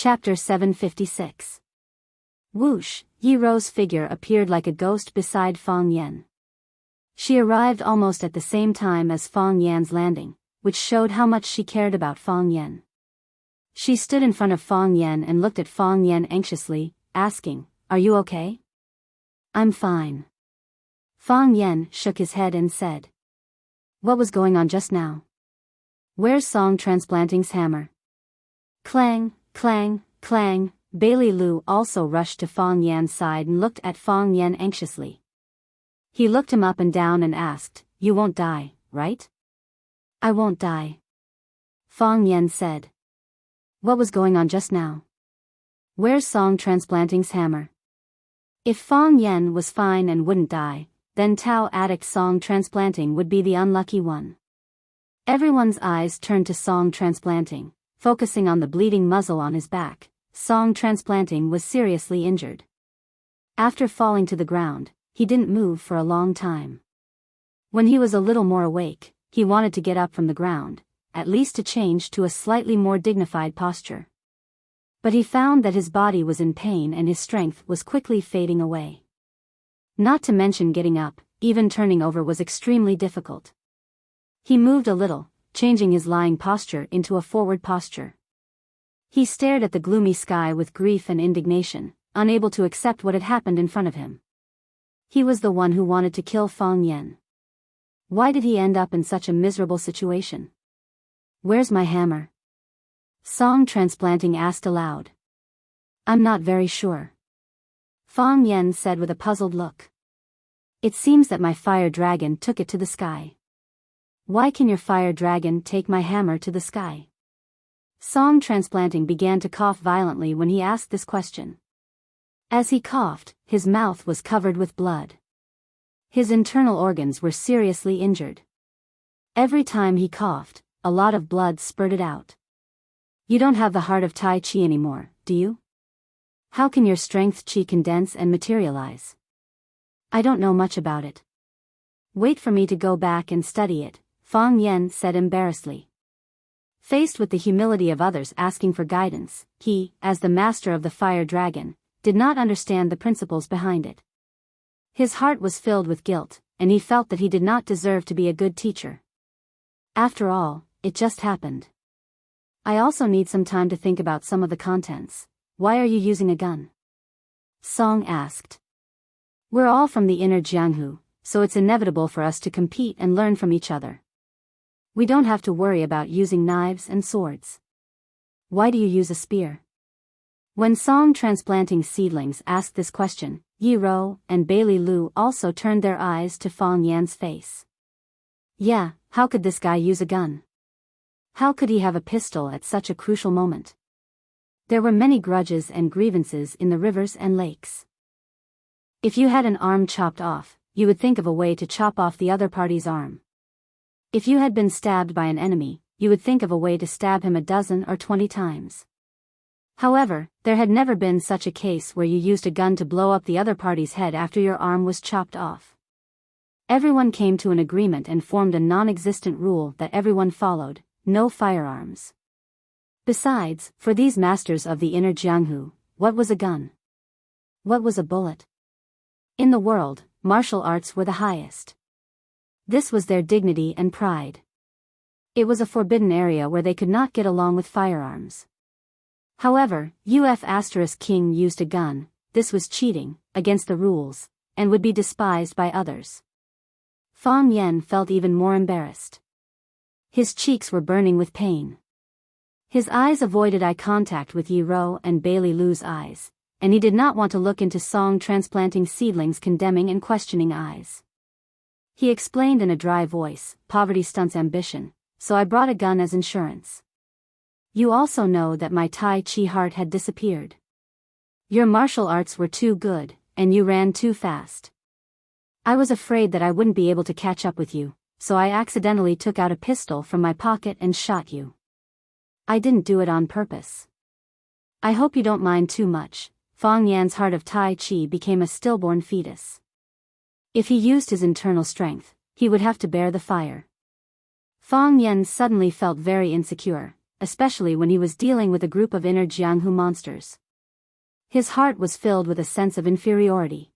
Chapter 756. Whoosh, Yi Rou's figure appeared like a ghost beside Fang Yan. She arrived almost at the same time as Fang Yan's landing, which showed how much she cared about Fang Yan. She stood in front of Fang Yan and looked at Fang Yan anxiously, asking, "Are you okay?" "I'm fine." Fang Yan shook his head and said, "What was going on just now? Where's Song Transplanting's hammer?" Clang, clang, clang. Bailey Lu also rushed to Fang Yan's side and looked at Fang Yan anxiously. He looked him up and down and asked, "You won't die, right?" "I won't die," Fang Yan said. "What was going on just now? Where's Song Transplanting's hammer?" If Fang Yan was fine and wouldn't die, then Tao addict Song Transplanting would be the unlucky one. Everyone's eyes turned to Song Transplanting, focusing on the bleeding muzzle on his back. Song Transplanting was seriously injured. After falling to the ground, he didn't move for a long time. When he was a little more awake, he wanted to get up from the ground, at least to change to a slightly more dignified posture. But he found that his body was in pain and his strength was quickly fading away. Not to mention getting up, even turning over was extremely difficult. He moved a little, changing his lying posture into a forward posture. He stared at the gloomy sky with grief and indignation, unable to accept what had happened in front of him. He was the one who wanted to kill Fang Yan. Why did he end up in such a miserable situation? "Where's my hammer?" Song Transplanting asked aloud. "I'm not very sure," Fang Yan said with a puzzled look. "It seems that my fire dragon took it to the sky." "Why can your fire dragon take my hammer to the sky?" Song Transplanting began to cough violently when he asked this question. As he coughed, his mouth was covered with blood. His internal organs were seriously injured. Every time he coughed, a lot of blood spurted out. "You don't have the heart of Tai Chi anymore, do you? How can your strength Chi condense and materialize?" "I don't know much about it." "Wait for me to go back and study it," Fang Yan said embarrassedly. Faced with the humility of others asking for guidance, he, as the master of the fire dragon, did not understand the principles behind it. His heart was filled with guilt, and he felt that he did not deserve to be a good teacher. After all, it just happened. "I also need some time to think about some of the contents. Why are you using a gun?" Song asked. "We're all from the inner Jianghu, so it's inevitable for us to compete and learn from each other. We don't have to worry about using knives and swords." "Why do you use a spear?" When Song Transplanting seedlings asked this question, Yi Rou and Bailey Lu also turned their eyes to Fang Yan's face. Yeah, how could this guy use a gun? How could he have a pistol at such a crucial moment? There were many grudges and grievances in the rivers and lakes. If you had an arm chopped off, you would think of a way to chop off the other party's arm. If you had been stabbed by an enemy, you would think of a way to stab him 12 or 20 times. However, there had never been such a case where you used a gun to blow up the other party's head after your arm was chopped off. Everyone came to an agreement and formed a non-existent rule that everyone followed: no firearms. Besides, for these masters of the inner Jianghu, what was a gun? What was a bullet? In the world, martial arts were the highest. This was their dignity and pride. It was a forbidden area where they could not get along with firearms. However, Uf King used a gun. This was cheating, against the rules, and would be despised by others. Fang Yan felt even more embarrassed. His cheeks were burning with pain. His eyes avoided eye contact with Yi Rou and Bailey Lu's eyes, and he did not want to look into Song Transplanting seedlings' condemning and questioning eyes. He explained in a dry voice, "Poverty stunts ambition, so I brought a gun as insurance. You also know that my Tai Chi heart had disappeared. Your martial arts were too good, and you ran too fast. I was afraid that I wouldn't be able to catch up with you, so I accidentally took out a pistol from my pocket and shot you. I didn't do it on purpose. I hope you don't mind too much." Fang Yan's heart of Tai Chi became a stillborn fetus. If he used his internal strength, he would have to bear the fire. Fang Yan suddenly felt very insecure, especially when he was dealing with a group of inner Jianghu monsters. His heart was filled with a sense of inferiority.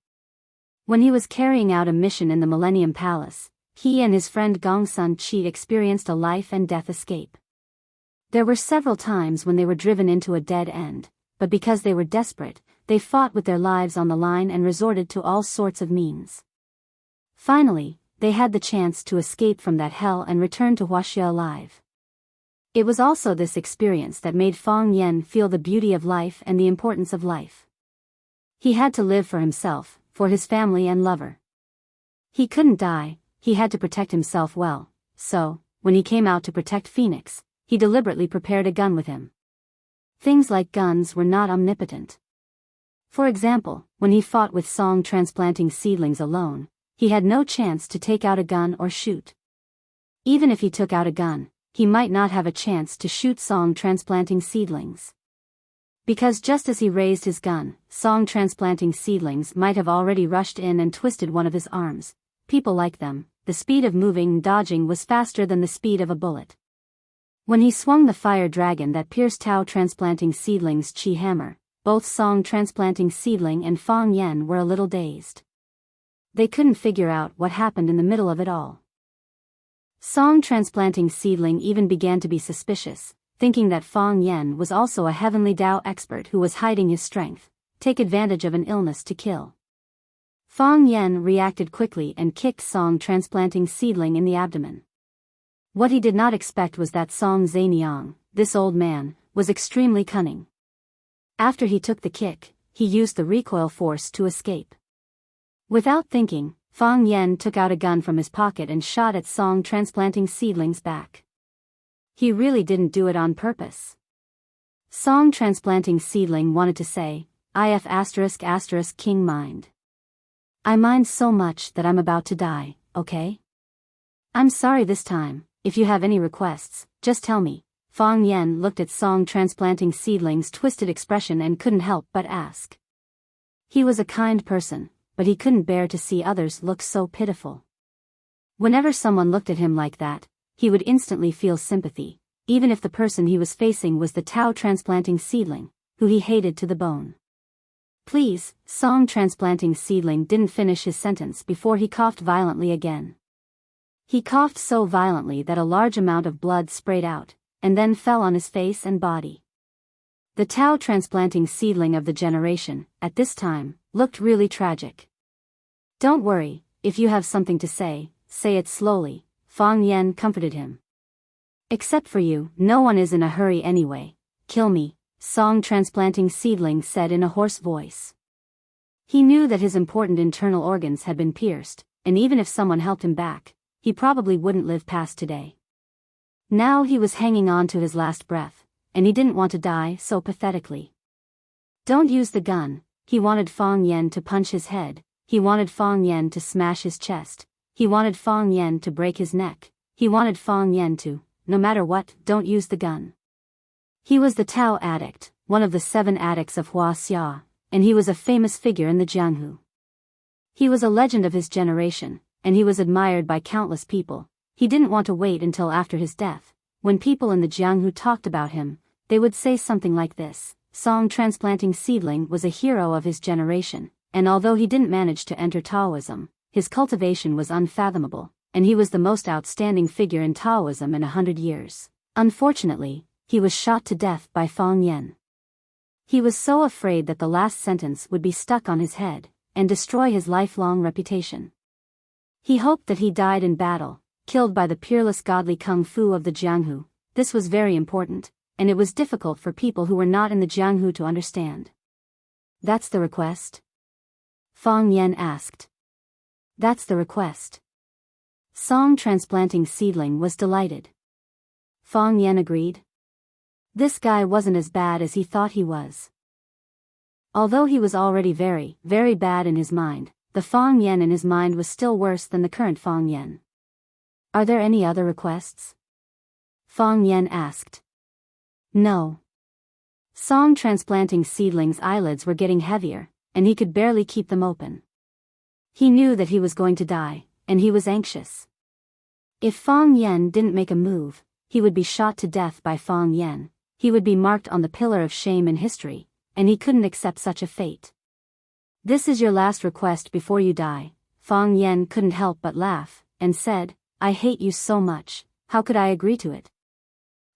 When he was carrying out a mission in the Millennium Palace, he and his friend Gongsun Qi experienced a life and death escape. There were several times when they were driven into a dead end, but because they were desperate, they fought with their lives on the line and resorted to all sorts of means. Finally, they had the chance to escape from that hell and return to Huaxia alive. It was also this experience that made Fang Yan feel the beauty of life and the importance of life. He had to live for himself, for his family and lover. He couldn't die, he had to protect himself well, so, when he came out to protect Phoenix, he deliberately prepared a gun with him. Things like guns were not omnipotent. For example, when he fought with song transplanting seedlings alone, he had no chance to take out a gun or shoot. Even if he took out a gun, he might not have a chance to shoot song transplanting seedlings. Because just as he raised his gun, song transplanting seedlings might have already rushed in and twisted one of his arms. People like them, the speed of moving and dodging was faster than the speed of a bullet. When he swung the fire dragon that pierced Tao transplanting seedling's chi hammer, both song transplanting seedling and Fang Yan were a little dazed. They couldn't figure out what happened in the middle of it all. Song transplanting seedling even began to be suspicious, thinking that Fang Yan was also a heavenly Tao expert who was hiding his strength, take advantage of an illness to kill. Fang Yan reacted quickly and kicked Song transplanting seedling in the abdomen. What he did not expect was that Song Zaniang, this old man, was extremely cunning. After he took the kick, he used the recoil force to escape. Without thinking, Fang Yan took out a gun from his pocket and shot at Song transplanting seedling's back. He really didn't do it on purpose. Song transplanting seedling wanted to say, if*** king mind. I mind so much that I'm about to die, okay? I'm sorry this time. If you have any requests, just tell me. Fang Yan looked at Song transplanting seedling's twisted expression and couldn't help but ask. He was a kind person, but he couldn't bear to see others look so pitiful. Whenever someone looked at him like that, he would instantly feel sympathy, even if the person he was facing was the Tao transplanting seedling, who he hated to the bone. Please, Song transplanting seedling didn't finish his sentence before he coughed violently again. He coughed so violently that a large amount of blood sprayed out, and then fell on his face and body. The Tao transplanting seedling of the generation, at this time, looked really tragic. Don't worry, if you have something to say it slowly, Fang Yan comforted him. Except for you, no one is in a hurry anyway. Kill me, Song transplanting seedling said in a hoarse voice. He knew that his important internal organs had been pierced, and even if someone helped him back, he probably wouldn't live past today. Now he was hanging on to his last breath, and he didn't want to die so pathetically. Don't use the gun. He wanted Fang Yan to punch his head, he wanted Fang Yan to smash his chest, he wanted Fang Yan to break his neck, he wanted Fang Yan to, no matter what, don't use the gun. He was the Tao addict, one of the 7 addicts of Huaxia, and he was a famous figure in the Jianghu. He was a legend of his generation, and he was admired by countless people. He didn't want to wait until after his death. When people in the Jianghu talked about him, they would say something like this: Song transplanting seedling was a hero of his generation, and although he didn't manage to enter Taoism, his cultivation was unfathomable, and he was the most outstanding figure in Taoism in 100 years. Unfortunately, he was shot to death by Fang Yan. He was so afraid that the last sentence would be stuck on his head, and destroy his lifelong reputation. He hoped that he died in battle, killed by the peerless godly kung fu of the Jianghu. This was very important, and it was difficult for people who were not in the Jianghu to understand. That's the request? Fang Yan asked. That's the request. Song transplanting seedling was delighted. Fang Yan agreed. This guy wasn't as bad as he thought he was. Although he was already very, very bad in his mind, the Fang Yan in his mind was still worse than the current Fang Yan. Are there any other requests? Fang Yan asked. No. Song transplanting seedling's eyelids were getting heavier, and he could barely keep them open. He knew that he was going to die, and he was anxious. If Fang Yan didn't make a move, he would be shot to death by Fang Yan, he would be marked on the pillar of shame in history, and he couldn't accept such a fate. "This is your last request before you die." Fang Yan couldn't help but laugh, and said, "I hate you so much, how could I agree to it?"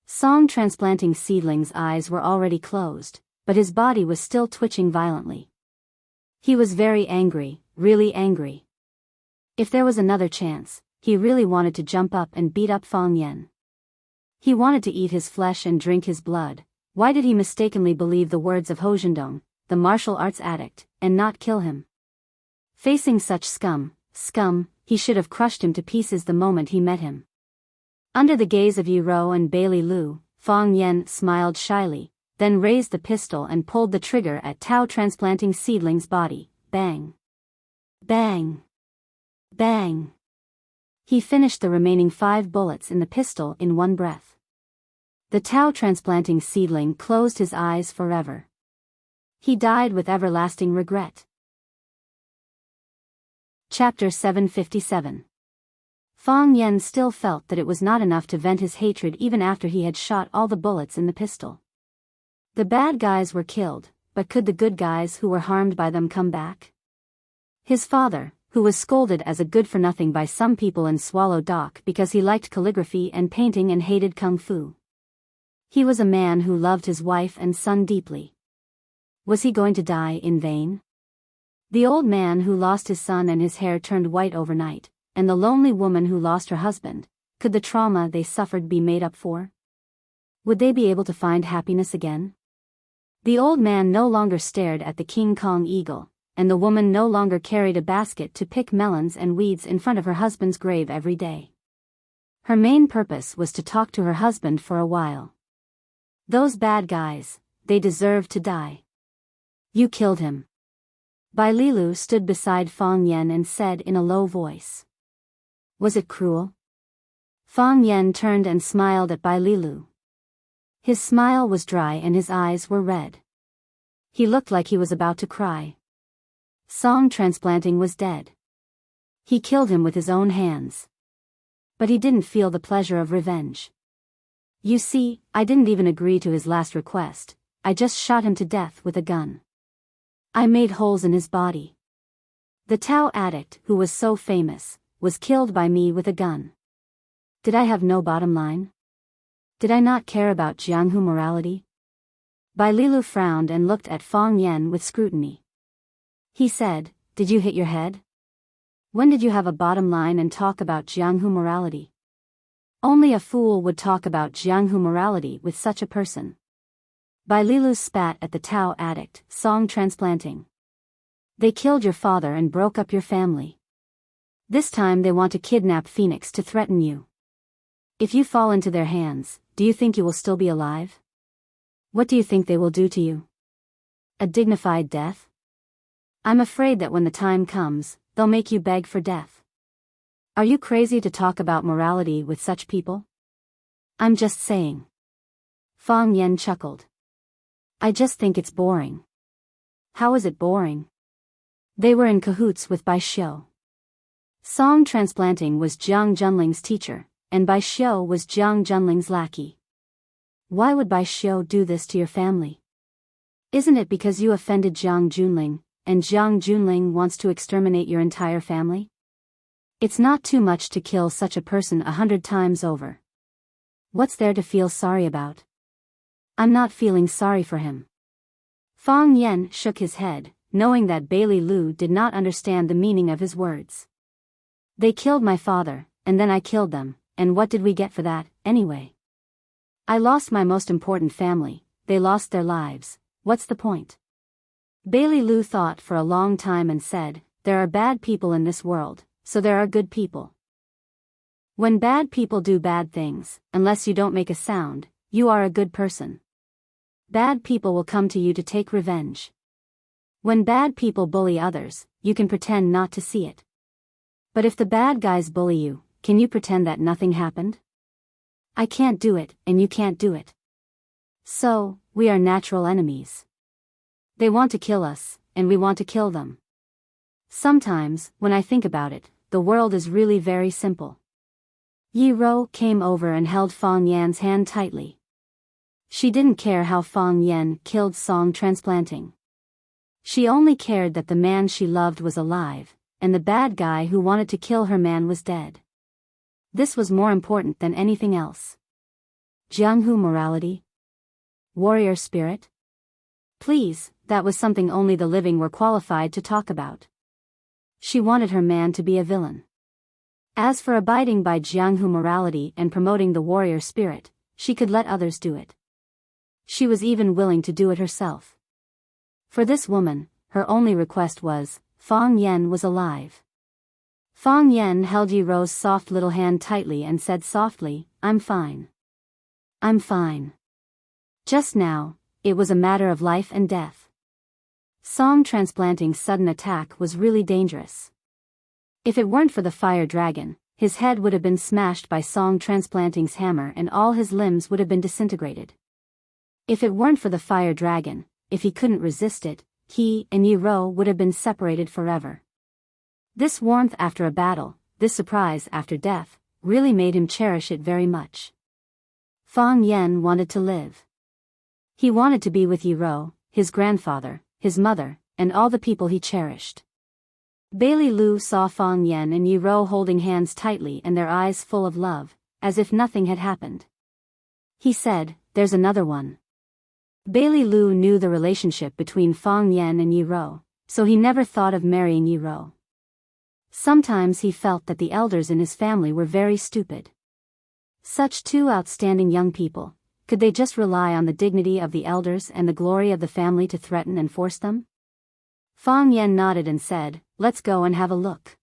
Song transplanting seedling's eyes were already closed, but his body was still twitching violently. He was very angry, really angry. If there was another chance, he really wanted to jump up and beat up Fang Yan. He wanted to eat his flesh and drink his blood. Why did he mistakenly believe the words of Ho Zhendong, the martial arts addict, and not kill him? Facing such scum, he should have crushed him to pieces the moment he met him. Under the gaze of Yi Rou and Bailey Lu, Fang Yan smiled shyly, then raised the pistol and pulled the trigger at Tao transplanting seedling's body. Bang! Bang! Bang! He finished the remaining 5 bullets in the pistol in one breath. The Tao transplanting seedling closed his eyes forever. He died with everlasting regret. Chapter 757. Fang Yan still felt that it was not enough to vent his hatred even after he had shot all the bullets in the pistol. The bad guys were killed, but could the good guys who were harmed by them come back? His father, who was scolded as a good-for-nothing by some people in Swallow Dock because he liked calligraphy and painting and hated kung fu. He was a man who loved his wife and son deeply. Was he going to die in vain? The old man who lost his son and his hair turned white overnight, and the lonely woman who lost her husband, could the trauma they suffered be made up for? Would they be able to find happiness again? The old man no longer stared at the King Kong eagle, and the woman no longer carried a basket to pick melons and weeds in front of her husband's grave every day. Her main purpose was to talk to her husband for a while. Those bad guys, they deserved to die. You killed him. Bai Lilu stood beside Fang Yan and said in a low voice. Was it cruel? Fang Yan turned and smiled at Bai Lilu. His smile was dry and his eyes were red. He looked like he was about to cry. Song transplanting was dead. He killed him with his own hands. But he didn't feel the pleasure of revenge. You see, I didn't even agree to his last request, I just shot him to death with a gun. I made holes in his body. The Tao addict, who was so famous, was killed by me with a gun. Did I have no bottom line? Did I not care about Jianghu morality? Bai Lilu frowned and looked at Fang Yan with scrutiny. He said, "Did you hit your head? When did you have a bottom line and talk about Jianghu morality? Only a fool would talk about Jianghu morality with such a person." Bai Lilu spat at the Tao addict, Song transplanting. They killed your father and broke up your family. This time they want to kidnap Phoenix to threaten you. If you fall into their hands, do you think you will still be alive? What do you think they will do to you? A dignified death? I'm afraid that when the time comes, they'll make you beg for death. Are you crazy to talk about morality with such people? I'm just saying. Fang Yan chuckled. I just think it's boring. How is it boring? They were in cahoots with Bai Xiu. Song transplanting was Jiang Junling's teacher, and Bai Xiu was Jiang Junling's lackey. Why would Bai Xiu do this to your family? Isn't it because you offended Jiang Junling, and Jiang Junling wants to exterminate your entire family? It's not too much to kill such a person 100 times over. What's there to feel sorry about? I'm not feeling sorry for him. Fang Yan shook his head, knowing that Bailey Lu did not understand the meaning of his words. They killed my father, and then I killed them, and what did we get for that, anyway? I lost my most important family, they lost their lives, what's the point? Bailey Lu thought for a long time and said, there are bad people in this world, so there are good people. When bad people do bad things, unless you don't make a sound, you are a good person. Bad people will come to you to take revenge. When bad people bully others, you can pretend not to see it. But if the bad guys bully you, can you pretend that nothing happened? I can't do it, and you can't do it. So, we are natural enemies. They want to kill us, and we want to kill them. Sometimes, when I think about it, the world is really very simple. Yi Rou came over and held Fang Yan's hand tightly. She didn't care how Fang Yan killed Song Transplanting. She only cared that the man she loved was alive, and the bad guy who wanted to kill her man was dead. This was more important than anything else. Jianghu morality? Warrior spirit? Please, that was something only the living were qualified to talk about. She wanted her man to be a villain. As for abiding by Jianghu morality and promoting the warrior spirit, she could let others do it. She was even willing to do it herself. For this woman, her only request was, Fang Yan was alive. Fang Yan held Yi Rou's soft little hand tightly and said softly, I'm fine. I'm fine. Just now, it was a matter of life and death. Song Transplanting's sudden attack was really dangerous. If it weren't for the fire dragon, his head would have been smashed by Song Transplanting's hammer and all his limbs would have been disintegrated. If it weren't for the fire dragon, if he couldn't resist it, he and Yi Rou would have been separated forever. This warmth after a battle, this surprise after death, really made him cherish it very much. Fang Yan wanted to live. He wanted to be with Yi Rou, his grandfather, his mother, and all the people he cherished. Bailey Lu saw Fang Yan and Yi Rou holding hands tightly and their eyes full of love, as if nothing had happened. He said, there's another one. Bailey Lu knew the relationship between Fang Yan and Yi Rou, so he never thought of marrying Yi Rou. Sometimes he felt that the elders in his family were very stupid. Such two outstanding young people, could they just rely on the dignity of the elders and the glory of the family to threaten and force them? Fang Yan nodded and said, let's go and have a look.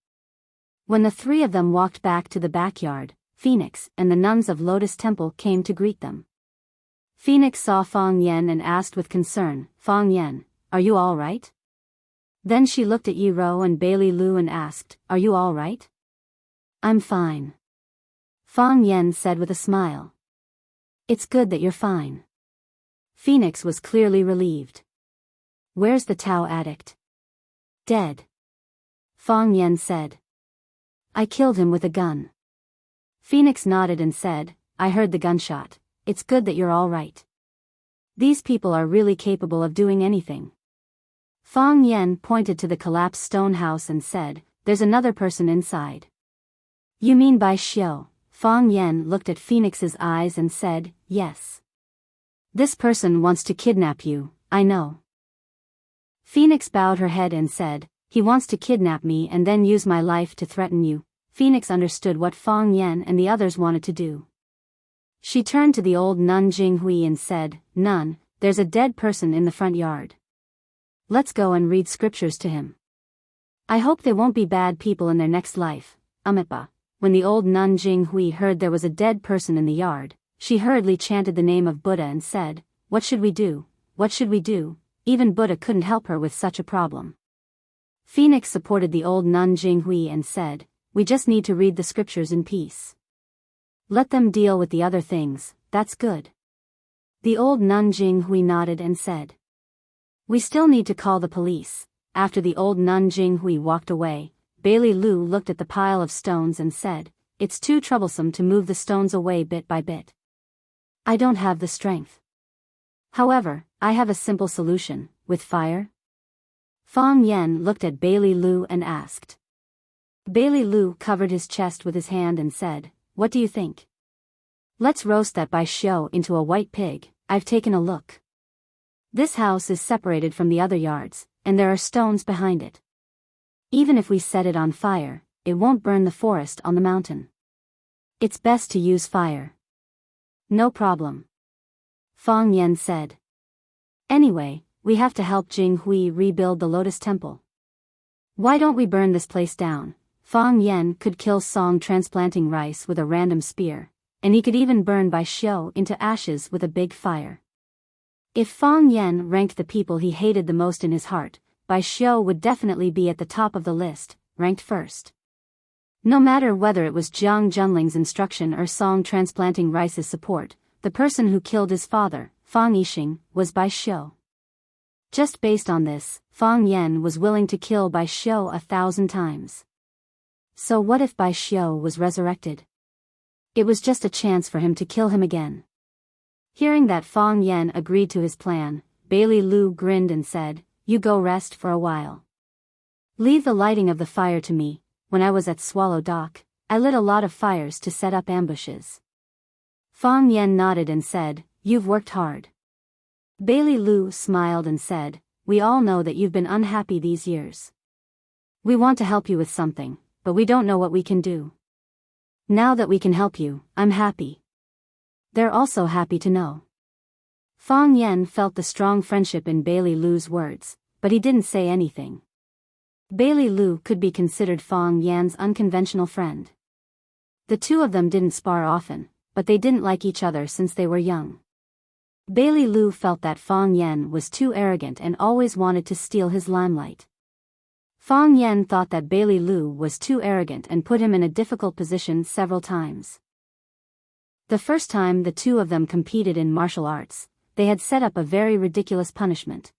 When the three of them walked back to the backyard, Phoenix and the nuns of Lotus Temple came to greet them. Phoenix saw Fang Yan and asked with concern, Fang Yan, are you all right? Then she looked at Yi Rou and Bailey Lu and asked, are you all right? I'm fine. Fang Yan said with a smile. It's good that you're fine. Phoenix was clearly relieved. Where's the Tao addict? Dead. Fang Yan said. I killed him with a gun. Phoenix nodded and said, I heard the gunshot. It's good that you're all right. These people are really capable of doing anything. Fang Yan pointed to the collapsed stone house and said, there's another person inside. You mean Bai Xiu? Fang Yan looked at Phoenix's eyes and said, yes. This person wants to kidnap you, I know. Phoenix bowed her head and said, he wants to kidnap me and then use my life to threaten you. Phoenix understood what Fang Yan and the others wanted to do. She turned to the old nun Jinghui and said, Nun, there's a dead person in the front yard. Let's go and read scriptures to him. I hope they won't be bad people in their next life. Amipa. When the old nun Jinghui heard there was a dead person in the yard, she hurriedly chanted the name of Buddha and said, what should we do? What should we do? Even Buddha couldn't help her with such a problem. Phoenix supported the old nun Jinghui and said, we just need to read the scriptures in peace. Let them deal with the other things, that's good. The old nun Jinghui nodded and said. We still need to call the police. After the old nun Jinghui walked away, Bailey Lu looked at the pile of stones and said, it's too troublesome to move the stones away bit by bit. I don't have the strength. However, I have a simple solution, with fire. Fang Yan looked at Bailey Lu and asked. Bailey Lu covered his chest with his hand and said, what do you think? Let's roast that Bai Xiu into a white pig. I've taken a look. This house is separated from the other yards, and there are stones behind it. Even if we set it on fire, it won't burn the forest on the mountain. It's best to use fire. No problem. Fang Yan said. Anyway, we have to help Jinghui rebuild the Lotus Temple. Why don't we burn this place down? Fang Yan could kill Song Transplanting rice with a random spear, and he could even burn Bai Xiu into ashes with a big fire. If Fang Yan ranked the people he hated the most in his heart, Bai Xiu would definitely be at the top of the list, ranked first. No matter whether it was Jiang Junling's instruction or Song Transplanting rice's support, the person who killed his father, Fang Yixing, was Bai Xiu. Just based on this, Fang Yan was willing to kill Bai Xiu 1,000 times. So what if Bai Xiu was resurrected? It was just a chance for him to kill him again. Hearing that Fang Yan agreed to his plan, Bailey Lu grinned and said, "You go rest for a while. Leave the lighting of the fire to me. When I was at Swallow Dock, I lit a lot of fires to set up ambushes." Fang Yan nodded and said, "You've worked hard." Bailey Lu smiled and said, "We all know that you've been unhappy these years. We want to help you with something, but we don't know what we can do. Now that we can help you, I'm happy." They're also happy to know. Fang Yan felt the strong friendship in Bailey Lu's words, but he didn't say anything. Bailey Lu could be considered Fang Yan's unconventional friend. The two of them didn't spar often, but they didn't like each other since they were young. Bailey Lu felt that Fang Yan was too arrogant and always wanted to steal his limelight. Fang Yan thought that Bailey Lu was too arrogant and put him in a difficult position several times. The first time the two of them competed in martial arts, they had set up a very ridiculous punishment.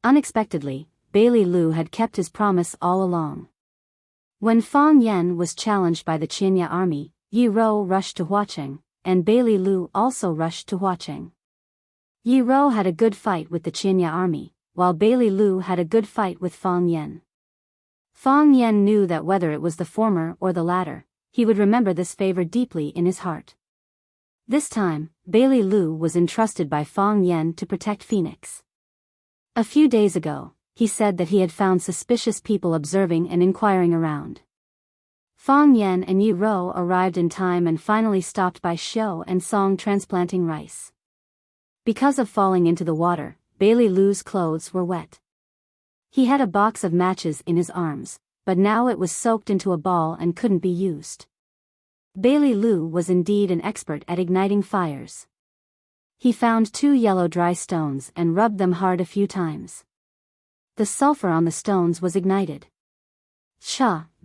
Unexpectedly, Bailey Lu had kept his promise all along. When Fang Yan was challenged by the Qinya army, Yi Rou rushed to Huacheng, and Bailey Lu also rushed to Huacheng. Yi Rou had a good fight with the Qinya army, while Bailey Lu had a good fight with Fang Yan. Fang Yan knew that whether it was the former or the latter, he would remember this favor deeply in his heart. This time, Bailey Lu was entrusted by Fang Yan to protect Phoenix. A few days ago, he said that he had found suspicious people observing and inquiring around. Fang Yan and Yi Rou arrived in time and finally stopped by Xiu and Song transplanting rice. Because of falling into the water, Bailey Lu's clothes were wet. He had a box of matches in his arms, but now it was soaked into a ball and couldn't be used. Bailey Lu was indeed an expert at igniting fires. He found 2 yellow dry stones and rubbed them hard a few times. The sulfur on the stones was ignited.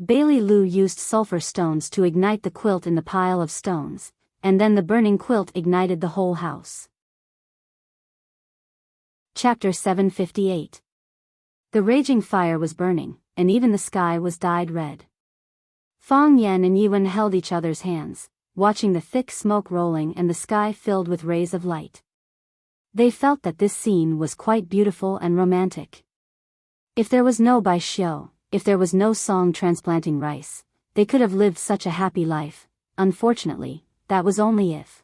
Bailey Lu used sulfur stones to ignite the quilt in the pile of stones, and then the burning quilt ignited the whole house. Chapter 758. The raging fire was burning, and even the sky was dyed red. Fang Yan and Yiwen held each other's hands, watching the thick smoke rolling and the sky filled with rays of light. They felt that this scene was quite beautiful and romantic. If there was no Bai Xiu, if there was no Song transplanting rice, they could have lived such a happy life. Unfortunately, that was only if.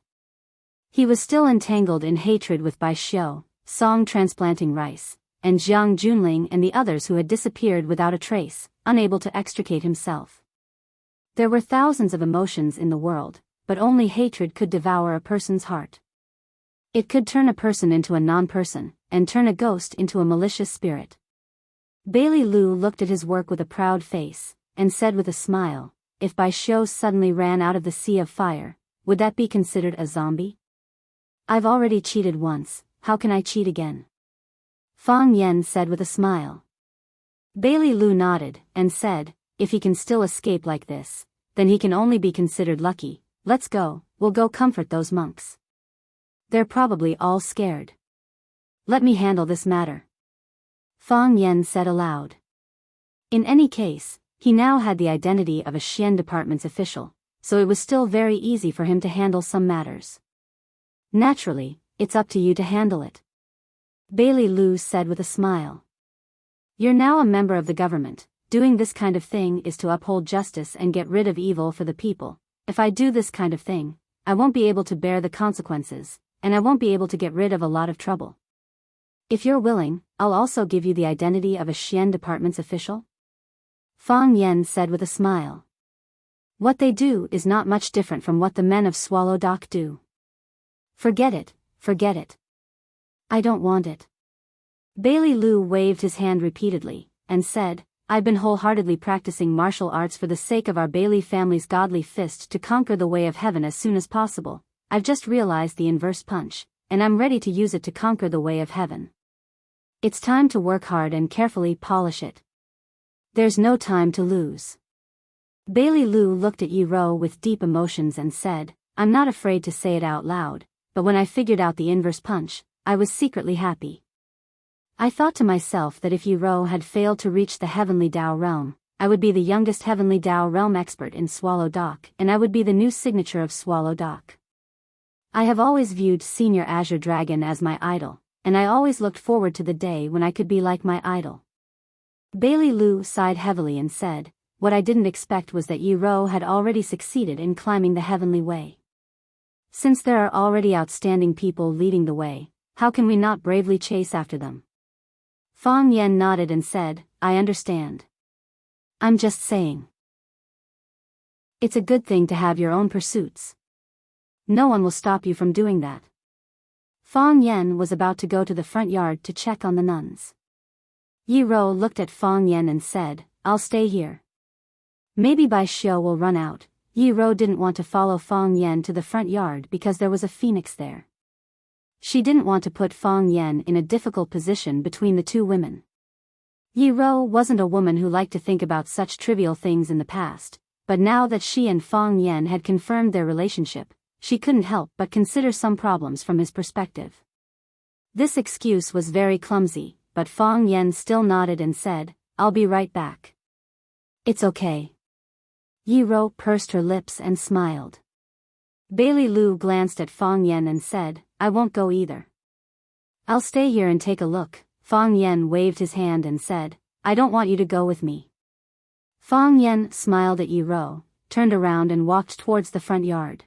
He was still entangled in hatred with Bai Xiu, Song transplanting rice, and Jiang Junling and the others who had disappeared without a trace, unable to extricate himself. There were thousands of emotions in the world, but only hatred could devour a person's heart. It could turn a person into a non-person, and turn a ghost into a malicious spirit. Bailey Lu looked at his work with a proud face, and said with a smile, "If Bai Xiu suddenly ran out of the sea of fire, would that be considered a zombie? I've already cheated once, how can I cheat again?" Fang Yan said with a smile. Bailey Lu nodded, and said, "If he can still escape like this, then he can only be considered lucky. Let's go, we'll go comfort those monks. They're probably all scared. Let me handle this matter." Fang Yan said aloud. In any case, he now had the identity of a Xian department's official, so it was still very easy for him to handle some matters. "Naturally, it's up to you to handle it," Bailey Lu said with a smile. "You're now a member of the government. Doing this kind of thing is to uphold justice and get rid of evil for the people. If I do this kind of thing, I won't be able to bear the consequences, and I won't be able to get rid of a lot of trouble. If you're willing, I'll also give you the identity of a Xian department's official," Fang Yan said with a smile. "What they do is not much different from what the men of Swallow Dock do. Forget it, forget it. I don't want it." Bailey Lu waved his hand repeatedly, and said, "I've been wholeheartedly practicing martial arts for the sake of our Bailey family's godly fist to conquer the way of heaven as soon as possible. I've just realized the inverse punch, and I'm ready to use it to conquer the way of heaven. It's time to work hard and carefully polish it. There's no time to lose." Bailey Lu looked at Yi Rou with deep emotions and said, "I'm not afraid to say it out loud, but when I figured out the inverse punch, I was secretly happy. I thought to myself that if Yi Rou had failed to reach the heavenly Tao realm, I would be the youngest Heavenly Dao realm expert in Swallow Dock, and I would be the new signature of Swallow Dock. I have always viewed Senior Azure Dragon as my idol, and I always looked forward to the day when I could be like my idol. Bailey Lu sighed heavily and said, what I didn't expect was that Yi Ro had already succeeded in climbing the heavenly way. Since there are already outstanding people leading the way, how can we not bravely chase after them? Fang Yan nodded and said, I understand. I'm just saying. It's a good thing to have your own pursuits. No one will stop you from doing that. Fang Yan was about to go to the front yard to check on the nuns. Yi Ro looked at Fang Yan and said, I'll stay here. Maybe Bai Xiao will run out. Yi Ro didn't want to follow Fang Yan to the front yard because there was a phoenix there. She didn't want to put Fang Yan in a difficult position between the two women. Yi Ro wasn't a woman who liked to think about such trivial things in the past, but now that she and Fang Yan had confirmed their relationship, she couldn't help but consider some problems from his perspective. This excuse was very clumsy, but Fang Yan still nodded and said, I'll be right back. It's okay. Yi Ro pursed her lips and smiled. Bailey Lu glanced at Fang Yan and said, I won't go either. I'll stay here and take a look. Fang Yan waved his hand and said, I don't want you to go with me. Fang Yan smiled at Yi Ro, turned around and walked towards the front yard.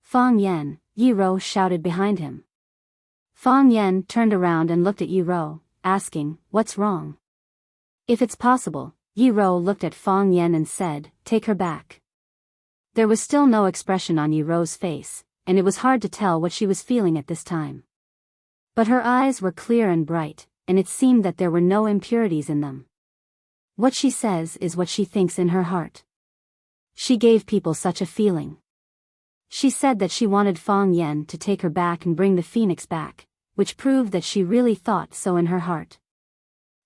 Fang Yan, Yi Ro shouted behind him. Fang Yan turned around and looked at Yi Ro, asking, what's wrong? If it's possible, Yi Ro looked at Fang Yan and said, take her back. There was still no expression on Yi Ro's face, and it was hard to tell what she was feeling at this time. But her eyes were clear and bright, and it seemed that there were no impurities in them. What she says is what she thinks in her heart. She gave people such a feeling. She said that she wanted Fang Yan to take her back and bring the phoenix back, which proved that she really thought so in her heart.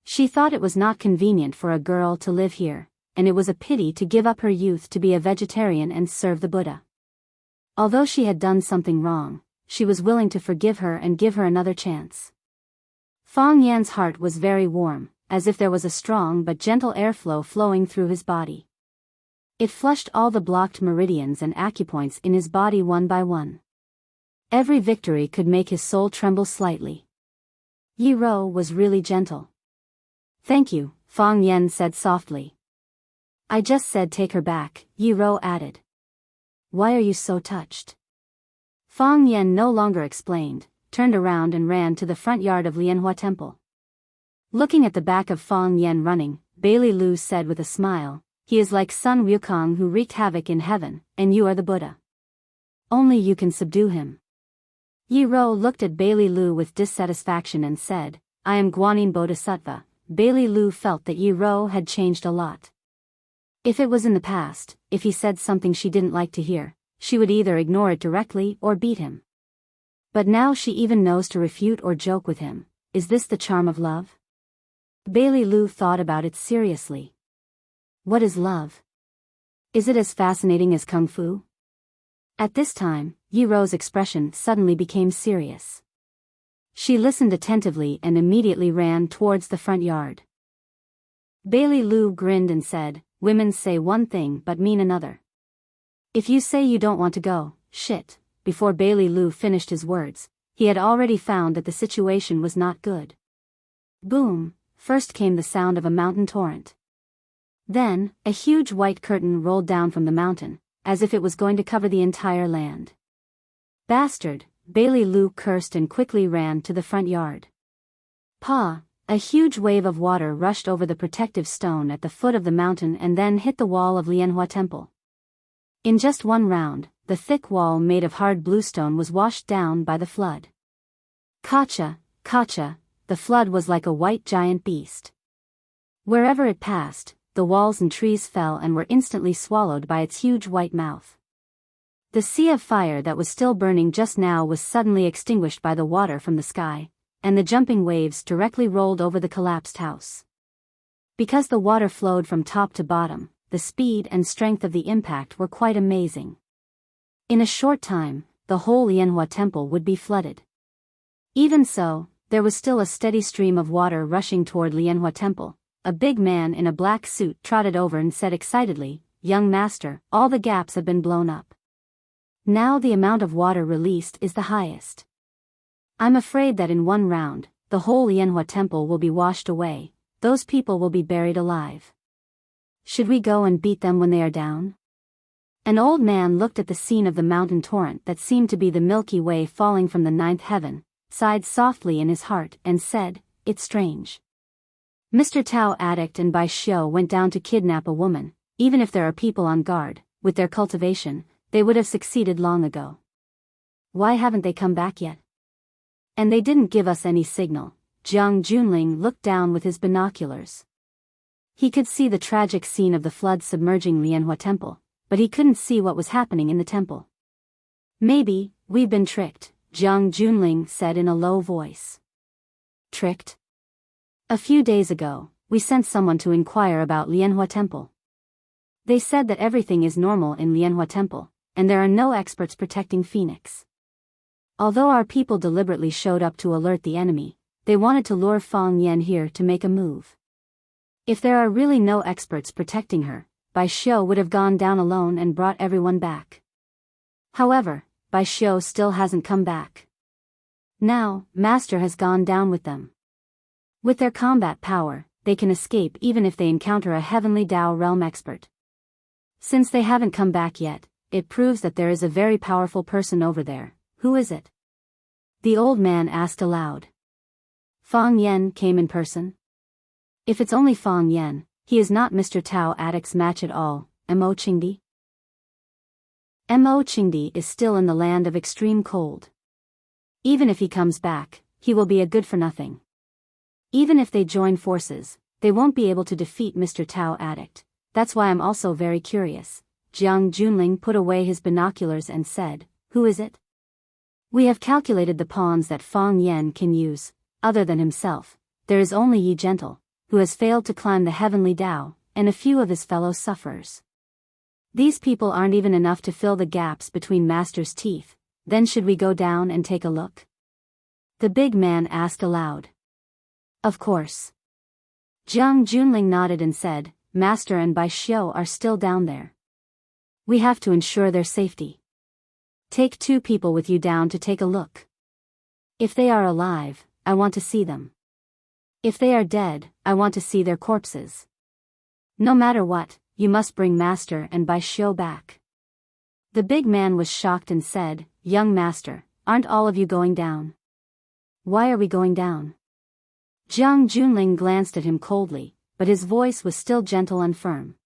She thought it was not convenient for a girl to live here, and it was a pity to give up her youth to be a vegetarian and serve the Buddha. Although she had done something wrong, she was willing to forgive her and give her another chance. Fang Yan's heart was very warm, as if there was a strong but gentle airflow flowing through his body. It flushed all the blocked meridians and acupoints in his body one by one. Every victory could make his soul tremble slightly. Yi Ro was really gentle. Thank you, Fang Yan said softly. I just said take her back, Yi Ro added. Why are you so touched? Fang Yan no longer explained, turned around and ran to the front yard of Lianhua Temple. Looking at the back of Fang Yan running, Bailey Lu said with a smile, he is like Sun Wukong who wreaked havoc in heaven, and you are the Buddha. Only you can subdue him. Yi Ro looked at Bailey Lu with dissatisfaction and said, I am Guanyin Bodhisattva. Bailey Lu felt that Yi Ro had changed a lot. If it was in the past, if he said something she didn't like to hear, she would either ignore it directly or beat him. But now she even knows to refute or joke with him. Is this the charm of love? Bailey Lu thought about it seriously. What is love? Is it as fascinating as Kung Fu? At this time, Yi Ro's expression suddenly became serious. She listened attentively and immediately ran towards the front yard. Bailey Lu grinned and said, women say one thing but mean another. If you say you don't want to go, shit. Before Bailey Lu finished his words, he had already found that the situation was not good. Boom, first came the sound of a mountain torrent. Then, a huge white curtain rolled down from the mountain, as if it was going to cover the entire land. Bastard, Bailey Lu cursed and quickly ran to the front yard. Pa! A huge wave of water rushed over the protective stone at the foot of the mountain and then hit the wall of Lianhua Temple. In just one round, the thick wall made of hard bluestone was washed down by the flood. Kacha, kacha, the flood was like a white giant beast. Wherever it passed, the walls and trees fell and were instantly swallowed by its huge white mouth. The sea of fire that was still burning just now was suddenly extinguished by the water from the sky, and the jumping waves directly rolled over the collapsed house. Because the water flowed from top to bottom, the speed and strength of the impact were quite amazing. In a short time, the whole Lianhua Temple would be flooded. Even so, there was still a steady stream of water rushing toward Lianhua Temple, a big man in a black suit trotted over and said excitedly, "Young master, all the gaps have been blown up. Now the amount of water released is the highest. I'm afraid that in one round, the whole Lianhua temple will be washed away. Those people will be buried alive. Should we go and beat them when they are down?" An old man looked at the scene of the mountain torrent that seemed to be the Milky Way falling from the ninth heaven, sighed softly in his heart and said, "It's strange. Mr. Tao Addict and Bai Xiu went down to kidnap a woman. Even if there are people on guard, with their cultivation, they would have succeeded long ago. Why haven't they come back yet? And they didn't give us any signal." Jiang Junling looked down with his binoculars. He could see the tragic scene of the flood submerging Lianhua Temple, but he couldn't see what was happening in the temple. "Maybe, we've been tricked," Jiang Junling said in a low voice. "Tricked? A few days ago, we sent someone to inquire about Lianhua Temple. They said that everything is normal in Lianhua Temple, and there are no experts protecting Phoenix. Although our people deliberately showed up to alert the enemy, they wanted to lure Fang Yan here to make a move. If there are really no experts protecting her, Bai Xiu would have gone down alone and brought everyone back. However, Bai Xiu still hasn't come back. Now, Master has gone down with them. With their combat power, they can escape even if they encounter a heavenly Tao realm expert. Since they haven't come back yet, it proves that there is a very powerful person over there. Who is it?" the old man asked aloud. "Fang Yan came in person? If it's only Fang Yan, he is not Mr. Tao Addict's match at all." Mo Qingdi is still in the land of extreme cold. Even if he comes back, he will be a good for nothing. Even if they join forces, they won't be able to defeat Mr. Tao Addict. That's why I'm also very curious. Jiang Junling put away his binoculars and said, "Who is it?" "We have calculated the pawns that Fang Yan can use. Other than himself, there is only Yi Gentle, who has failed to climb the heavenly Tao, and a few of his fellow sufferers. These people aren't even enough to fill the gaps between Master's teeth. Then should we go down and take a look?" the big man asked aloud. "Of course." Jiang Junling nodded and said, "Master and Bai Xiu are still down there. We have to ensure their safety. Take 2 people with you down to take a look. If they are alive, I want to see them. If they are dead, I want to see their corpses. No matter what, you must bring Master and Bai Xiu back." The big man was shocked and said, "Young Master, aren't all of you going down? Why are we going down?" Jiang Junling glanced at him coldly, but his voice was still gentle and firm.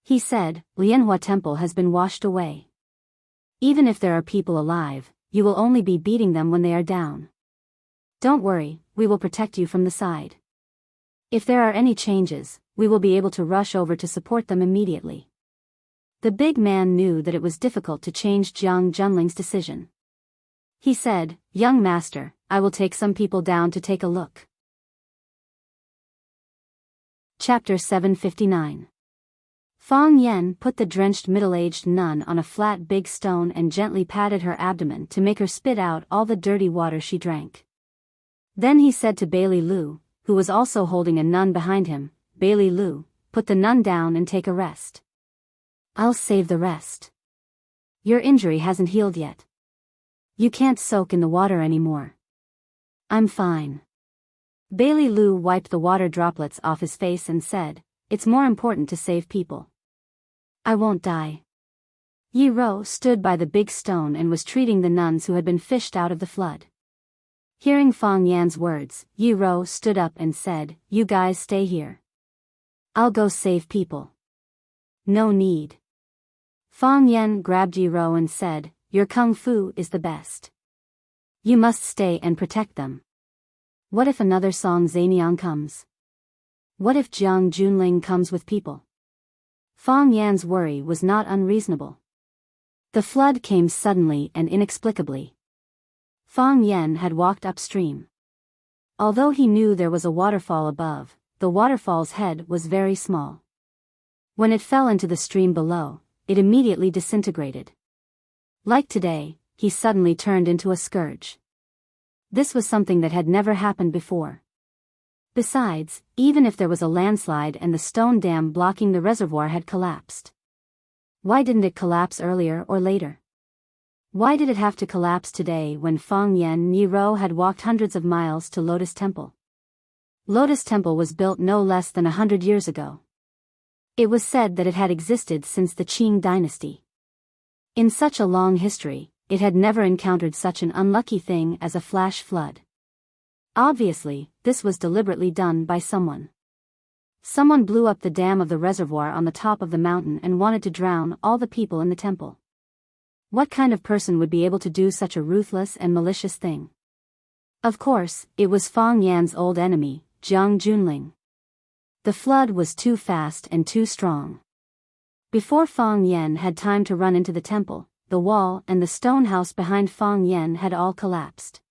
He said, "Lianhua Temple has been washed away. Even if there are people alive, you will only be beating them when they are down. Don't worry, we will protect you from the side. If there are any changes, we will be able to rush over to support them immediately." The big man knew that it was difficult to change Jiang Junling's decision. He said, "Young Master, I will take some people down to take a look." Chapter 759. Fang Yan put the drenched middle-aged nun on a flat big stone and gently patted her abdomen to make her spit out all the dirty water she drank. Then he said to Bailey Lu, who was also holding a nun behind him, "Bailey Lu, put the nun down and take a rest. I'll save the rest. Your injury hasn't healed yet. You can't soak in the water anymore." "I'm fine." Bailey Lu wiped the water droplets off his face and said, "It's more important to save people. I won't die." Yi Ro stood by the big stone and was treating the nuns who had been fished out of the flood. Hearing Fang Yan's words, Yi Ro stood up and said, "You guys stay here. I'll go save people." "No need." Fang Yan grabbed Yi Ro and said, "Your kung fu is the best. You must stay and protect them. What if another Song Zaniang comes? What if Jiang Junling comes with people?" Fang Yan's worry was not unreasonable. The flood came suddenly and inexplicably. Fang Yan had walked upstream. Although he knew there was a waterfall above, the waterfall's head was very small. When it fell into the stream below, it immediately disintegrated. Like today, he suddenly turned into a scourge. This was something that had never happened before. Besides, even if there was a landslide and the stone dam blocking the reservoir had collapsed, why didn't it collapse earlier or later? Why did it have to collapse today when Fang Yan and Yi Rou had walked hundreds of miles to Lotus Temple? Lotus Temple was built no less than 100 years ago. It was said that it had existed since the Qing dynasty. In such a long history, it had never encountered such an unlucky thing as a flash flood. Obviously, this was deliberately done by someone. Someone blew up the dam of the reservoir on the top of the mountain and wanted to drown all the people in the temple. What kind of person would be able to do such a ruthless and malicious thing? Of course, it was Fang Yan's old enemy, Jiang Junling. The flood was too fast and too strong. Before Fang Yan had time to run into the temple, the wall and the stone house behind Fang Yan had all collapsed.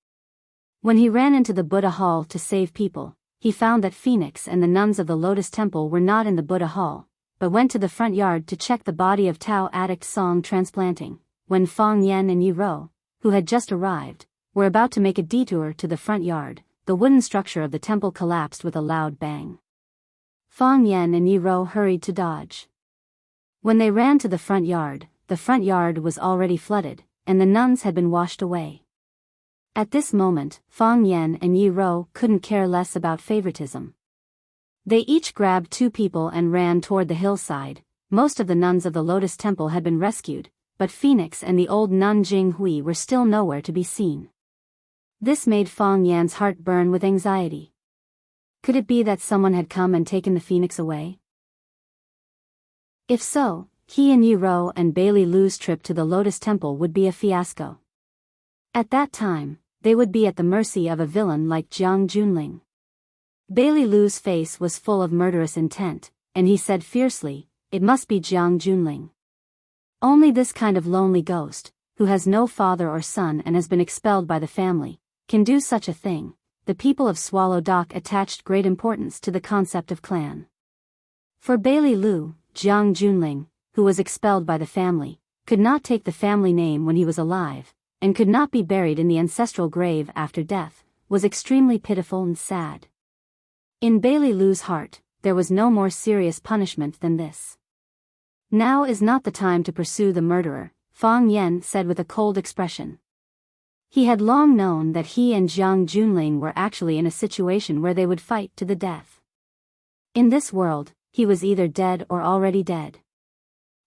When he ran into the Buddha Hall to save people, he found that Phoenix and the nuns of the Lotus Temple were not in the Buddha Hall, but went to the front yard to check the body of Tao addict Song transplanting. When Fang Yan and Yi Rou, who had just arrived, were about to make a detour to the front yard, the wooden structure of the temple collapsed with a loud bang. Fang Yan and Yi Rou hurried to dodge. When they ran to the front yard was already flooded, and the nuns had been washed away. At this moment, Fang Yan and Yi Rou couldn't care less about favoritism. They each grabbed two people and ran toward the hillside. Most of the nuns of the Lotus Temple had been rescued, but Phoenix and the old nun Jing Hui were still nowhere to be seen. This made Fang Yan's heart burn with anxiety. Could it be that someone had come and taken the Phoenix away? If so, he and Yi Rou and Bailey Lu's trip to the Lotus Temple would be a fiasco. At that time, they would be at the mercy of a villain like Jiang Junling. Bailey Lu's face was full of murderous intent, and he said fiercely, "It must be Jiang Junling. Only this kind of lonely ghost, who has no father or son and has been expelled by the family, can do such a thing." The people of Swallow Dock attached great importance to the concept of clan. For Bailey Lu, Jiang Junling, who was expelled by the family, could not take the family name when he was alive, and could not be buried in the ancestral grave after death, was extremely pitiful and sad. In Bailey Lu's heart, there was no more serious punishment than this. "Now is not the time to pursue the murderer," Fang Yan said with a cold expression. He had long known that he and Jiang Junling were actually in a situation where they would fight to the death. In this world, he was either dead or already dead.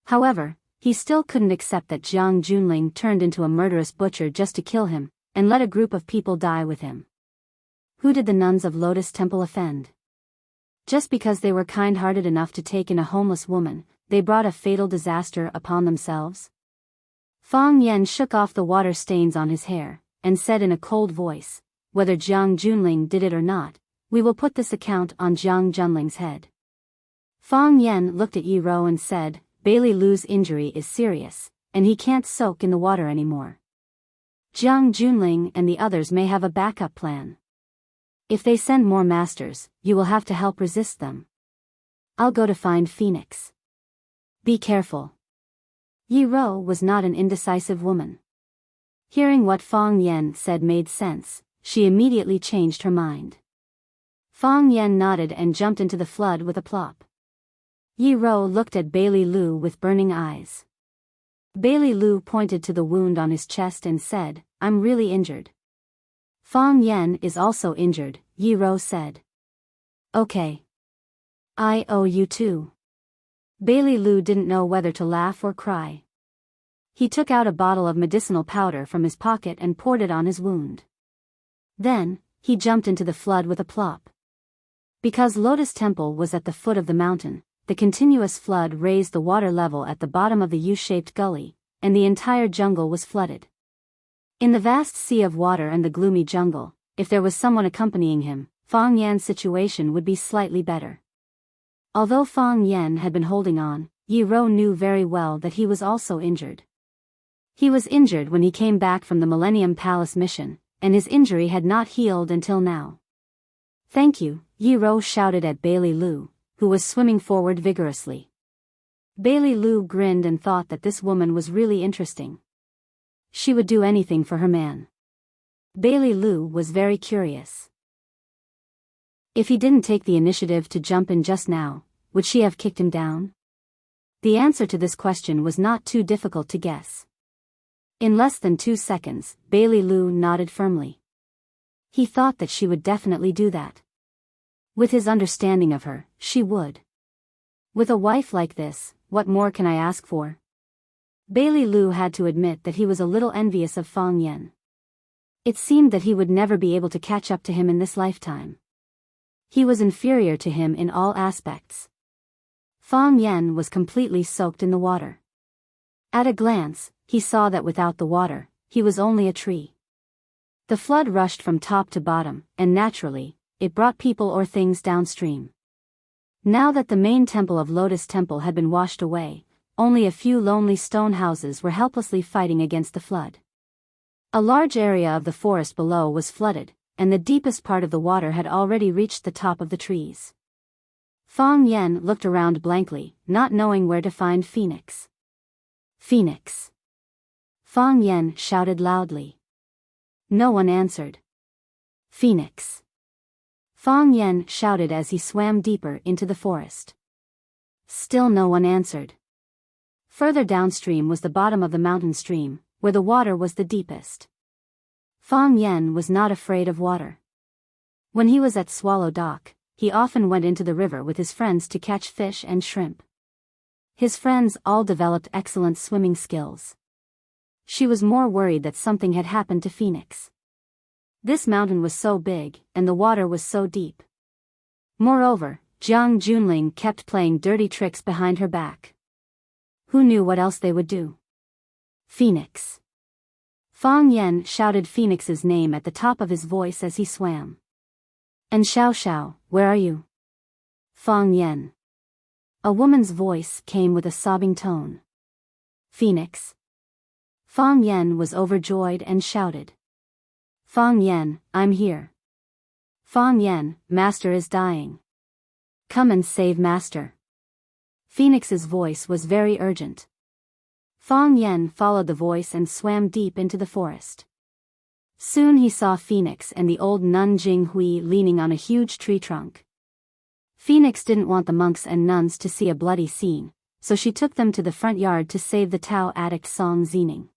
However, he still couldn't accept that Jiang Junling turned into a murderous butcher just to kill him, and let a group of people die with him. Who did the nuns of Lotus Temple offend? Just because they were kind-hearted enough to take in a homeless woman, they brought a fatal disaster upon themselves? Fang Yan shook off the water stains on his hair, and said in a cold voice, "Whether Jiang Junling did it or not, we will put this account on Jiang Junling's head." Fang Yan looked at Yi Rou and said, "Bailey Lu's injury is serious, and he can't soak in the water anymore. Jiang Junling and the others may have a backup plan. If they send more masters, you will have to help resist them. I'll go to find Phoenix. Be careful." Yi Rou was not an indecisive woman. Hearing what Fang Yan said made sense, she immediately changed her mind. Fang Yan nodded and jumped into the flood with a plop. Yi Rou looked at Bailey Lu with burning eyes. Bailey Lu pointed to the wound on his chest and said, "I'm really injured." "Fang Yan is also injured," Yi Rou said. "Okay. I owe you too." Bailey Lu didn't know whether to laugh or cry. He took out a bottle of medicinal powder from his pocket and poured it on his wound. Then, he jumped into the flood with a plop. Because Lotus Temple was at the foot of the mountain, the continuous flood raised the water level at the bottom of the U-shaped gully, and the entire jungle was flooded. In the vast sea of water and the gloomy jungle, if there was someone accompanying him, Fang Yan's situation would be slightly better. Although Fang Yan had been holding on, Yi Rou knew very well that he was also injured. He was injured when he came back from the Millennium Palace mission, and his injury had not healed until now. "Thank you," Yi Rou shouted at Bailey Lu, who was swimming forward vigorously. Bailey Lu grinned and thought that this woman was really interesting. She would do anything for her man. Bailey Lu was very curious. If he didn't take the initiative to jump in just now, would she have kicked him down? The answer to this question was not too difficult to guess. In less than 2 seconds, Bailey Lu nodded firmly. He thought that she would definitely do that. With his understanding of her, she would. With a wife like this, what more can I ask for? Bailey Lu had to admit that he was a little envious of Fang Yan. It seemed that he would never be able to catch up to him in this lifetime. He was inferior to him in all aspects. Fang Yan was completely soaked in the water. At a glance, he saw that without the water, he was only a tree. The flood rushed from top to bottom, and naturally, it brought people or things downstream. Now that the main temple of Lotus Temple had been washed away, only a few lonely stone houses were helplessly fighting against the flood. A large area of the forest below was flooded, and the deepest part of the water had already reached the top of the trees. Fang Yan looked around blankly, not knowing where to find Phoenix. Phoenix! Fang Yan shouted loudly. No one answered. Phoenix! Fang Yan shouted as he swam deeper into the forest. Still no one answered. Further downstream was the bottom of the mountain stream, where the water was the deepest. Fang Yan was not afraid of water. When he was at Swallow Dock, he often went into the river with his friends to catch fish and shrimp. His friends all developed excellent swimming skills. She was more worried that something had happened to Phoenix. This mountain was so big, and the water was so deep. Moreover, Jiang Junling kept playing dirty tricks behind her back. Who knew what else they would do? Phoenix! Fang Yan shouted Phoenix's name at the top of his voice as he swam. And Xiao Xiao, where are you? Fang Yan. A woman's voice came with a sobbing tone. Phoenix. Fang Yan was overjoyed and shouted. Fang Yan, I'm here. Fang Yan, Master is dying. Come and save Master. Phoenix's voice was very urgent. Fang Yan followed the voice and swam deep into the forest. Soon he saw Phoenix and the old nun Jing Hui leaning on a huge tree trunk. Phoenix didn't want the monks and nuns to see a bloody scene, so she took them to the front yard to save the Tao addict Song Zining.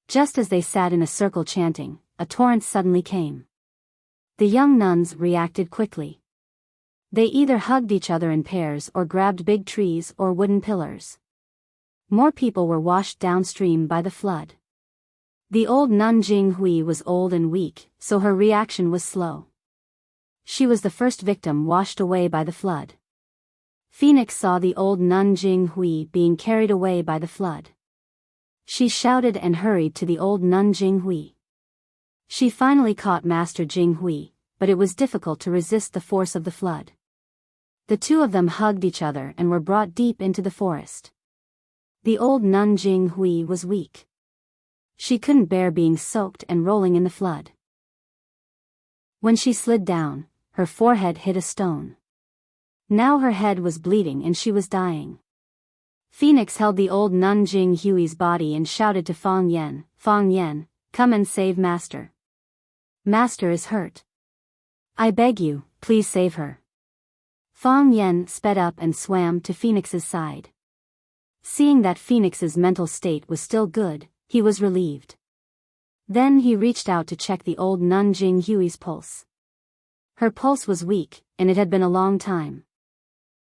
Just as they sat in a circle chanting, a torrent suddenly came. The young nuns reacted quickly. They either hugged each other in pairs or grabbed big trees or wooden pillars. More people were washed downstream by the flood. The old nun Jing Hui was old and weak, so her reaction was slow. She was the first victim washed away by the flood. Phoenix saw the old nun Jing Hui being carried away by the flood. She shouted and hurried to the old nun Jing Hui. She finally caught Master Jing Hui, but it was difficult to resist the force of the flood. The two of them hugged each other and were brought deep into the forest. The old nun Jing Hui was weak. She couldn't bear being soaked and rolling in the flood. When she slid down, her forehead hit a stone. Now her head was bleeding and she was dying. Phoenix held the old nun Jing Hui's body and shouted to Fang Yan, Fang Yan, come and save Master. Master is hurt. I beg you, please save her. Fang Yan sped up and swam to Phoenix's side. Seeing that Phoenix's mental state was still good, he was relieved. Then he reached out to check the old nun Jing Hui's pulse. Her pulse was weak, and it had been a long time.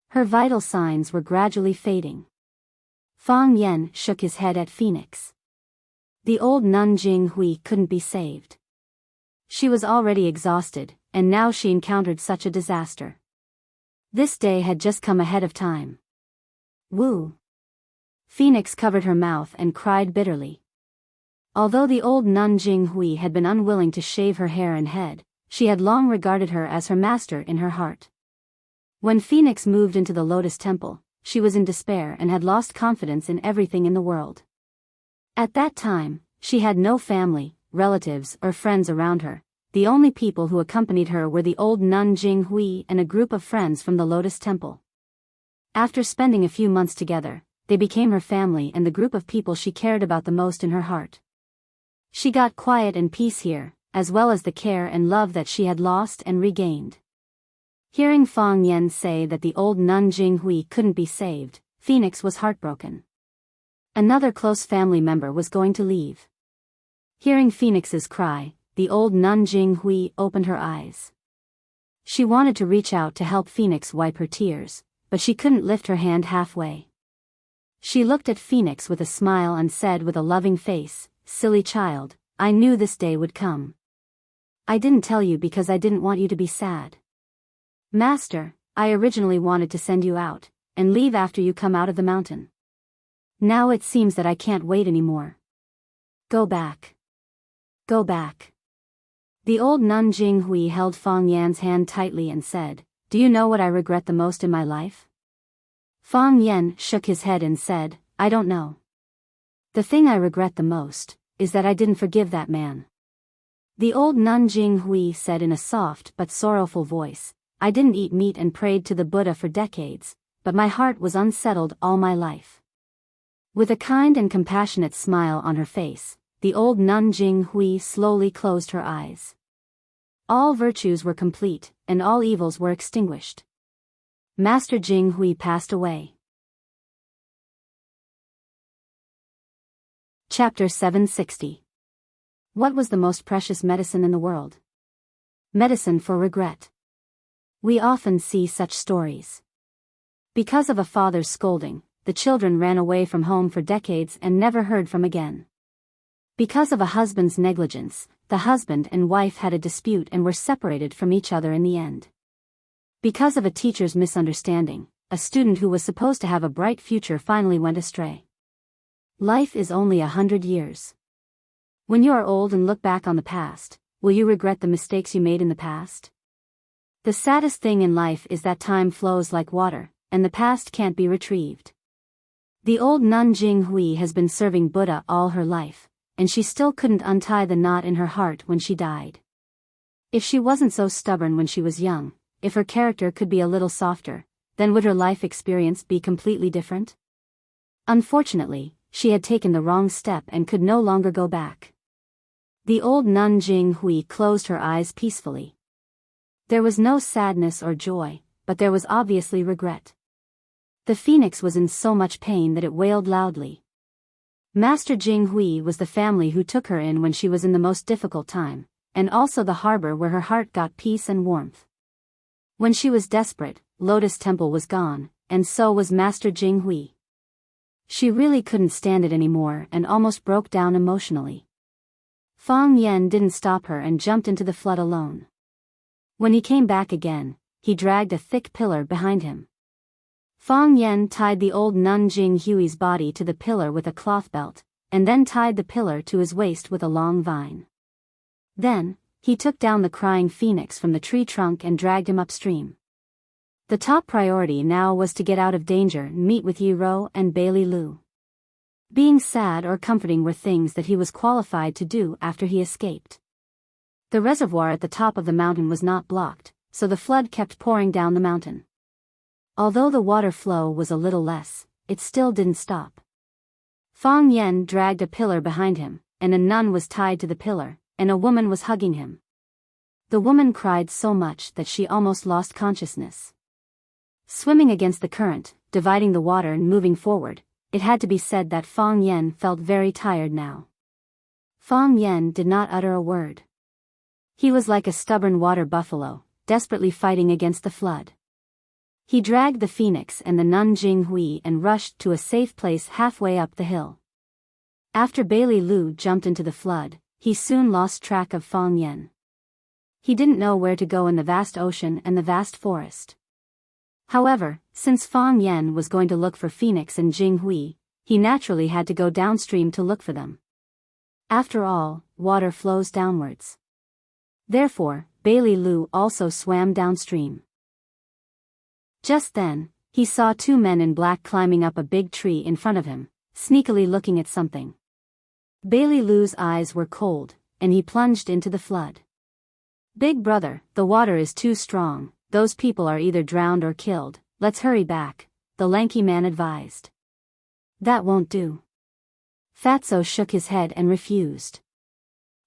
Her vital signs were gradually fading. Fang Yan shook his head at Phoenix. The old nun Jing Hui couldn't be saved. She was already exhausted, and now she encountered such a disaster. This day had just come ahead of time. Woo! Phoenix covered her mouth and cried bitterly. Although the old nun Jing Hui had been unwilling to shave her hair and head, she had long regarded her as her master in her heart. When Phoenix moved into the Lotus Temple, she was in despair and had lost confidence in everything in the world. At that time, she had no family, relatives or friends around her. The only people who accompanied her were the old nun Jing Hui and a group of friends from the Lotus Temple. After spending a few months together, they became her family and the group of people she cared about the most in her heart. She got quiet and peace here, as well as the care and love that she had lost and regained. Hearing Fang Yan say that the old nun Jinghui couldn't be saved, Phoenix was heartbroken. Another close family member was going to leave. Hearing Phoenix's cry, the old nun Jinghui opened her eyes. She wanted to reach out to help Phoenix wipe her tears, but she couldn't lift her hand halfway. She looked at Phoenix with a smile and said with a loving face, "Silly child, I knew this day would come. I didn't tell you because I didn't want you to be sad. Master, I originally wanted to send you out, and leave after you come out of the mountain. Now it seems that I can't wait anymore. Go back. Go back." The old nun Jinghui held Fang Yan's hand tightly and said, "Do you know what I regret the most in my life?" Fang Yan shook his head and said, "I don't know. The thing I regret the most is that I didn't forgive that man." The old nun Jinghui said in a soft but sorrowful voice, "I didn't eat meat and prayed to the Buddha for decades, but my heart was unsettled all my life." With a kind and compassionate smile on her face, the old nun Jinghui slowly closed her eyes. All virtues were complete, and all evils were extinguished. Master Jinghui passed away. Chapter 760. What was the most precious medicine in the world? Medicine for regret. We often see such stories. Because of a father's scolding, the children ran away from home for decades and never heard from again. Because of a husband's negligence, the husband and wife had a dispute and were separated from each other in the end. Because of a teacher's misunderstanding, a student who was supposed to have a bright future finally went astray. Life is only 100 years. When you are old and look back on the past, will you regret the mistakes you made in the past? The saddest thing in life is that time flows like water, and the past can't be retrieved. The old nun Jinghui has been serving Buddha all her life, and she still couldn't untie the knot in her heart when she died. If she wasn't so stubborn when she was young, if her character could be a little softer, then would her life experience be completely different? Unfortunately, she had taken the wrong step and could no longer go back. The old nun Jinghui closed her eyes peacefully. There was no sadness or joy, but there was obviously regret. The phoenix was in so much pain that it wailed loudly. Master Jinghui was the family who took her in when she was in the most difficult time, and also the harbor where her heart got peace and warmth. When she was desperate, Lotus Temple was gone, and so was Master Jinghui. She really couldn't stand it anymore and almost broke down emotionally. Fang Yan didn't stop her and jumped into the flood alone. When he came back again, he dragged a thick pillar behind him. Fang Yan tied the old nun Jinghui's body to the pillar with a cloth belt, and then tied the pillar to his waist with a long vine. Then, he took down the crying phoenix from the tree trunk and dragged him upstream. The top priority now was to get out of danger and meet with Yi Ro and Bailey Lu. Being sad or comforting were things that he was qualified to do after he escaped. The reservoir at the top of the mountain was not blocked, so the flood kept pouring down the mountain. Although the water flow was a little less, it still didn't stop. Fang Yan dragged a pillar behind him, and a nun was tied to the pillar, and a woman was hugging him. The woman cried so much that she almost lost consciousness. Swimming against the current, dividing the water and moving forward, it had to be said that Fang Yan felt very tired now. Fang Yan did not utter a word. He was like a stubborn water buffalo, desperately fighting against the flood. He dragged the phoenix and the nun Jinghui and rushed to a safe place halfway up the hill. After Bailey Lu jumped into the flood, he soon lost track of Fang Yan. He didn't know where to go in the vast ocean and the vast forest. However, since Fang Yan was going to look for Phoenix and Jinghui, he naturally had to go downstream to look for them. After all, water flows downwards. Therefore, Bailey Lu also swam downstream. Just then, he saw two men in black climbing up a big tree in front of him, sneakily looking at something. Bailey Lu's eyes were cold, and he plunged into the flood. "Big brother, the water is too strong, those people are either drowned or killed, let's hurry back," the lanky man advised. "That won't do." Fatso shook his head and refused.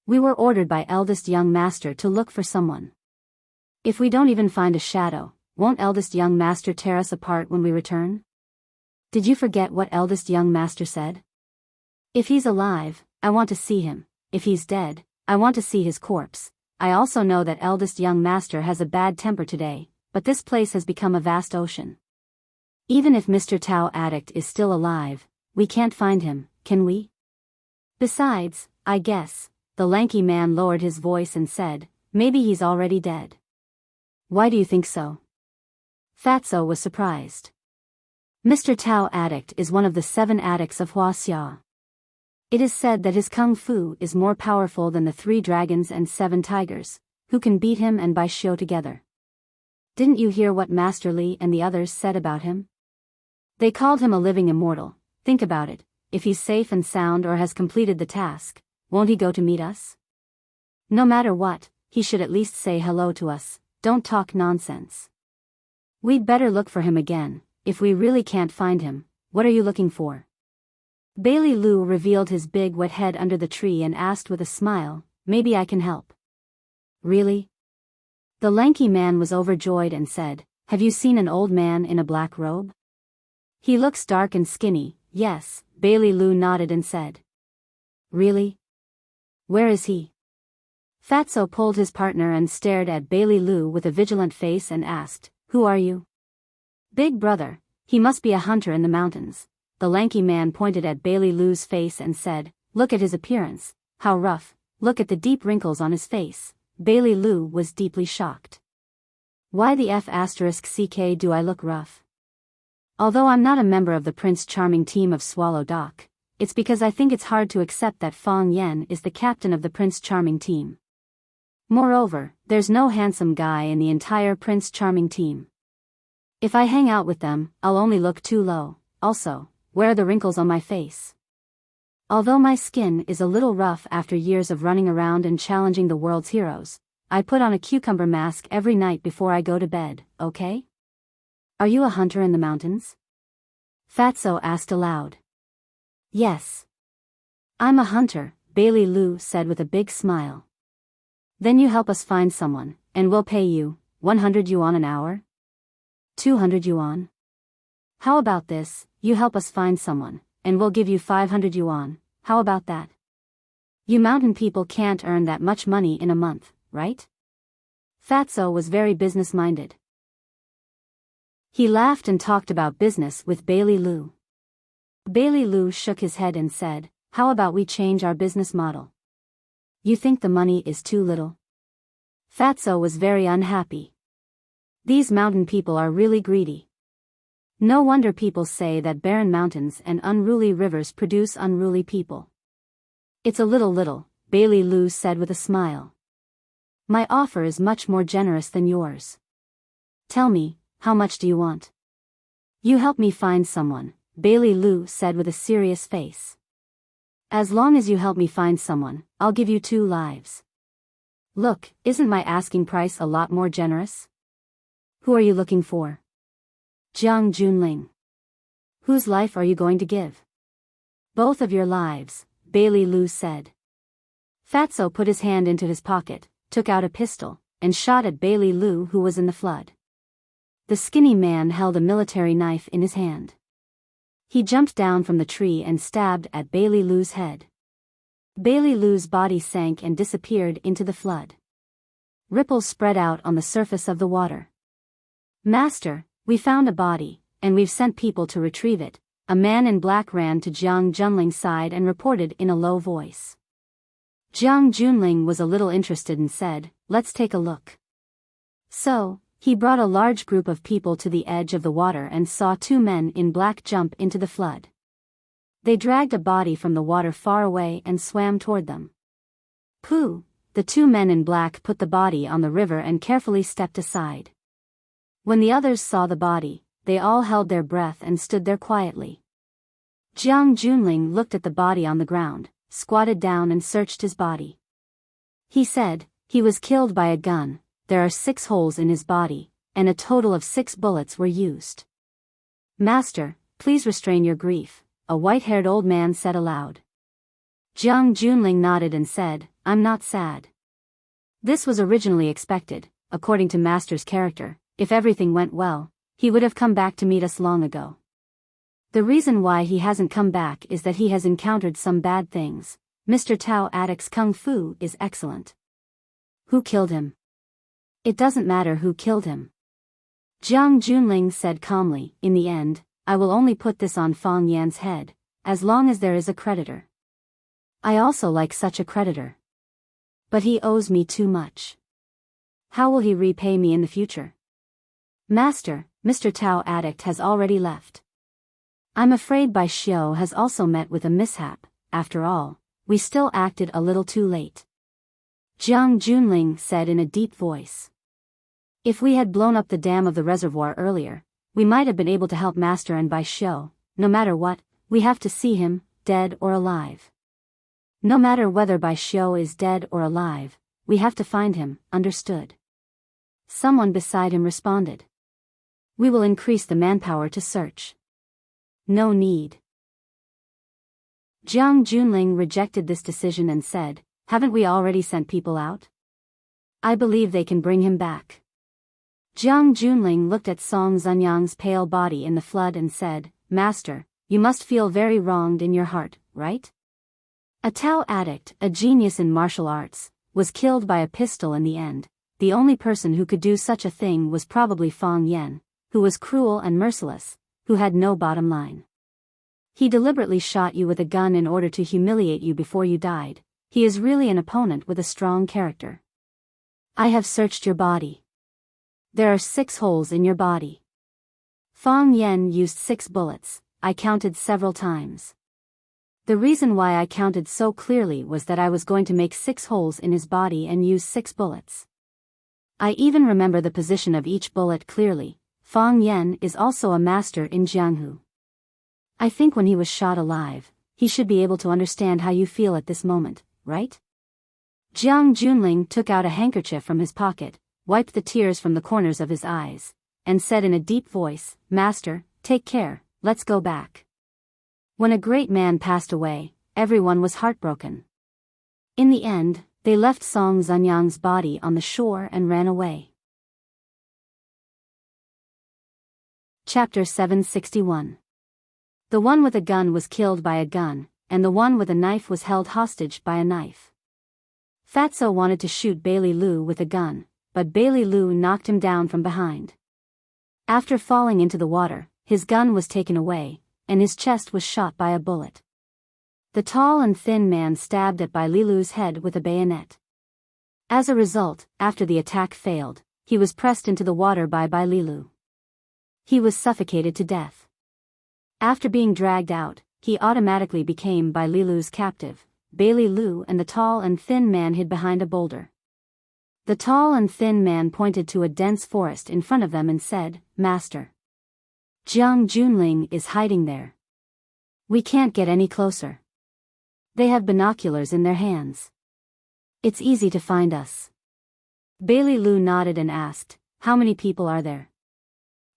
"We were ordered by eldest young master to look for someone. If we don't even find a shadow, won't eldest young master tear us apart when we return? Did you forget what eldest young master said? If he's alive, I want to see him. If he's dead, I want to see his corpse. I also know that eldest young master has a bad temper today, but this place has become a vast ocean. Even if Mr. Tao Addict is still alive, we can't find him, can we? Besides, I guess, the lanky man lowered his voice and said, maybe he's already dead. Why do you think so? Fatso was surprised. Mr. Tao Addict is one of the 7 addicts of Huaxia. It is said that his kung fu is more powerful than the 3 dragons and 7 tigers, who can beat him and Bai Xiu together. Didn't you hear what Master Li and the others said about him? They called him a living immortal. Think about it, if he's safe and sound or has completed the task, won't he go to meet us? No matter what, he should at least say hello to us. Don't talk nonsense. We'd better look for him again. If we really can't find him, what are you looking for? Bailey Lu revealed his big wet head under the tree and asked with a smile, maybe I can help. Really? The lanky man was overjoyed and said, have you seen an old man in a black robe? He looks dark and skinny. Yes, Bailey Lu nodded and said. Really? Where is he? Fatso pulled his partner and stared at Bailey Lu with a vigilant face and asked, who are you? Big brother, he must be a hunter in the mountains. The lanky man pointed at Bailey Lu's face and said, look at his appearance, how rough, look at the deep wrinkles on his face. Bailey Lu was deeply shocked. Why the F***ck do I look rough? Although I'm not a member of the Prince Charming team of Swallow Dock, it's because I think it's hard to accept that Fang Yan is the captain of the Prince Charming team. Moreover, there's no handsome guy in the entire Prince Charming team. If I hang out with them, I'll only look too low. Also, where are the wrinkles on my face? Although my skin is a little rough after years of running around and challenging the world's heroes, I put on a cucumber mask every night before I go to bed, okay? Are you a hunter in the mountains? Fatso asked aloud. Yes. I'm a hunter, Bailey Lu said with a big smile. Then you help us find someone, and we'll pay you, 100 yuan an hour? 200 yuan? How about this, you help us find someone, and we'll give you 500 yuan, how about that? You mountain people can't earn that much money in a month, right? Fatso was very business-minded. He laughed and talked about business with Bailey Lu. Bailey Lu shook his head and said, how about we change our business model? You think the money is too little? Fatso was very unhappy. These mountain people are really greedy. No wonder people say that barren mountains and unruly rivers produce unruly people. It's a little, Bailey Lu said with a smile. My offer is much more generous than yours. Tell me, how much do you want? You help me find someone, Bailey Lu said with a serious face. As long as you help me find someone, I'll give you 2 lives. Look, isn't my asking price a lot more generous? Who are you looking for? Jiang Junling. Whose life are you going to give? Both of your lives, Bailey Lu said. Fatso put his hand into his pocket, took out a pistol, and shot at Bailey Lu who was in the flood. The skinny man held a military knife in his hand. He jumped down from the tree and stabbed at Bailey Lu's head. Bailey Lu's body sank and disappeared into the flood. Ripples spread out on the surface of the water. Master, we found a body, and we've sent people to retrieve it. A man in black ran to Jiang Junling's side and reported in a low voice. Jiang Junling was a little interested and said, let's take a look. So, he brought a large group of people to the edge of the water and saw 2 men in black jump into the flood. They dragged a body from the water far away and swam toward them. Pooh! The 2 men in black put the body on the river and carefully stepped aside. When the others saw the body, they all held their breath and stood there quietly. Jiang Junling looked at the body on the ground, squatted down and searched his body. He said, he was killed by a gun. There are 6 holes in his body, and a total of 6 bullets were used. Master, please restrain your grief, a white-haired old man said aloud. Jiang Junling nodded and said, I'm not sad. This was originally expected, according to Master's character, if everything went well, he would have come back to meet us long ago. The reason why he hasn't come back is that he has encountered some bad things. Mr. Tao Attic's kung fu is excellent. Who killed him? It doesn't matter who killed him. Jiang Junling said calmly, in the end, I will only put this on Fang Yan's head, as long as there is a creditor. I also like such a creditor. But he owes me too much. How will he repay me in the future? Master, Mr. Tao Attic has already left. I'm afraid Bai Xiao has also met with a mishap. After all, we still acted a little too late. Jiang Junling said in a deep voice. If we had blown up the dam of the reservoir earlier, we might have been able to help Master and Bai Xiao. No matter what, we have to see him, dead or alive. No matter whether Bai Xiao is dead or alive, we have to find him, understood? Someone beside him responded. We will increase the manpower to search. No need. Jiang Junling rejected this decision and said, haven't we already sent people out? I believe they can bring him back. Jiang Junling looked at Song Zunyang's pale body in the flood and said, Master, you must feel very wronged in your heart, right? A Tao addict, a genius in martial arts, was killed by a pistol in the end. The only person who could do such a thing was probably Fang Yan, who was cruel and merciless, who had no bottom line. He deliberately shot you with a gun in order to humiliate you before you died. He is really an opponent with a strong character. I have searched your body. There are 6 holes in your body. Fang Yan used 6 bullets, I counted several times. The reason why I counted so clearly was that I was going to make 6 holes in his body and use 6 bullets. I even remember the position of each bullet clearly. Fang Yan is also a master in Jianghu. I think when he was shot alive, he should be able to understand how you feel at this moment, right? Jiang Junling took out a handkerchief from his pocket, wiped the tears from the corners of his eyes, and said in a deep voice, Master, take care, let's go back. When a great man passed away, everyone was heartbroken. In the end, they left Song Zunyang's body on the shore and ran away. Chapter 761. The one with a gun was killed by a gun, and the one with a knife was held hostage by a knife. Fatso wanted to shoot Bailey Lu with a gun, but Bailey Lu knocked him down from behind. After falling into the water, his gun was taken away, and his chest was shot by a bullet. The tall and thin man stabbed at Bai Lilu's head with a bayonet. As a result, after the attack failed, he was pressed into the water by Bai Lilu. He was suffocated to death. After being dragged out, he automatically became Bai Lilu's captive. Bailey Lu and the tall and thin man hid behind a boulder. The tall and thin man pointed to a dense forest in front of them and said, Master. Jiang Junling is hiding there. We can't get any closer. They have binoculars in their hands. It's easy to find us. Bailey Lu nodded and asked, how many people are there?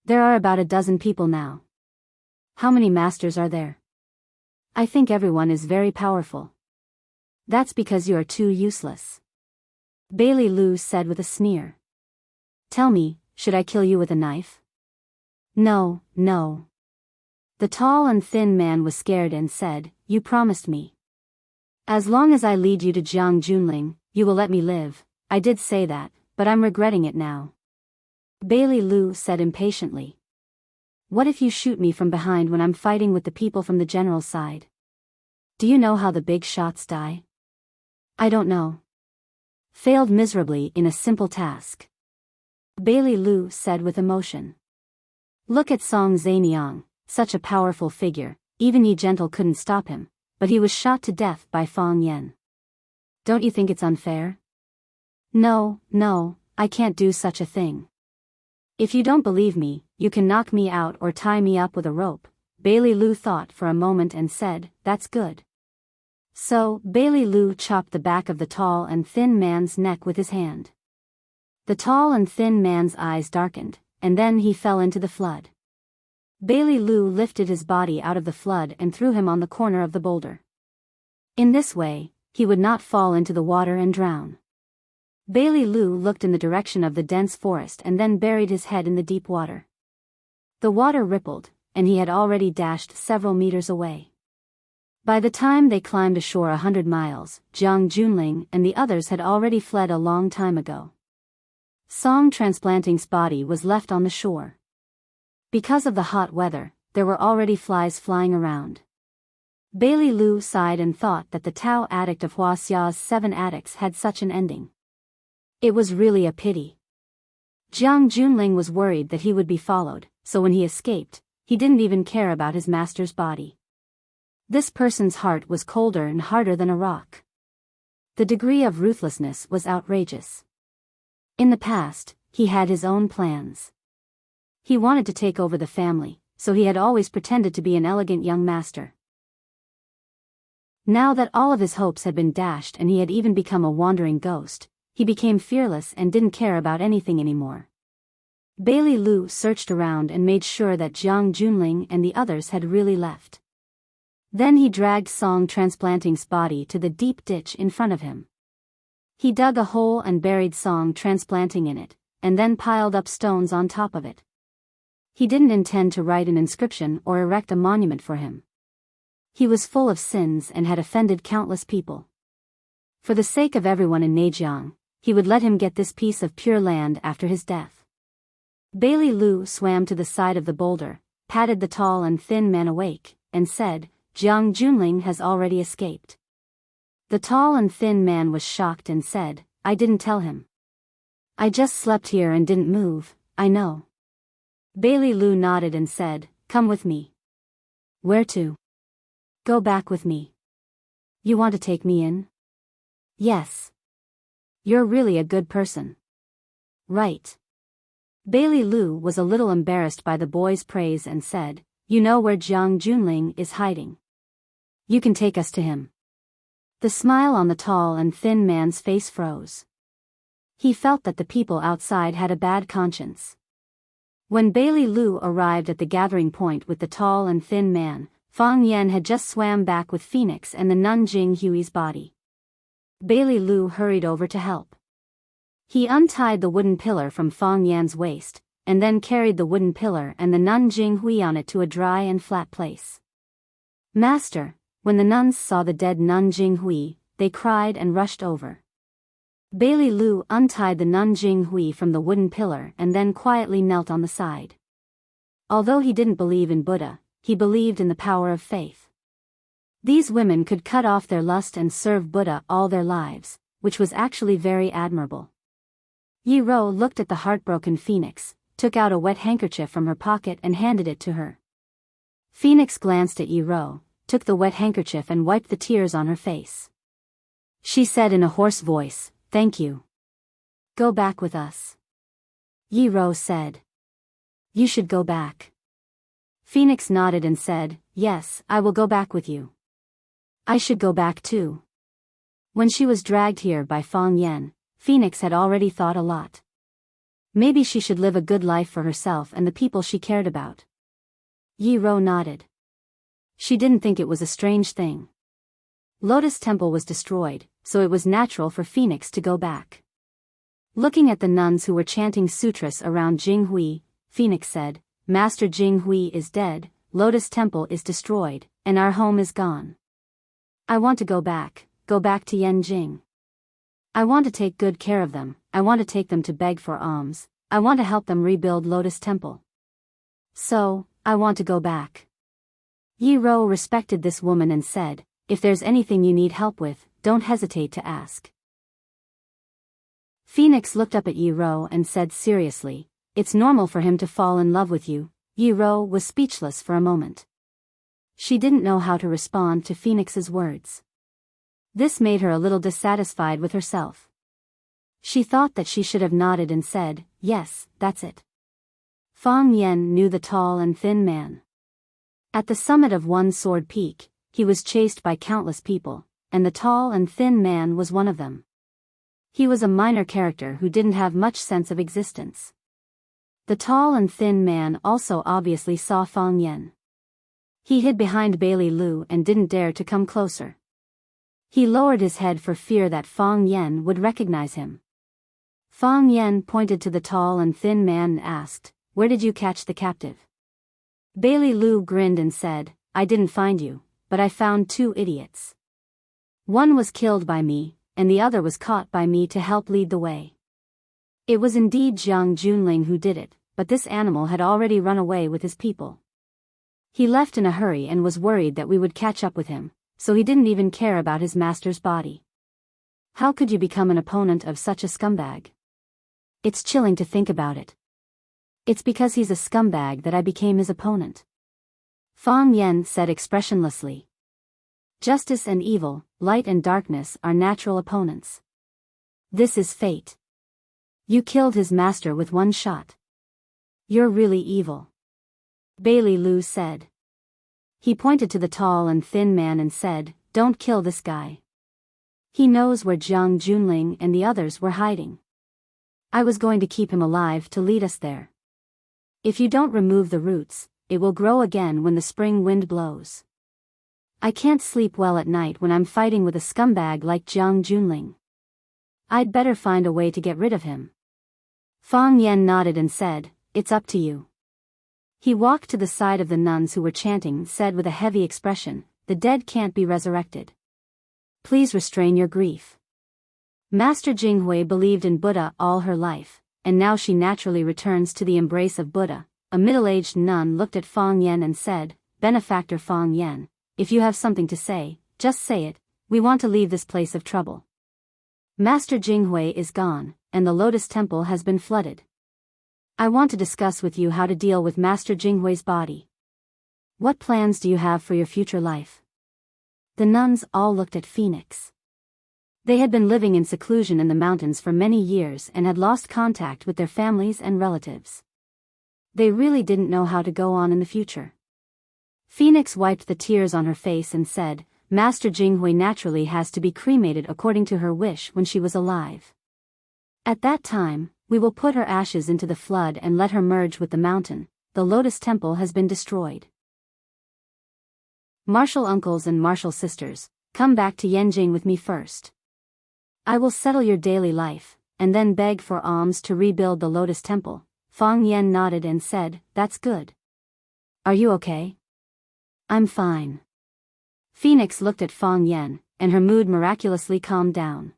There are about a dozen people now. How many masters are there? I think everyone is very powerful. That's because you are too useless. Bailey Lu said with a sneer. Tell me, should I kill you with a knife? No, no. The tall and thin man was scared and said, you promised me. As long as I lead you to Jiang Junling, you will let me live. I did say that, but I'm regretting it now. Bailey Lu said impatiently. What if you shoot me from behind when I'm fighting with the people from the general's side? Do you know how the big shots die? I don't know. Failed miserably in a simple task. Bailey Lu said with emotion. Look at Song Zaniang, such a powerful figure, even Yi Gentle couldn't stop him, but he was shot to death by Fang Yan. Don't you think it's unfair? No, no, I can't do such a thing. If you don't believe me, you can knock me out or tie me up with a rope. Bailey Lu thought for a moment and said, that's good. So, Bailey Lu chopped the back of the tall and thin man's neck with his hand. The tall and thin man's eyes darkened, and then he fell into the flood. Bailey Lu lifted his body out of the flood and threw him on the corner of the boulder. In this way, he would not fall into the water and drown. Bailey Lu looked in the direction of the dense forest and then buried his head in the deep water. The water rippled, and he had already dashed several meters away. By the time they climbed ashore 100 miles, Jiang Junling and the others had already fled a long time ago. Song Transplanting's body was left on the shore. Because of the hot weather, there were already flies flying around. Bailey Lu sighed and thought that the Tao addict of Huaxia's 7 addicts had such an ending. It was really a pity. Jiang Junling was worried that he would be followed, so when he escaped, he didn't even care about his master's body. This person's heart was colder and harder than a rock. The degree of ruthlessness was outrageous. In the past, he had his own plans. He wanted to take over the family, so he had always pretended to be an elegant young master. Now that all of his hopes had been dashed and he had even become a wandering ghost, he became fearless and didn't care about anything anymore. Bailey Lu searched around and made sure that Jiang Junling and the others had really left. Then he dragged Song Transplanting's body to the deep ditch in front of him. He dug a hole and buried Song Transplanting in it, and then piled up stones on top of it. He didn't intend to write an inscription or erect a monument for him. He was full of sins and had offended countless people. For the sake of everyone in Neijiang, he would let him get this piece of pure land after his death. Bailey Lu swam to the side of the boulder, patted the tall and thin man awake, and said, "Jiang Junling has already escaped." The tall and thin man was shocked and said, "I didn't tell him. I just slept here and didn't move, I know." Bailey Lu nodded and said, "Come with me." "Where to?" "Go back with me." "You want to take me in?" "Yes. You're really a good person." "Right." Bailey Lu was a little embarrassed by the boy's praise and said, "You know where Jiang Junling is hiding. You can take us to him." The smile on the tall and thin man's face froze. He felt that the people outside had a bad conscience. When Bailey Lu arrived at the gathering point with the tall and thin man, Fang Yan had just swam back with Phoenix and the nun Jing Hui's body. Bailey Lu hurried over to help. He untied the wooden pillar from Fang Yan's waist, and then carried the wooden pillar and the nun Jing Hui on it to a dry and flat place. "Master," when the nuns saw the dead nun Jing Hui, they cried and rushed over. Bailey Lu untied the nun Jing Hui from the wooden pillar and then quietly knelt on the side. Although he didn't believe in Buddha, he believed in the power of faith. These women could cut off their lust and serve Buddha all their lives, which was actually very admirable. Yi Ro looked at the heartbroken Phoenix, took out a wet handkerchief from her pocket and handed it to her. Phoenix glanced at Yi Ro, took the wet handkerchief and wiped the tears on her face. She said in a hoarse voice, "Thank you. Go back with us." Yi Ro said, "You should go back." Phoenix nodded and said, "Yes, I will go back with you. I should go back too." When she was dragged here by Fang Yan, Phoenix had already thought a lot. Maybe she should live a good life for herself and the people she cared about. Yi Ro nodded. She didn't think it was a strange thing. Lotus Temple was destroyed, so it was natural for Phoenix to go back. Looking at the nuns who were chanting sutras around Jing Hui, Phoenix said, "Master Jing Hui is dead, Lotus Temple is destroyed, and our home is gone. I want to go back to Yanjing. I want to take good care of them, I want to take them to beg for alms, I want to help them rebuild Lotus Temple. So, I want to go back." Yi Ro respected this woman and said, "If there's anything you need help with, don't hesitate to ask." Phoenix looked up at Yi Ro and said seriously, "It's normal for him to fall in love with you." Yi Ro was speechless for a moment. She didn't know how to respond to Phoenix's words. This made her a little dissatisfied with herself. She thought that she should have nodded and said, "Yes, that's it." Fang Yan knew the tall and thin man. At the summit of One Sword Peak, he was chased by countless people, and the tall and thin man was one of them. He was a minor character who didn't have much sense of existence. The tall and thin man also obviously saw Fang Yan. He hid behind Bailey Lu and didn't dare to come closer. He lowered his head for fear that Fang Yan would recognize him. Fang Yan pointed to the tall and thin man and asked, "Where did you catch the captive?" Bailey Lu grinned and said, "I didn't find you, but I found two idiots. One was killed by me, and the other was caught by me to help lead the way." It was indeed Jiang Junling who did it, but this animal had already run away with his people. He left in a hurry and was worried that we would catch up with him, so he didn't even care about his master's body. How could you become an opponent of such a scumbag? It's chilling to think about it. It's because he's a scumbag that I became his opponent. Fang Yan said expressionlessly. Justice and evil, light and darkness are natural opponents. This is fate. You killed his master with one shot. You're really evil. Bailey Lu said. He pointed to the tall and thin man and said, "Don't kill this guy. He knows where Jiang Junling and the others were hiding. I was going to keep him alive to lead us there. If you don't remove the roots, it will grow again when the spring wind blows. I can't sleep well at night when I'm fighting with a scumbag like Jiang Junling. I'd better find a way to get rid of him." Fang Yan nodded and said, "It's up to you." He walked to the side of the nuns who were chanting and said with a heavy expression, "The dead can't be resurrected. Please restrain your grief." Master Jinghui believed in Buddha all her life, and now she naturally returns to the embrace of Buddha. A middle-aged nun looked at Fang Yan and said, "Benefactor Fang Yan, if you have something to say, just say it. We want to leave this place of trouble. Master Jinghui is gone, and the Lotus Temple has been flooded. I want to discuss with you how to deal with Master Jinghui's body. What plans do you have for your future life?" The nuns all looked at Phoenix. They had been living in seclusion in the mountains for many years and had lost contact with their families and relatives. They really didn't know how to go on in the future. Phoenix wiped the tears on her face and said, "Master Jinghui naturally has to be cremated according to her wish when she was alive. At that time, we will put her ashes into the flood and let her merge with the mountain. The Lotus Temple has been destroyed. Martial uncles and martial sisters, come back to Yanjing with me first. I will settle your daily life, and then beg for alms to rebuild the Lotus Temple." Fang Yan nodded and said, "That's good. Are you okay?" "I'm fine." Phoenix looked at Fang Yan, and her mood miraculously calmed down.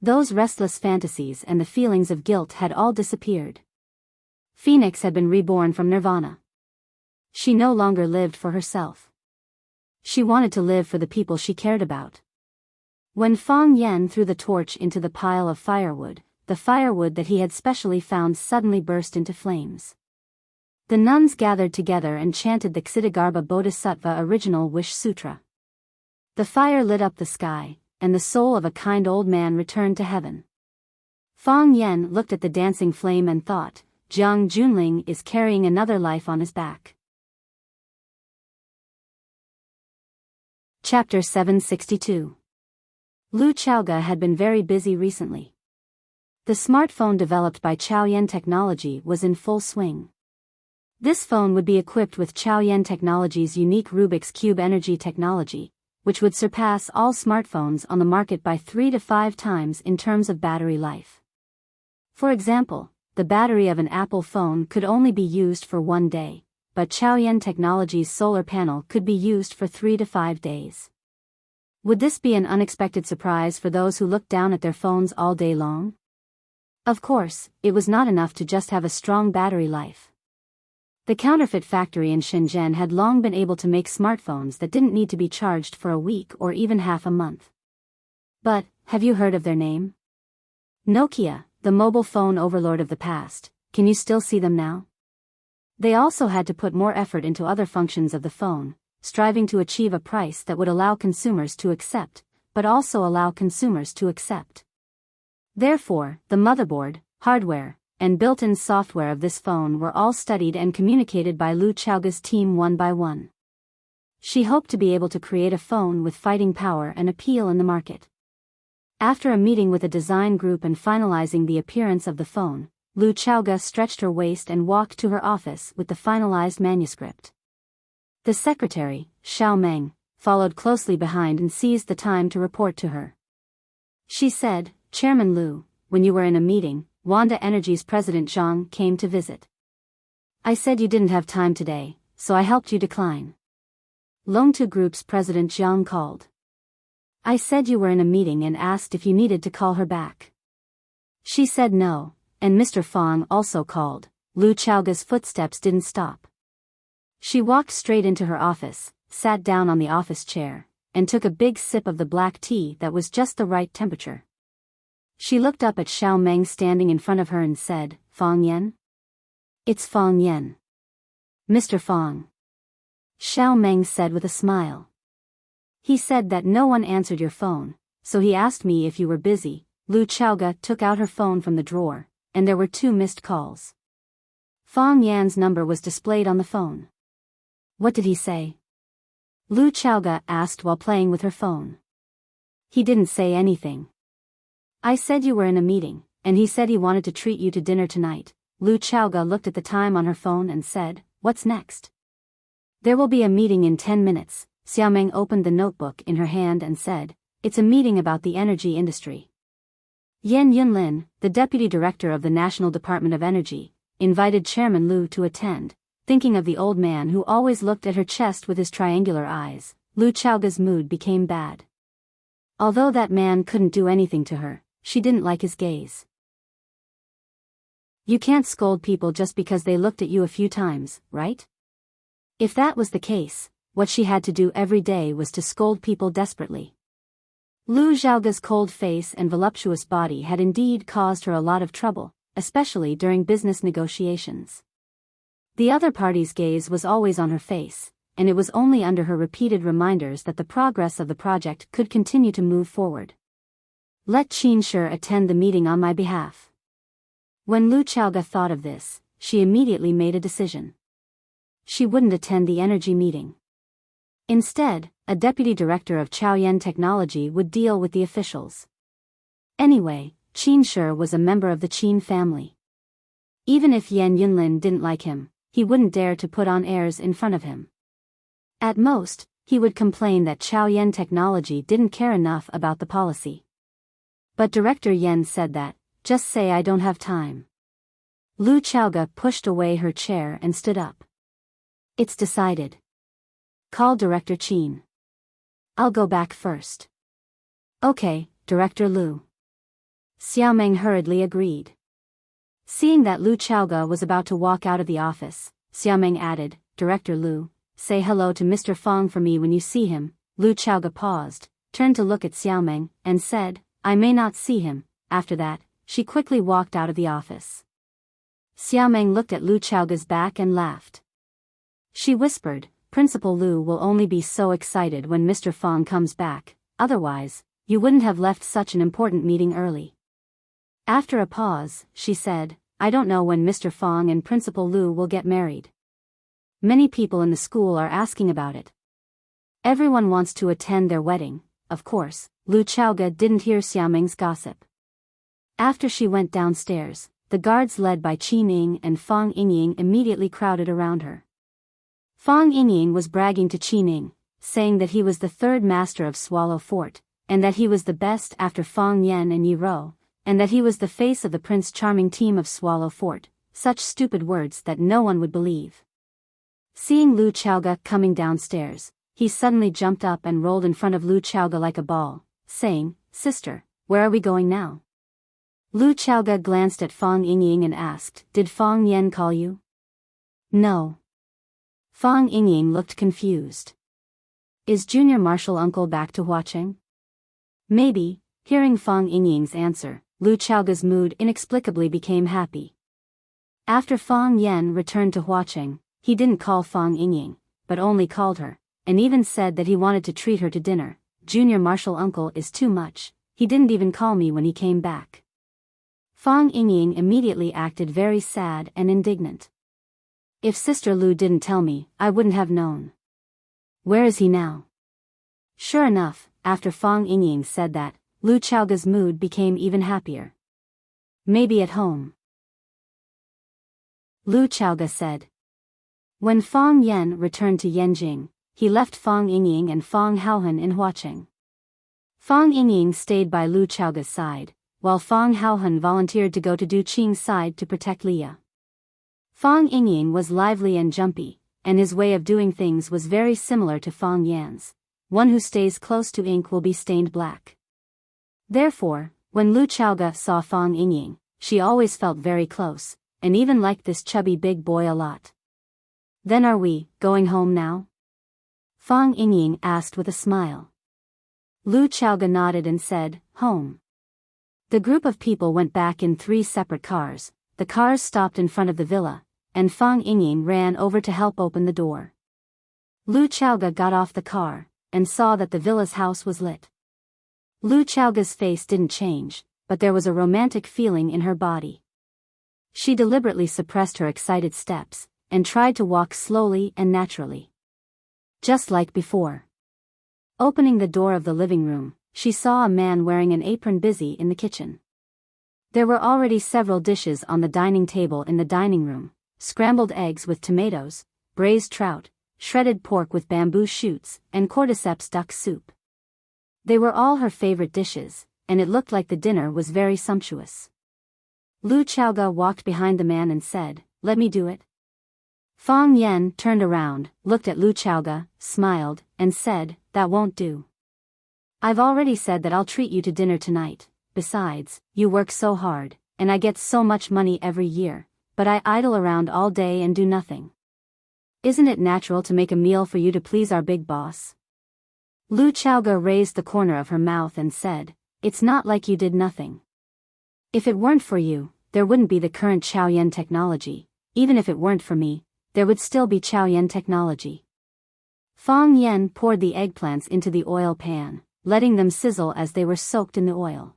Those restless fantasies and the feelings of guilt had all disappeared. Phoenix had been reborn from nirvana. She no longer lived for herself. She wanted to live for the people she cared about. When Fang Yan threw the torch into the pile of firewood, the firewood that he had specially found suddenly burst into flames. The nuns gathered together and chanted the Ksitigarbha Bodhisattva Original Wish Sutra. The fire lit up the sky, and the soul of a kind old man returned to heaven. Fang Yan looked at the dancing flame and thought, Jiang Junling is carrying another life on his back. Chapter 762. Lu Chaoga had been very busy recently. The smartphone developed by Chaoyan Technology was in full swing. This phone would be equipped with Chaoyan Technology's unique Rubik's Cube energy technology, which would surpass all smartphones on the market by 3 to 5 times in terms of battery life. For example, the battery of an Apple phone could only be used for 1 day, but Chaoyan Technology's solar panel could be used for 3 to 5 days. Would this be an unexpected surprise for those who looked down at their phones all day long? Of course, it was not enough to just have a strong battery life. The counterfeit factory in Shenzhen had long been able to make smartphones that didn't need to be charged for a week or even half a month. But, have you heard of their name? Nokia, the mobile phone overlord of the past. Can you still see them now? They also had to put more effort into other functions of the phone, striving to achieve a price that would allow consumers to accept, but also allow consumers to accept. Therefore, the motherboard, hardware, and built-in software of this phone were all studied and communicated by Lu Chaoga's team one by one. She hoped to be able to create a phone with fighting power and appeal in the market. After a meeting with a design group and finalizing the appearance of the phone, Lu Chaoga stretched her waist and walked to her office with the finalized manuscript. The secretary, Xiao Meng, followed closely behind and seized the time to report to her. She said, "Chairman Lu, when you were in a meeting, Wanda Energy's president Zhang came to visit. I said you didn't have time today, so I helped you decline. Longtu Group's president Zhang called. I said you were in a meeting and asked if you needed to call her back. She said no, and Mr. Fong also called. Lu Chaoga's footsteps didn't stop. She walked straight into her office, sat down on the office chair, and took a big sip of the black tea that was just the right temperature. She looked up at Xiao Meng standing in front of her and said, Fong Yan? It's Fong Yan. Mr. Fong. Xiao Meng said with a smile. He said that no one answered your phone, so he asked me if you were busy. Lu Chaoga took out her phone from the drawer, and there were 2 missed calls. Fong Yan's number was displayed on the phone. What did he say? Lu Chaoga asked while playing with her phone. He didn't say anything. I said you were in a meeting, and he said he wanted to treat you to dinner tonight. Lu Chaoga looked at the time on her phone and said, What's next? There will be a meeting in 10 minutes. Xiaomeng opened the notebook in her hand and said, It's a meeting about the energy industry. Yan Yunlin, the deputy director of the National Department of Energy, invited Chairman Lu to attend. Thinking of the old man who always looked at her chest with his triangular eyes, Lu Chaoga's mood became bad. Although that man couldn't do anything to her, she didn't like his gaze. You can't scold people just because they looked at you a few times, right? If that was the case, what she had to do every day was to scold people desperately. Lu Xiaoga's cold face and voluptuous body had indeed caused her a lot of trouble, especially during business negotiations. The other party's gaze was always on her face, and it was only under her repeated reminders that the progress of the project could continue to move forward. Let Qin Shi attend the meeting on my behalf. When Lu Chaoga thought of this, she immediately made a decision. She wouldn't attend the energy meeting. Instead, a deputy director of Chaoyan Technology would deal with the officials. Anyway, Qin Shi was a member of the Qin family. Even if Yan Yunlin didn't like him, he wouldn't dare to put on airs in front of him. At most, he would complain that Chaoyan Technology didn't care enough about the policy. But Director Yan said that, just say I don't have time. Lu Chaoga pushed away her chair and stood up. It's decided. Call Director Qin. I'll go back first. Okay, Director Lu. Xiaomeng hurriedly agreed. Seeing that Lu Chaoga was about to walk out of the office, Xiaomeng added, Director Lu, say hello to Mr. Fong for me when you see him. Lu Chaoga paused, turned to look at Xiaomeng, and said, I may not see him. After that, she quickly walked out of the office. Xiaomeng looked at Lu Chaoga's back and laughed. She whispered, Principal Lu will only be so excited when Mr. Fong comes back, otherwise, you wouldn't have left such an important meeting early. After a pause, she said, I don't know when Mr. Fong and Principal Lu will get married. Many people in the school are asking about it. Everyone wants to attend their wedding. Of course, Lu Chaoga didn't hear Xiaomeng's gossip. After she went downstairs, the guards led by Qin Ying and Fong Yingying immediately crowded around her. Fong Yingying was bragging to Qin Ying, saying that he was the 3rd master of Swallow Fort, and that he was the best after Fong Yan and Yi Ro, and that he was the face of the Prince Charming team of Swallow Fort, such stupid words that no one would believe. Seeing Lu Chaoga coming downstairs, he suddenly jumped up and rolled in front of Lu Chaoga like a ball, saying, Sister, where are we going now? Lu Chaoga glanced at Fong Yingying and asked, Did Fong Yan call you? No. Fong Yingying looked confused. Is Junior Marshal Uncle back to Huacheng? Maybe. Hearing Fong Yingying's answer, Lu Chaoga's mood inexplicably became happy. After Fong Yan returned to Huacheng, he didn't call Fong Yingying, but only called her, and even said that he wanted to treat her to dinner. Junior Marshal Uncle is too much, he didn't even call me when he came back. Fong Yingying immediately acted very sad and indignant. If Sister Lu didn't tell me, I wouldn't have known. Where is he now? Sure enough, after Fong Yingying said that, Lu Chaoga's mood became even happier. Maybe at home. Lu Chaoga said. When Fong Yan returned to Yanjing, he left Fong Yingying and Fong Haohan in Huacheng. Fong Yingying stayed by Lu Chaoga's side, while Fong Haohun volunteered to go to Du Qing's side to protect Leah. Fong Yingying was lively and jumpy, and his way of doing things was very similar to Fong Yan's. One who stays close to ink will be stained black. Therefore, when Lu Chaoga saw Fong Yingying, she always felt very close, and even liked this chubby big boy a lot. Then are we going home now? Fong Yingying asked with a smile. Lu Chaoga nodded and said, home. The group of people went back in 3 separate cars. The cars stopped in front of the villa, and Fong Yingying ran over to help open the door. Lu Chaoga got off the car, and saw that the villa's house was lit. Lu Chaoga's face didn't change, but there was a romantic feeling in her body. She deliberately suppressed her excited steps, and tried to walk slowly and naturally. Just like before. Opening the door of the living room, she saw a man wearing an apron busy in the kitchen. There were already several dishes on the dining table in the dining room: scrambled eggs with tomatoes, braised trout, shredded pork with bamboo shoots, and cordyceps duck soup. They were all her favorite dishes, and it looked like the dinner was very sumptuous. Lu Chaoga walked behind the man and said, "Let me do it." Fong Yan turned around, looked at Lu Chaoga, smiled, and said, "That won't do. I've already said that I'll treat you to dinner tonight. Besides, you work so hard, and I get so much money every year, but I idle around all day and do nothing. Isn't it natural to make a meal for you to please our big boss?" Lu Chaoga raised the corner of her mouth and said, "It's not like you did nothing. If it weren't for you, there wouldn't be the current Chaoyan technology. Even if it weren't for me, there would still be Chaoyan technology." Fong Yan poured the eggplants into the oil pan, letting them sizzle as they were soaked in the oil.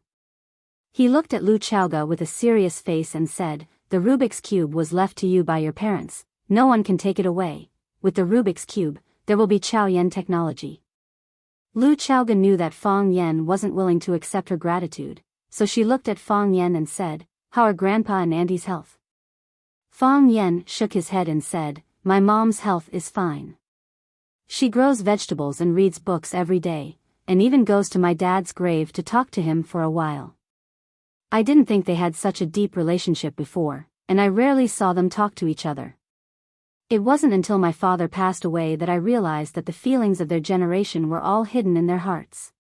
He looked at Lu Chaoga with a serious face and said, "The Rubik's Cube was left to you by your parents. No one can take it away. With the Rubik's Cube, there will be Chaoyan technology." Lu Chaoga knew that Fong Yan wasn't willing to accept her gratitude, so she looked at Fong Yan and said, "How are Grandpa and Auntie's health?" Fong Yan shook his head and said, "My mom's health is fine. She grows vegetables and reads books every day, and even goes to my dad's grave to talk to him for a while. I didn't think they had such a deep relationship before, and I rarely saw them talk to each other. It wasn't until my father passed away that I realized that the feelings of their generation were all hidden in their hearts.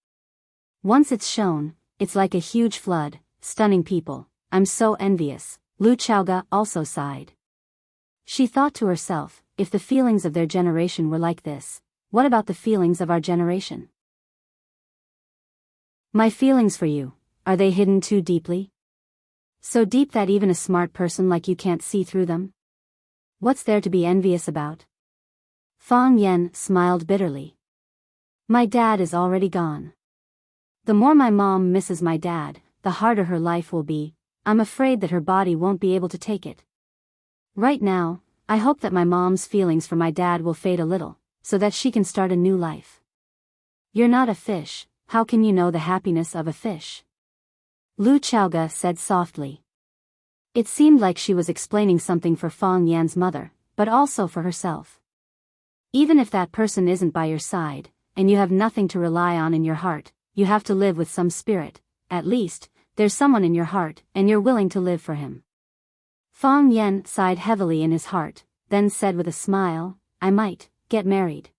Once it's shown, it's like a huge flood, stunning people. I'm so envious." Lu Chaoga also sighed. She thought to herself, if the feelings of their generation were like this, what about the feelings of our generation? My feelings for you, are they hidden too deeply? So deep that even a smart person like you can't see through them? What's there to be envious about? Fong Yan smiled bitterly. My dad is already gone. The more my mom misses my dad, the harder her life will be. I'm afraid that her body won't be able to take it. Right now, I hope that my mom's feelings for my dad will fade a little, so that she can start a new life. You're not a fish, how can you know the happiness of a fish? Lu Chaoga said softly. It seemed like she was explaining something for Fong Yan's mother, but also for herself. Even if that person isn't by your side, and you have nothing to rely on in your heart, you have to live with some spirit. At least, there's someone in your heart, and you're willing to live for him. Fong Yan sighed heavily in his heart, then said with a smile, I might get married.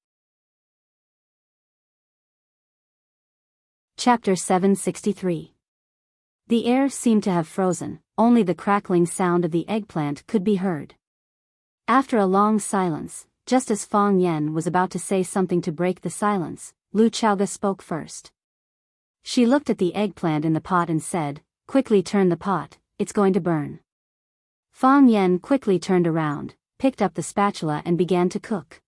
Chapter 763. The air seemed to have frozen, only the crackling sound of the eggplant could be heard. After a long silence, just as Fong Yan was about to say something to break the silence, Lu Chaoga spoke first. She looked at the eggplant in the pot and said, Quickly turn the pot, it's going to burn. Fong Yan quickly turned around, picked up the spatula and began to cook.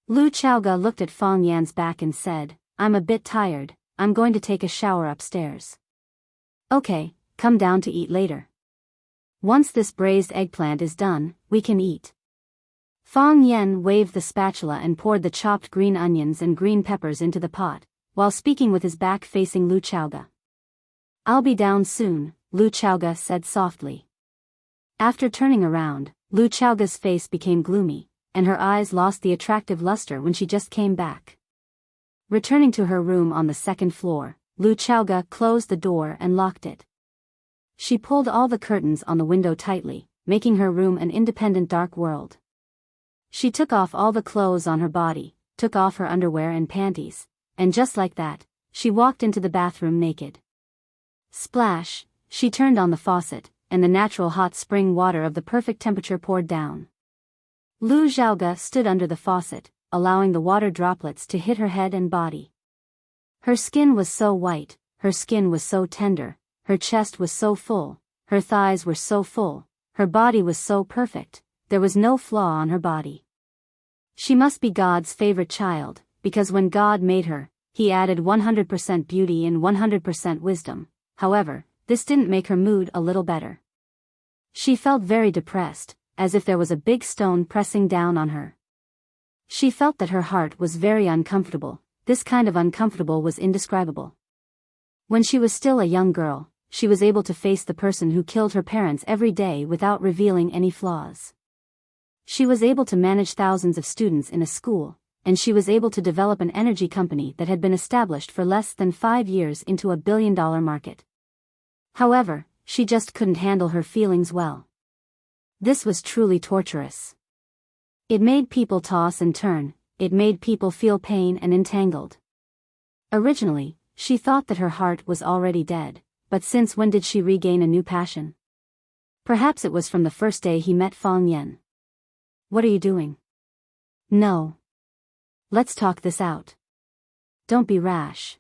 Lu Chaoga looked at Fong Yan's back and said, I'm a bit tired, I'm going to take a shower upstairs. Okay, come down to eat later. Once this braised eggplant is done, we can eat. Fong Yan waved the spatula and poured the chopped green onions and green peppers into the pot, while speaking with his back facing Lu Chaoga. I'll be down soon, Lu Chaoga said softly. After turning around, Lu Chaoga's face became gloomy, and her eyes lost the attractive luster when she just came back. Returning to her room on the second floor, Lu Chaoga closed the door and locked it. She pulled all the curtains on the window tightly, making her room an independent dark world. She took off all the clothes on her body, took off her underwear and panties, and just like that, she walked into the bathroom naked. Splash, she turned on the faucet, and the natural hot spring water of the perfect temperature poured down. Lu Xiaoga stood under the faucet, allowing the water droplets to hit her head and body. Her skin was so white, her skin was so tender, her chest was so full, her thighs were so full, her body was so perfect, there was no flaw on her body. She must be God's favorite child, because when God made her, He added 100% beauty and 100% wisdom. However, this didn't make her mood a little better. She felt very depressed, as if there was a big stone pressing down on her. She felt that her heart was very uncomfortable. This kind of uncomfortable was indescribable. When she was still a young girl, she was able to face the person who killed her parents every day without revealing any flaws. She was able to manage thousands of students in a school, and she was able to develop an energy company that had been established for less than 5 years into a billion-dollar market. However, she just couldn't handle her feelings well. This was truly torturous. It made people toss and turn, it made people feel pain and entangled. Originally, she thought that her heart was already dead, but since when did she regain a new passion? Perhaps it was from the first day he met Fang Yan. What are you doing? No. Let's talk this out. Don't be rash.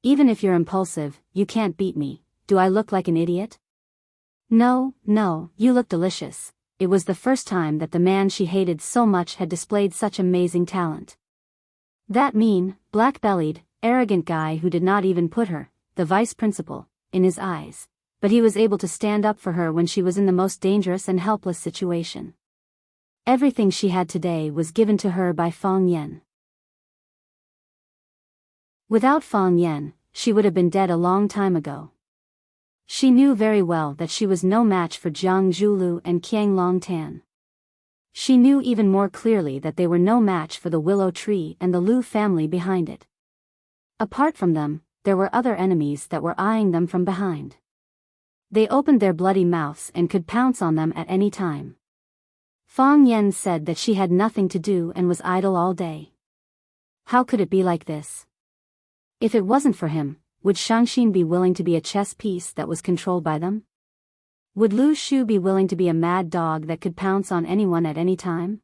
Even if you're impulsive, you can't beat me. Do I look like an idiot? No, you look delicious. It was the first time that the man she hated so much had displayed such amazing talent. That mean, black-bellied, arrogant guy who did not even put her, the vice principal, in his eyes, but he was able to stand up for her when she was in the most dangerous and helpless situation. Everything she had today was given to her by Fang Yan. Without Fang Yan, she would have been dead a long time ago. She knew very well that she was no match for Jiang Zhulu and Qiang Longtan. She knew even more clearly that they were no match for the willow tree and the Lu family behind it. Apart from them, there were other enemies that were eyeing them from behind. They opened their bloody mouths and could pounce on them at any time. Fang Yan said that she had nothing to do and was idle all day. How could it be like this? If it wasn't for him, would Shangxin be willing to be a chess piece that was controlled by them? Would Lu Shu be willing to be a mad dog that could pounce on anyone at any time?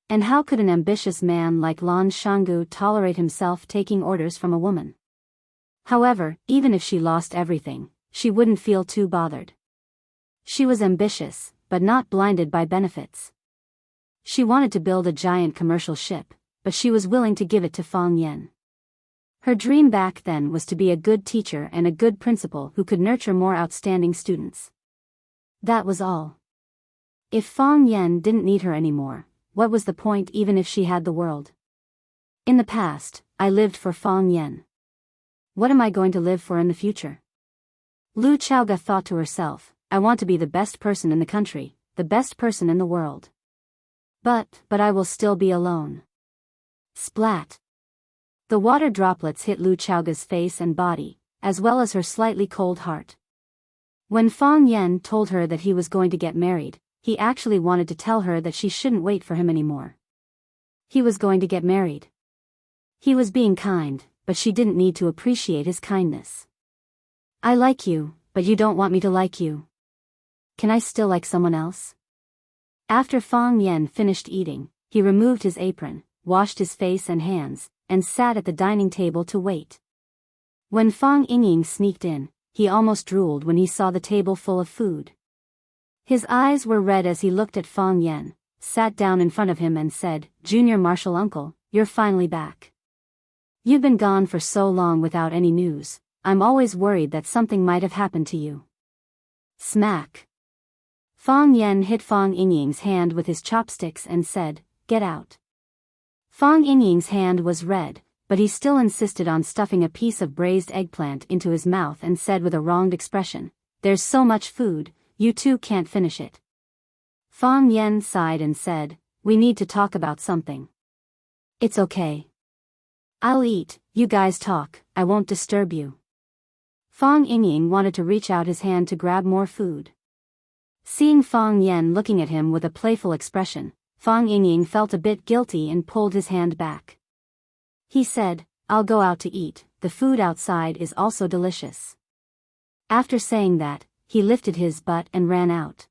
And how could an ambitious man like Lan Shanggu tolerate himself taking orders from a woman? However, even if she lost everything, she wouldn't feel too bothered. She was ambitious, but not blinded by benefits. She wanted to build a giant commercial ship, but she was willing to give it to Fang Yan. Her dream back then was to be a good teacher and a good principal who could nurture more outstanding students. That was all. If Fang Yan didn't need her anymore, what was the point even if she had the world? In the past, I lived for Fang Yan. What am I going to live for in the future? Lu Xiaoga thought to herself, I want to be the best person in the country, the best person in the world. But I will still be alone. Splat. The water droplets hit Lu Xiaoga's face and body, as well as her slightly cold heart. When Fang Yan told her that he was going to get married, he actually wanted to tell her that she shouldn't wait for him anymore. He was going to get married. He was being kind, but she didn't need to appreciate his kindness. I like you, but you don't want me to like you. Can I still like someone else? After Fang Yan finished eating, he removed his apron, washed his face and hands, and sat at the dining table to wait. When Fang Yingying sneaked in, he almost drooled when he saw the table full of food. His eyes were red as he looked at Fang Yan, sat down in front of him and said, Junior Marshal Uncle, you're finally back. You've been gone for so long without any news, I'm always worried that something might have happened to you. Smack. Fang Yan hit Fang Yingying's hand with his chopsticks and said, Get out. Fang Yingying's hand was red, but he still insisted on stuffing a piece of braised eggplant into his mouth and said with a wronged expression, There's so much food, you two can't finish it. Fang Yan sighed and said, We need to talk about something. It's okay. I'll eat, you guys talk, I won't disturb you. Fang Yingying wanted to reach out his hand to grab more food. Seeing Fang Yan looking at him with a playful expression, Fang Yingying felt a bit guilty and pulled his hand back. He said, "I'll go out to eat, the food outside is also delicious." After saying that, he lifted his butt and ran out.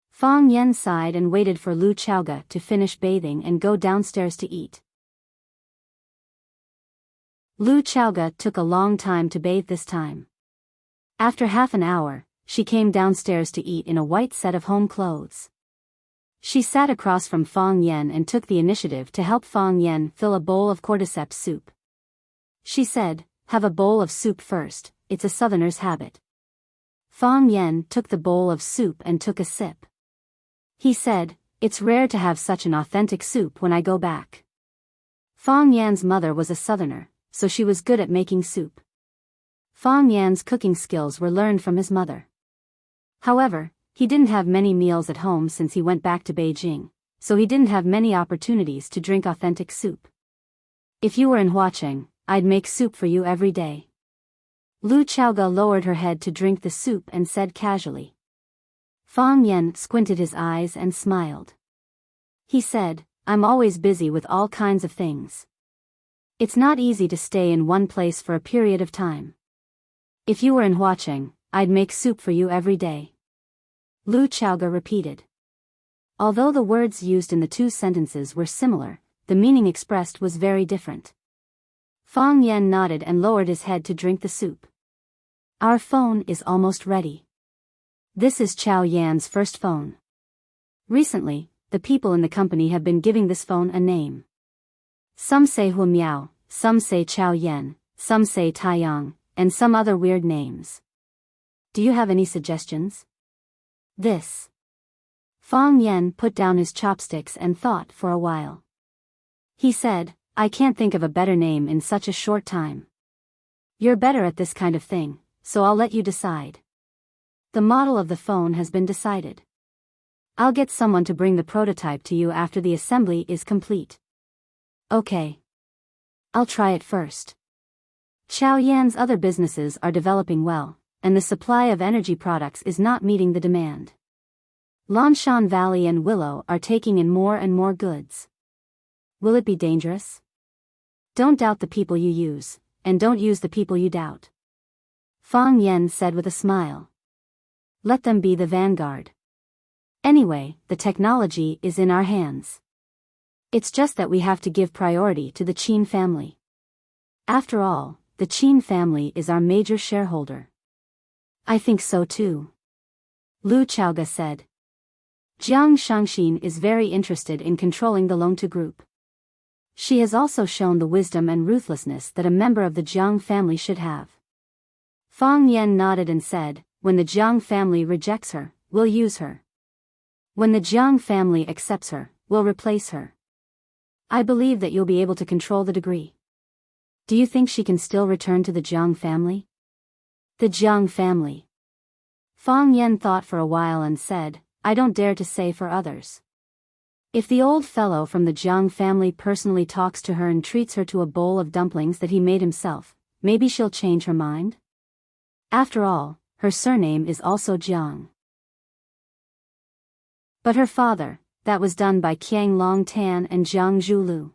Fang Yan sighed and waited for Lu Chaoga to finish bathing and go downstairs to eat. Lu Chaoga took a long time to bathe this time. After half an hour, she came downstairs to eat in a white set of home clothes. She sat across from Fang Yan and took the initiative to help Fang Yan fill a bowl of cordyceps soup. She said, "Have a bowl of soup first, it's a southerner's habit." Fang Yan took the bowl of soup and took a sip. He said, "It's rare to have such an authentic soup when I go back." Fang Yan's mother was a southerner, so she was good at making soup. Fang Yan's cooking skills were learned from his mother. However, he didn't have many meals at home since he went back to Beijing, so he didn't have many opportunities to drink authentic soup. "If you were in Huaqing, I'd make soup for you every day." Lu Chaoga lowered her head to drink the soup and said casually. Fang Yan squinted his eyes and smiled. He said, "I'm always busy with all kinds of things. It's not easy to stay in one place for a period of time. If you were in Huaqing, I'd make soup for you every day." Lu Chaoga repeated. Although the words used in the two sentences were similar, the meaning expressed was very different. Fang Yan nodded and lowered his head to drink the soup. "Our phone is almost ready. This is Chao Yan's first phone. Recently, the people in the company have been giving this phone a name. Some say Hu Miao, some say Chao Yan, some say Taiyang, and some other weird names. Do you have any suggestions?" "This." Fang Yan put down his chopsticks and thought for a while. He said, "I can't think of a better name in such a short time. You're better at this kind of thing, so I'll let you decide. The model of the phone has been decided. I'll get someone to bring the prototype to you after the assembly is complete." "Okay. I'll try it first." Chao Yan's other businesses are developing well, and the supply of energy products is not meeting the demand. Lanshan Valley and Willow are taking in more and more goods. Will it be dangerous? Don't doubt the people you use, and don't use the people you doubt. Fang Yan said with a smile. Let them be the vanguard. Anyway, the technology is in our hands. It's just that we have to give priority to the Qin family. After all, the Qin family is our major shareholder. I think so too. Lu Chaoga said. Jiang Shangxin is very interested in controlling the Longtu group. She has also shown the wisdom and ruthlessness that a member of the Jiang family should have. Fang Yan nodded and said, when the Jiang family rejects her, we'll use her. When the Jiang family accepts her, we'll replace her. I believe that you'll be able to control the degree. Do you think she can still return to the Jiang family? The Jiang family. Fang Yan thought for a while and said, I don't dare to say for others. If the old fellow from the Jiang family personally talks to her and treats her to a bowl of dumplings that he made himself, maybe she'll change her mind? After all, her surname is also Jiang. But her father, that was done by Qiang Long Tan and Jiang Zhulu.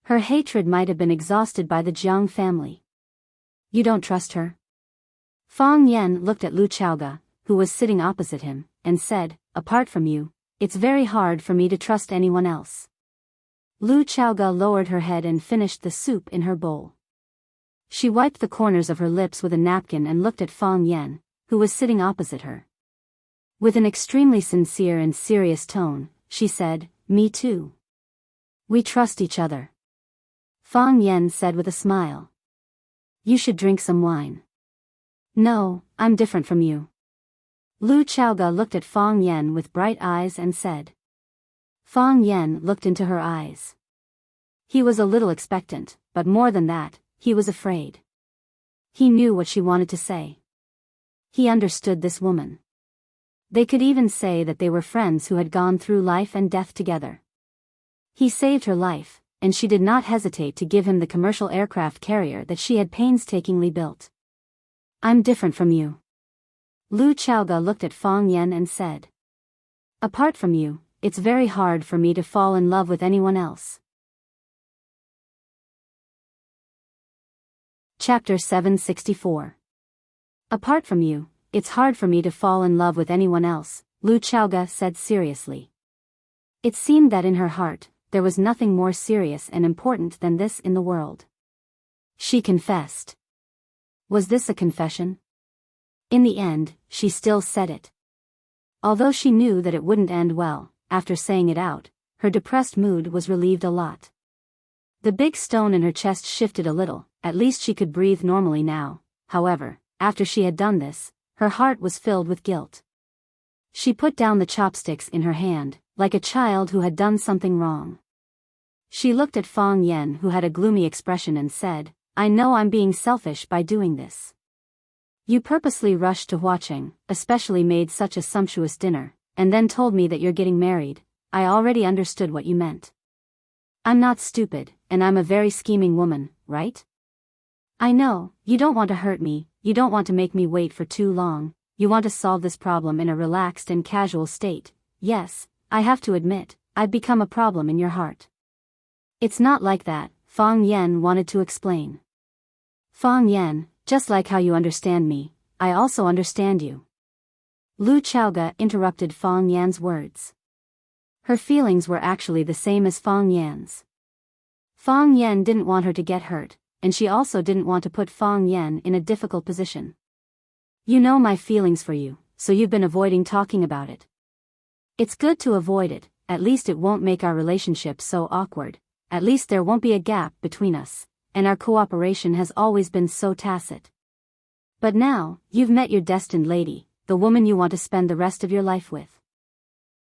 Her hatred might have been exhausted by the Jiang family. You don't trust her? Fang Yan looked at Lu Chaoga, who was sitting opposite him, and said, apart from you, it's very hard for me to trust anyone else. Lu Chaoga lowered her head and finished the soup in her bowl. She wiped the corners of her lips with a napkin and looked at Fang Yan, who was sitting opposite her. With an extremely sincere and serious tone, she said, Me too. We trust each other. Fang Yan said with a smile. You should drink some wine. No, I'm different from you. Lu Chaoga looked at Fang Yan with bright eyes and said. Fang Yan looked into her eyes. He was a little expectant, but more than that, he was afraid. He knew what she wanted to say. He understood this woman. They could even say that they were friends who had gone through life and death together. He saved her life, and she did not hesitate to give him the commercial aircraft carrier that she had painstakingly built. I'm different from you. Lu Chaoga looked at Fang Yan and said. Apart from you, it's very hard for me to fall in love with anyone else. Chapter 764. Apart from you, it's hard for me to fall in love with anyone else, Lu Chaoga said seriously. It seemed that in her heart, there was nothing more serious and important than this in the world. She confessed. Was this a confession? In the end, she still said it. Although she knew that it wouldn't end well, after saying it out, her depressed mood was relieved a lot. The big stone in her chest shifted a little, at least she could breathe normally now. However, after she had done this, her heart was filled with guilt. She put down the chopsticks in her hand, like a child who had done something wrong. She looked at Fang Yan, who had a gloomy expression, and said, I know I'm being selfish by doing this. You purposely rushed to Huacheng, especially made such a sumptuous dinner, and then told me that you're getting married. I already understood what you meant. I'm not stupid, and I'm a very scheming woman, right? I know, you don't want to hurt me, you don't want to make me wait for too long, you want to solve this problem in a relaxed and casual state. Yes, I have to admit, I've become a problem in your heart. It's not like that, Fang Yan wanted to explain. Fang Yan, just like how you understand me, I also understand you. Lu Chaoga interrupted Fang Yan's words. Her feelings were actually the same as Fang Yan's. Fang Yan didn't want her to get hurt, and she also didn't want to put Fang Yan in a difficult position. You know my feelings for you, so you've been avoiding talking about it. It's good to avoid it, at least it won't make our relationship so awkward, at least there won't be a gap between us, and our cooperation has always been so tacit. But now, you've met your destined lady, the woman you want to spend the rest of your life with.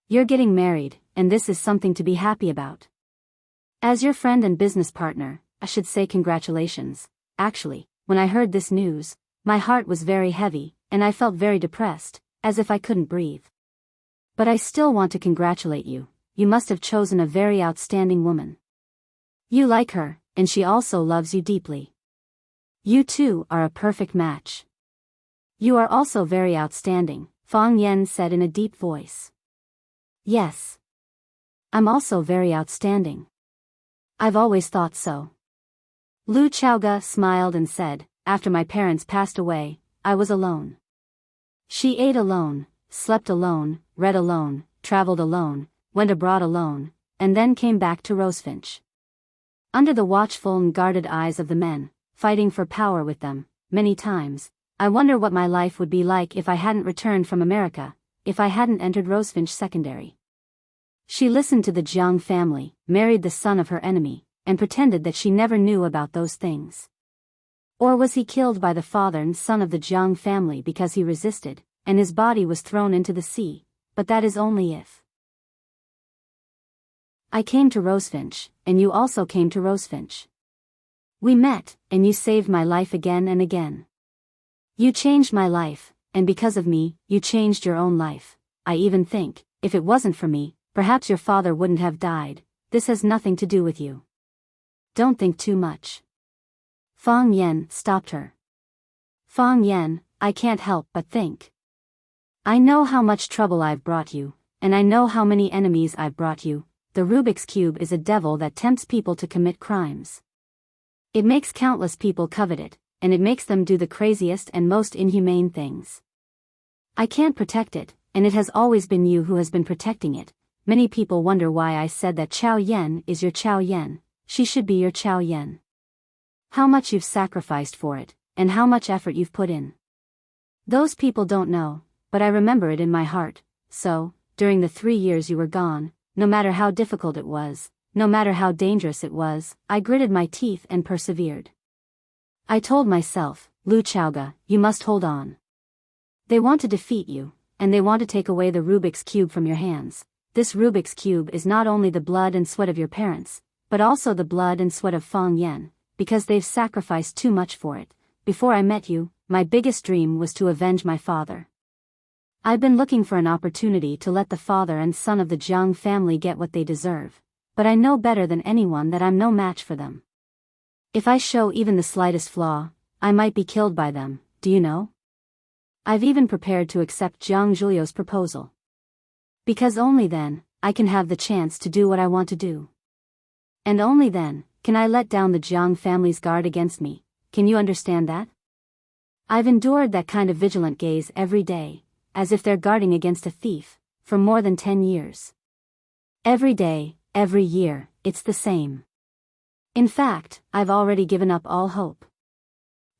You're getting married, and this is something to be happy about. As your friend and business partner, I should say congratulations. Actually, when I heard this news, my heart was very heavy, and I felt very depressed, as if I couldn't breathe. But I still want to congratulate you. You must have chosen a very outstanding woman. You like her, and she also loves you deeply. You two are a perfect match. You are also very outstanding, Fang Yan said in a deep voice. Yes. I'm also very outstanding. I've always thought so. Lu Chaoga smiled and said, after my parents passed away, I was alone. She ate alone, slept alone, read alone, traveled alone, went abroad alone, and then came back to Rosefinch. Under the watchful and guarded eyes of the men, fighting for power with them, many times, I wonder what my life would be like if I hadn't returned from America, if I hadn't entered Rosefinch Secondary. She listened to the Jiang family, married the son of her enemy, and pretended that she never knew about those things. Or was he killed by the father and son of the Jiang family because he resisted, and his body was thrown into the sea? But that is only if. I came to Rosefinch, and you also came to Rosefinch. We met, and you saved my life again and again. You changed my life, and because of me, you changed your own life. I even think, if it wasn't for me, perhaps your father wouldn't have died. This has nothing to do with you. Don't think too much. Fang Yan stopped her. Fang Yan, I can't help but think. I know how much trouble I've brought you, and I know how many enemies I've brought you. The Rubik's Cube is a devil that tempts people to commit crimes. It makes countless people covet it, and it makes them do the craziest and most inhumane things. I can't protect it, and it has always been you who has been protecting it. Many people wonder why I said that Chao Yan is your Chao Yan. She should be your Chao Yan. How much you've sacrificed for it, and how much effort you've put in. Those people don't know, but I remember it in my heart. So, during the 3 years you were gone, no matter how difficult it was, no matter how dangerous it was, I gritted my teeth and persevered. I told myself, Lu Chaoga, you must hold on. They want to defeat you, and they want to take away the Rubik's Cube from your hands. This Rubik's Cube is not only the blood and sweat of your parents, but also the blood and sweat of Fang Yan, because they've sacrificed too much for it. Before I met you, my biggest dream was to avenge my father. I've been looking for an opportunity to let the father and son of the Jiang family get what they deserve, but I know better than anyone that I'm no match for them. If I show even the slightest flaw, I might be killed by them, do you know? I've even prepared to accept Jiang Zhulio's proposal. Because only then, I can have the chance to do what I want to do. And only then, can I let down the Jiang family's guard against me. Can you understand that? I've endured that kind of vigilant gaze every day, as if they're guarding against a thief, for more than 10 years. Every day, every year, it's the same. In fact, I've already given up all hope.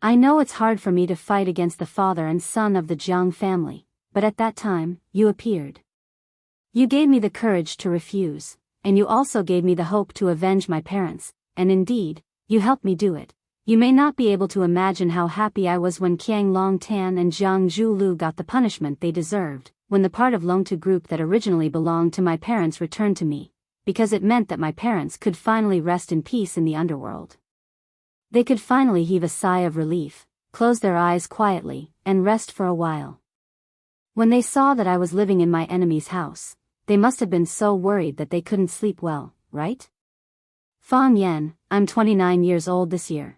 I know it's hard for me to fight against the father and son of the Jiang family, but at that time, you appeared. You gave me the courage to refuse, and you also gave me the hope to avenge my parents, and indeed, you helped me do it. You may not be able to imagine how happy I was when Qiang Longtan and Jiang Zhulu got the punishment they deserved, when the part of Longtu group that originally belonged to my parents returned to me, because it meant that my parents could finally rest in peace in the underworld. They could finally heave a sigh of relief, close their eyes quietly, and rest for a while. When they saw that I was living in my enemy's house, they must have been so worried that they couldn't sleep well, right? Fang Yan, I'm 29 years old this year.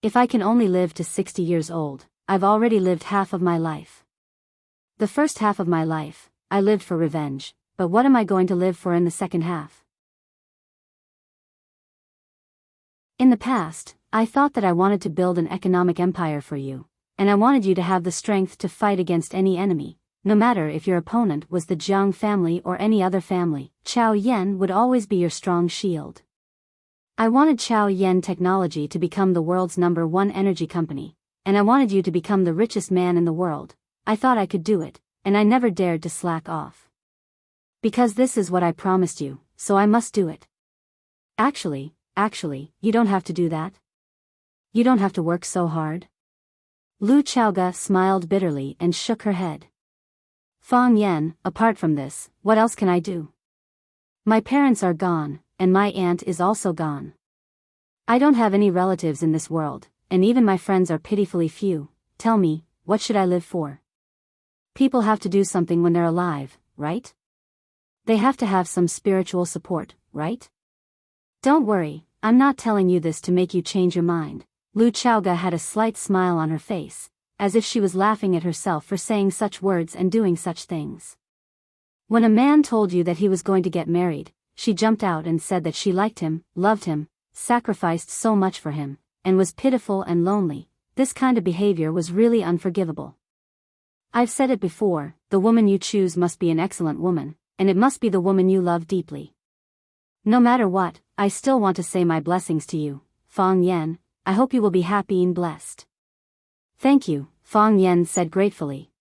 If I can only live to 60 years old, I've already lived half of my life. The first half of my life, I lived for revenge, but what am I going to live for in the second half? In the past, I thought that I wanted to build an economic empire for you, and I wanted you to have the strength to fight against any enemy, no matter if your opponent was the Jiang family or any other family. Chao Yen would always be your strong shield. I wanted Chao Yen Technology to become the world's #1 energy company, and I wanted you to become the richest man in the world. I thought I could do it, and I never dared to slack off. Because this is what I promised you, so I must do it. Actually, you don't have to do that. You don't have to work so hard. Lu Chaoga smiled bitterly and shook her head. Fang Yan, apart from this, what else can I do? My parents are gone, and my aunt is also gone. I don't have any relatives in this world, and even my friends are pitifully few. Tell me, what should I live for? People have to do something when they're alive, right? They have to have some spiritual support, right? Don't worry, I'm not telling you this to make you change your mind. Lu Chaoga had a slight smile on her face, as if she was laughing at herself for saying such words and doing such things. When a man told you that he was going to get married, she jumped out and said that she liked him, loved him, sacrificed so much for him, and was pitiful and lonely. This kind of behavior was really unforgivable. I've said it before, the woman you choose must be an excellent woman, and it must be the woman you love deeply. No matter what, I still want to say my blessings to you, Fang Yan. I hope you will be happy and blessed. Thank you, Fang Yan said gratefully.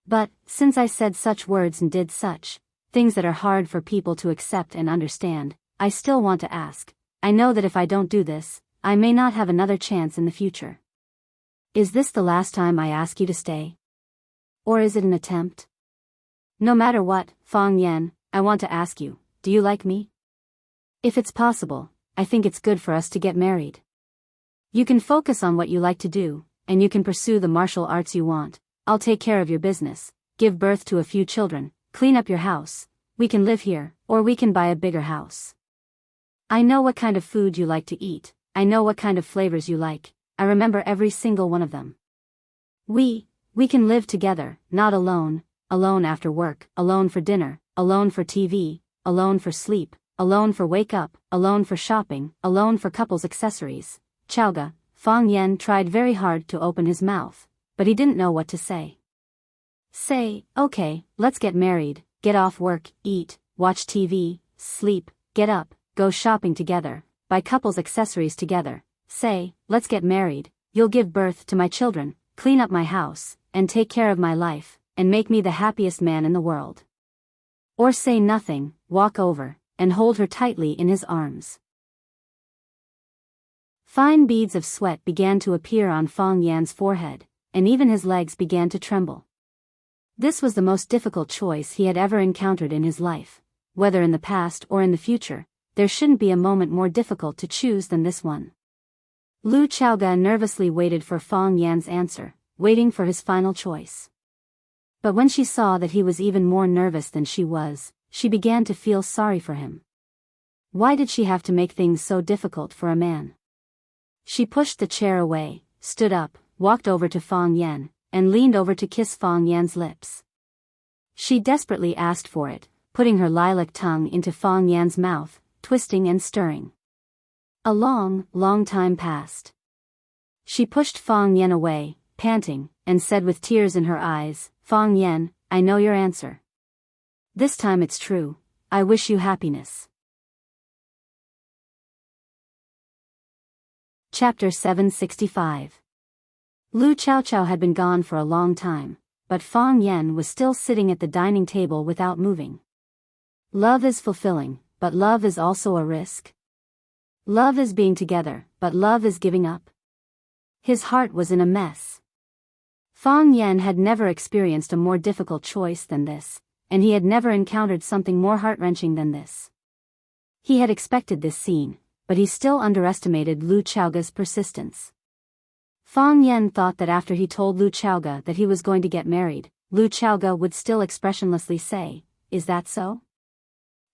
But, since I said such words and did such things that are hard for people to accept and understand, I still want to ask. I know that if I don't do this, I may not have another chance in the future. Is this the last time I ask you to stay? Or is it an attempt? No matter what, Fang Yan, I want to ask you, do you like me? If it's possible, I think it's good for us to get married. You can focus on what you like to do, and you can pursue the martial arts you want. I'll take care of your business, give birth to a few children, clean up your house. We can live here, or we can buy a bigger house. I know what kind of food you like to eat, I know what kind of flavors you like, I remember every single one of them. We can live together, not alone, alone after work, alone for dinner, alone for TV, alone for sleep, alone for wake up, alone for shopping, alone for couples accessories. Chaoga, Fang Yan tried very hard to open his mouth, but he didn't know what to say. Say, okay, let's get married, get off work, eat, watch TV, sleep, get up, go shopping together, buy couples accessories together. Say, let's get married, you'll give birth to my children, clean up my house, and take care of my life, and make me the happiest man in the world. Or say nothing, walk over, and hold her tightly in his arms. Fine beads of sweat began to appear on Fang Yan's forehead, and even his legs began to tremble. This was the most difficult choice he had ever encountered in his life. Whether in the past or in the future, there shouldn't be a moment more difficult to choose than this one. Lu Chaoga nervously waited for Fang Yan's answer, waiting for his final choice. But when she saw that he was even more nervous than she was, she began to feel sorry for him. Why did she have to make things so difficult for a man? She pushed the chair away, stood up, walked over to Fang Yan, and leaned over to kiss Fang Yan's lips. She desperately asked for it, putting her lilac tongue into Fang Yan's mouth, twisting and stirring. A long, long time passed. She pushed Fang Yan away, panting, and said with tears in her eyes, "Fang Yan, I know your answer. This time it's true. I wish you happiness." Chapter 765. Lu Chaochao had been gone for a long time, but Fang Yan was still sitting at the dining table without moving. Love is fulfilling, but love is also a risk. Love is being together, but love is giving up. His heart was in a mess. Fang Yan had never experienced a more difficult choice than this, and he had never encountered something more heart-wrenching than this. He had expected this scene, but he still underestimated Lu Chaoga's persistence. Fang Yan thought that after he told Lu Chaoga that he was going to get married, Lu Chaoga would still expressionlessly say, "Is that so?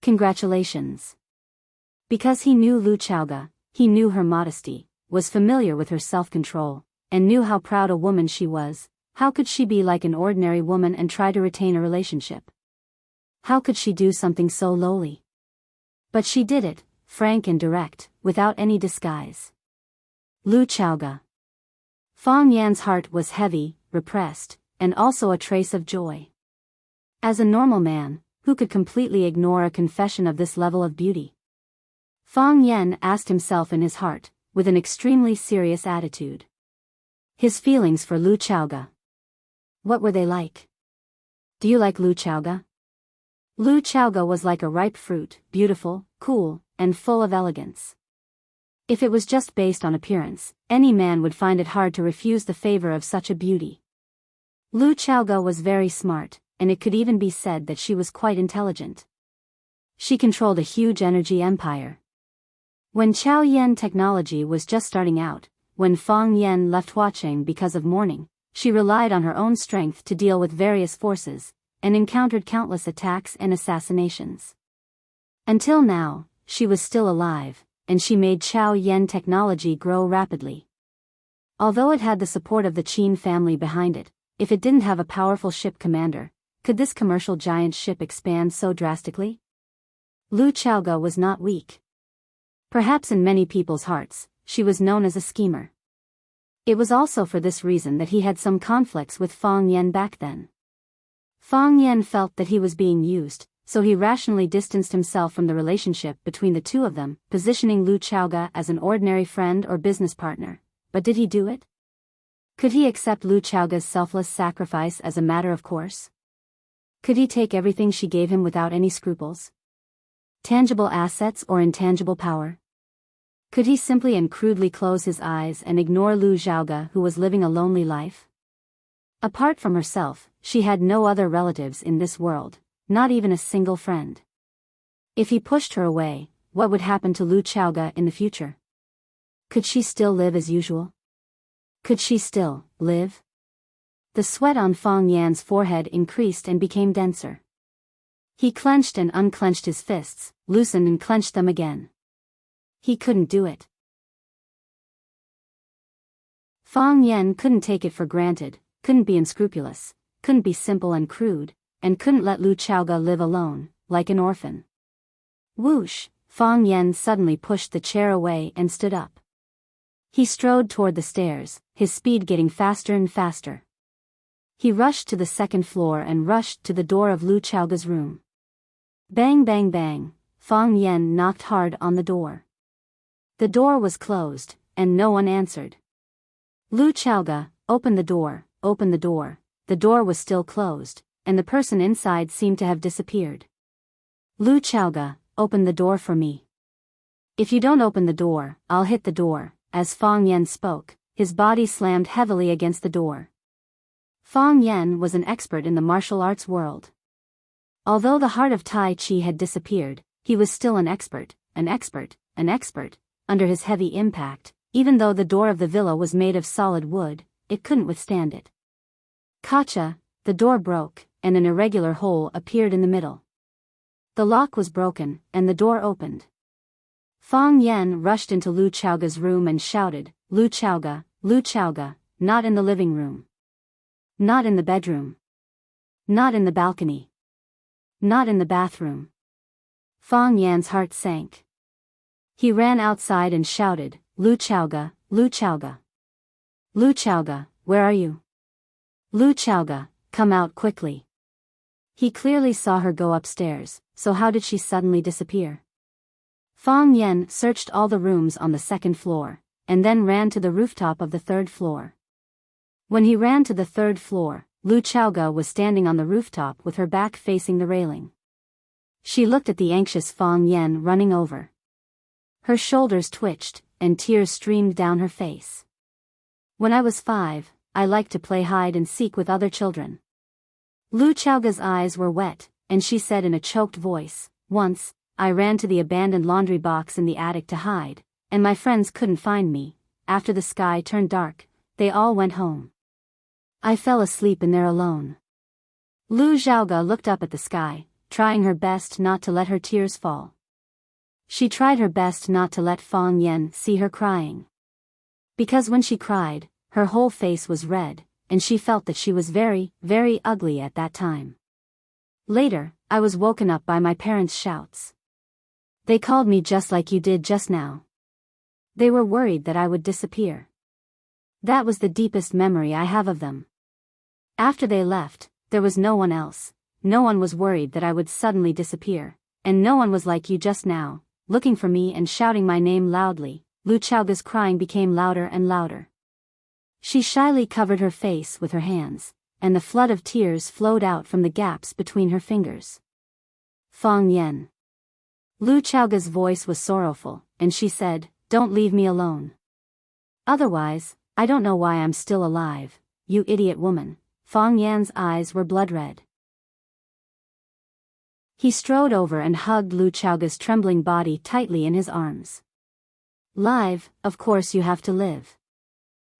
Congratulations." Because he knew Lu Chaoga, he knew her modesty, was familiar with her self-control, and knew how proud a woman she was. How could she be like an ordinary woman and try to retain a relationship? How could she do something so lowly? But she did it, frank and direct, without any disguise. Lu Chaoga. Fang Yan's heart was heavy, repressed, and also a trace of joy. As a normal man, who could completely ignore a confession of this level of beauty? Fang Yan asked himself in his heart, with an extremely serious attitude. His feelings for Lu Chaoga. What were they like? Do you like Lu Chaoga? Lu Chaoga was like a ripe fruit, beautiful, cool, and full of elegance. If it was just based on appearance, any man would find it hard to refuse the favor of such a beauty. Lu Chaoga was very smart, and it could even be said that she was quite intelligent. She controlled a huge energy empire. When Chao Yan technology was just starting out, when Fang Yan left watching because of mourning, she relied on her own strength to deal with various forces, and encountered countless attacks and assassinations. Until now, she was still alive, and she made Chao Yan technology grow rapidly. Although it had the support of the Qin family behind it, if it didn't have a powerful ship commander, could this commercial giant ship expand so drastically? Lu Chaoga was not weak. Perhaps in many people's hearts, she was known as a schemer. It was also for this reason that he had some conflicts with Fang Yan back then. Fang Yan felt that he was being used, so he rationally distanced himself from the relationship between the two of them, positioning Lu Chaoga as an ordinary friend or business partner. But did he do it? Could he accept Lu Chaoga's selfless sacrifice as a matter of course? Could he take everything she gave him without any scruples? Tangible assets or intangible power? Could he simply and crudely close his eyes and ignore Lu Chaoga, who was living a lonely life? Apart from herself, she had no other relatives in this world, not even a single friend. If he pushed her away, what would happen to Lu Chaoga in the future? Could she still live as usual? Could she still live? The sweat on Fang Yan's forehead increased and became denser. He clenched and unclenched his fists, loosened and clenched them again. He couldn't do it. Fang Yan couldn't take it for granted, couldn't be unscrupulous, couldn't be simple and crude, and couldn't let Lu Chaoga live alone, like an orphan. Whoosh! Fang Yan suddenly pushed the chair away and stood up. He strode toward the stairs, his speed getting faster and faster. He rushed to the second floor and rushed to the door of Lu Chaoga's room. Bang bang bang, Fang Yan knocked hard on the door. The door was closed, and no one answered. Lu Chaoga, open the door, open the door. The door was still closed, and the person inside seemed to have disappeared. Lu Chaoga, open the door for me. If you don't open the door, I'll hit the door. As Fang Yan spoke, his body slammed heavily against the door. Fang Yan was an expert in the martial arts world. Although the heart of Tai Chi had disappeared, he was still an expert, an expert, an expert. Under his heavy impact, even though the door of the villa was made of solid wood, it couldn't withstand it. Kacha, the door broke, and an irregular hole appeared in the middle. The lock was broken, and the door opened. Fang Yan rushed into Lu Chaoga's room and shouted, Lu Chaoga, not in the living room. Not in the bedroom. Not in the balcony. Not in the bathroom. Fang Yan's heart sank. He ran outside and shouted, Lu Chaoga, Lu Chaoga. Lu Chaoga, where are you? Lu Chaoga, come out quickly. He clearly saw her go upstairs, so how did she suddenly disappear? Fang Yan searched all the rooms on the second floor, and then ran to the rooftop of the third floor. When he ran to the third floor, Lu Chaoga was standing on the rooftop with her back facing the railing. She looked at the anxious Fang Yan running over. Her shoulders twitched, and tears streamed down her face. When I was 5, I liked to play hide and seek with other children. Lu Chaoga's eyes were wet, and she said in a choked voice, once, I ran to the abandoned laundry box in the attic to hide, and my friends couldn't find me. After the sky turned dark, they all went home. I fell asleep in there alone. Lu Xiaoga looked up at the sky, trying her best not to let her tears fall. She tried her best not to let Fang Yan see her crying. Because when she cried, her whole face was red, and she felt that she was very, very ugly at that time. Later, I was woken up by my parents' shouts. They called me just like you did just now. They were worried that I would disappear. That was the deepest memory I have of them. After they left, there was no one else. No one was worried that I would suddenly disappear, and no one was like you just now, looking for me and shouting my name loudly. Lu Chaoga's crying became louder and louder. She shyly covered her face with her hands, and the flood of tears flowed out from the gaps between her fingers. Fang Yan. Lu Chaoga's voice was sorrowful, and she said, Don't leave me alone. Otherwise, I don't know why I'm still alive, you idiot woman. Fang Yan's eyes were blood red. He strode over and hugged Lu Chaoga's trembling body tightly in his arms. Live, of course you have to live.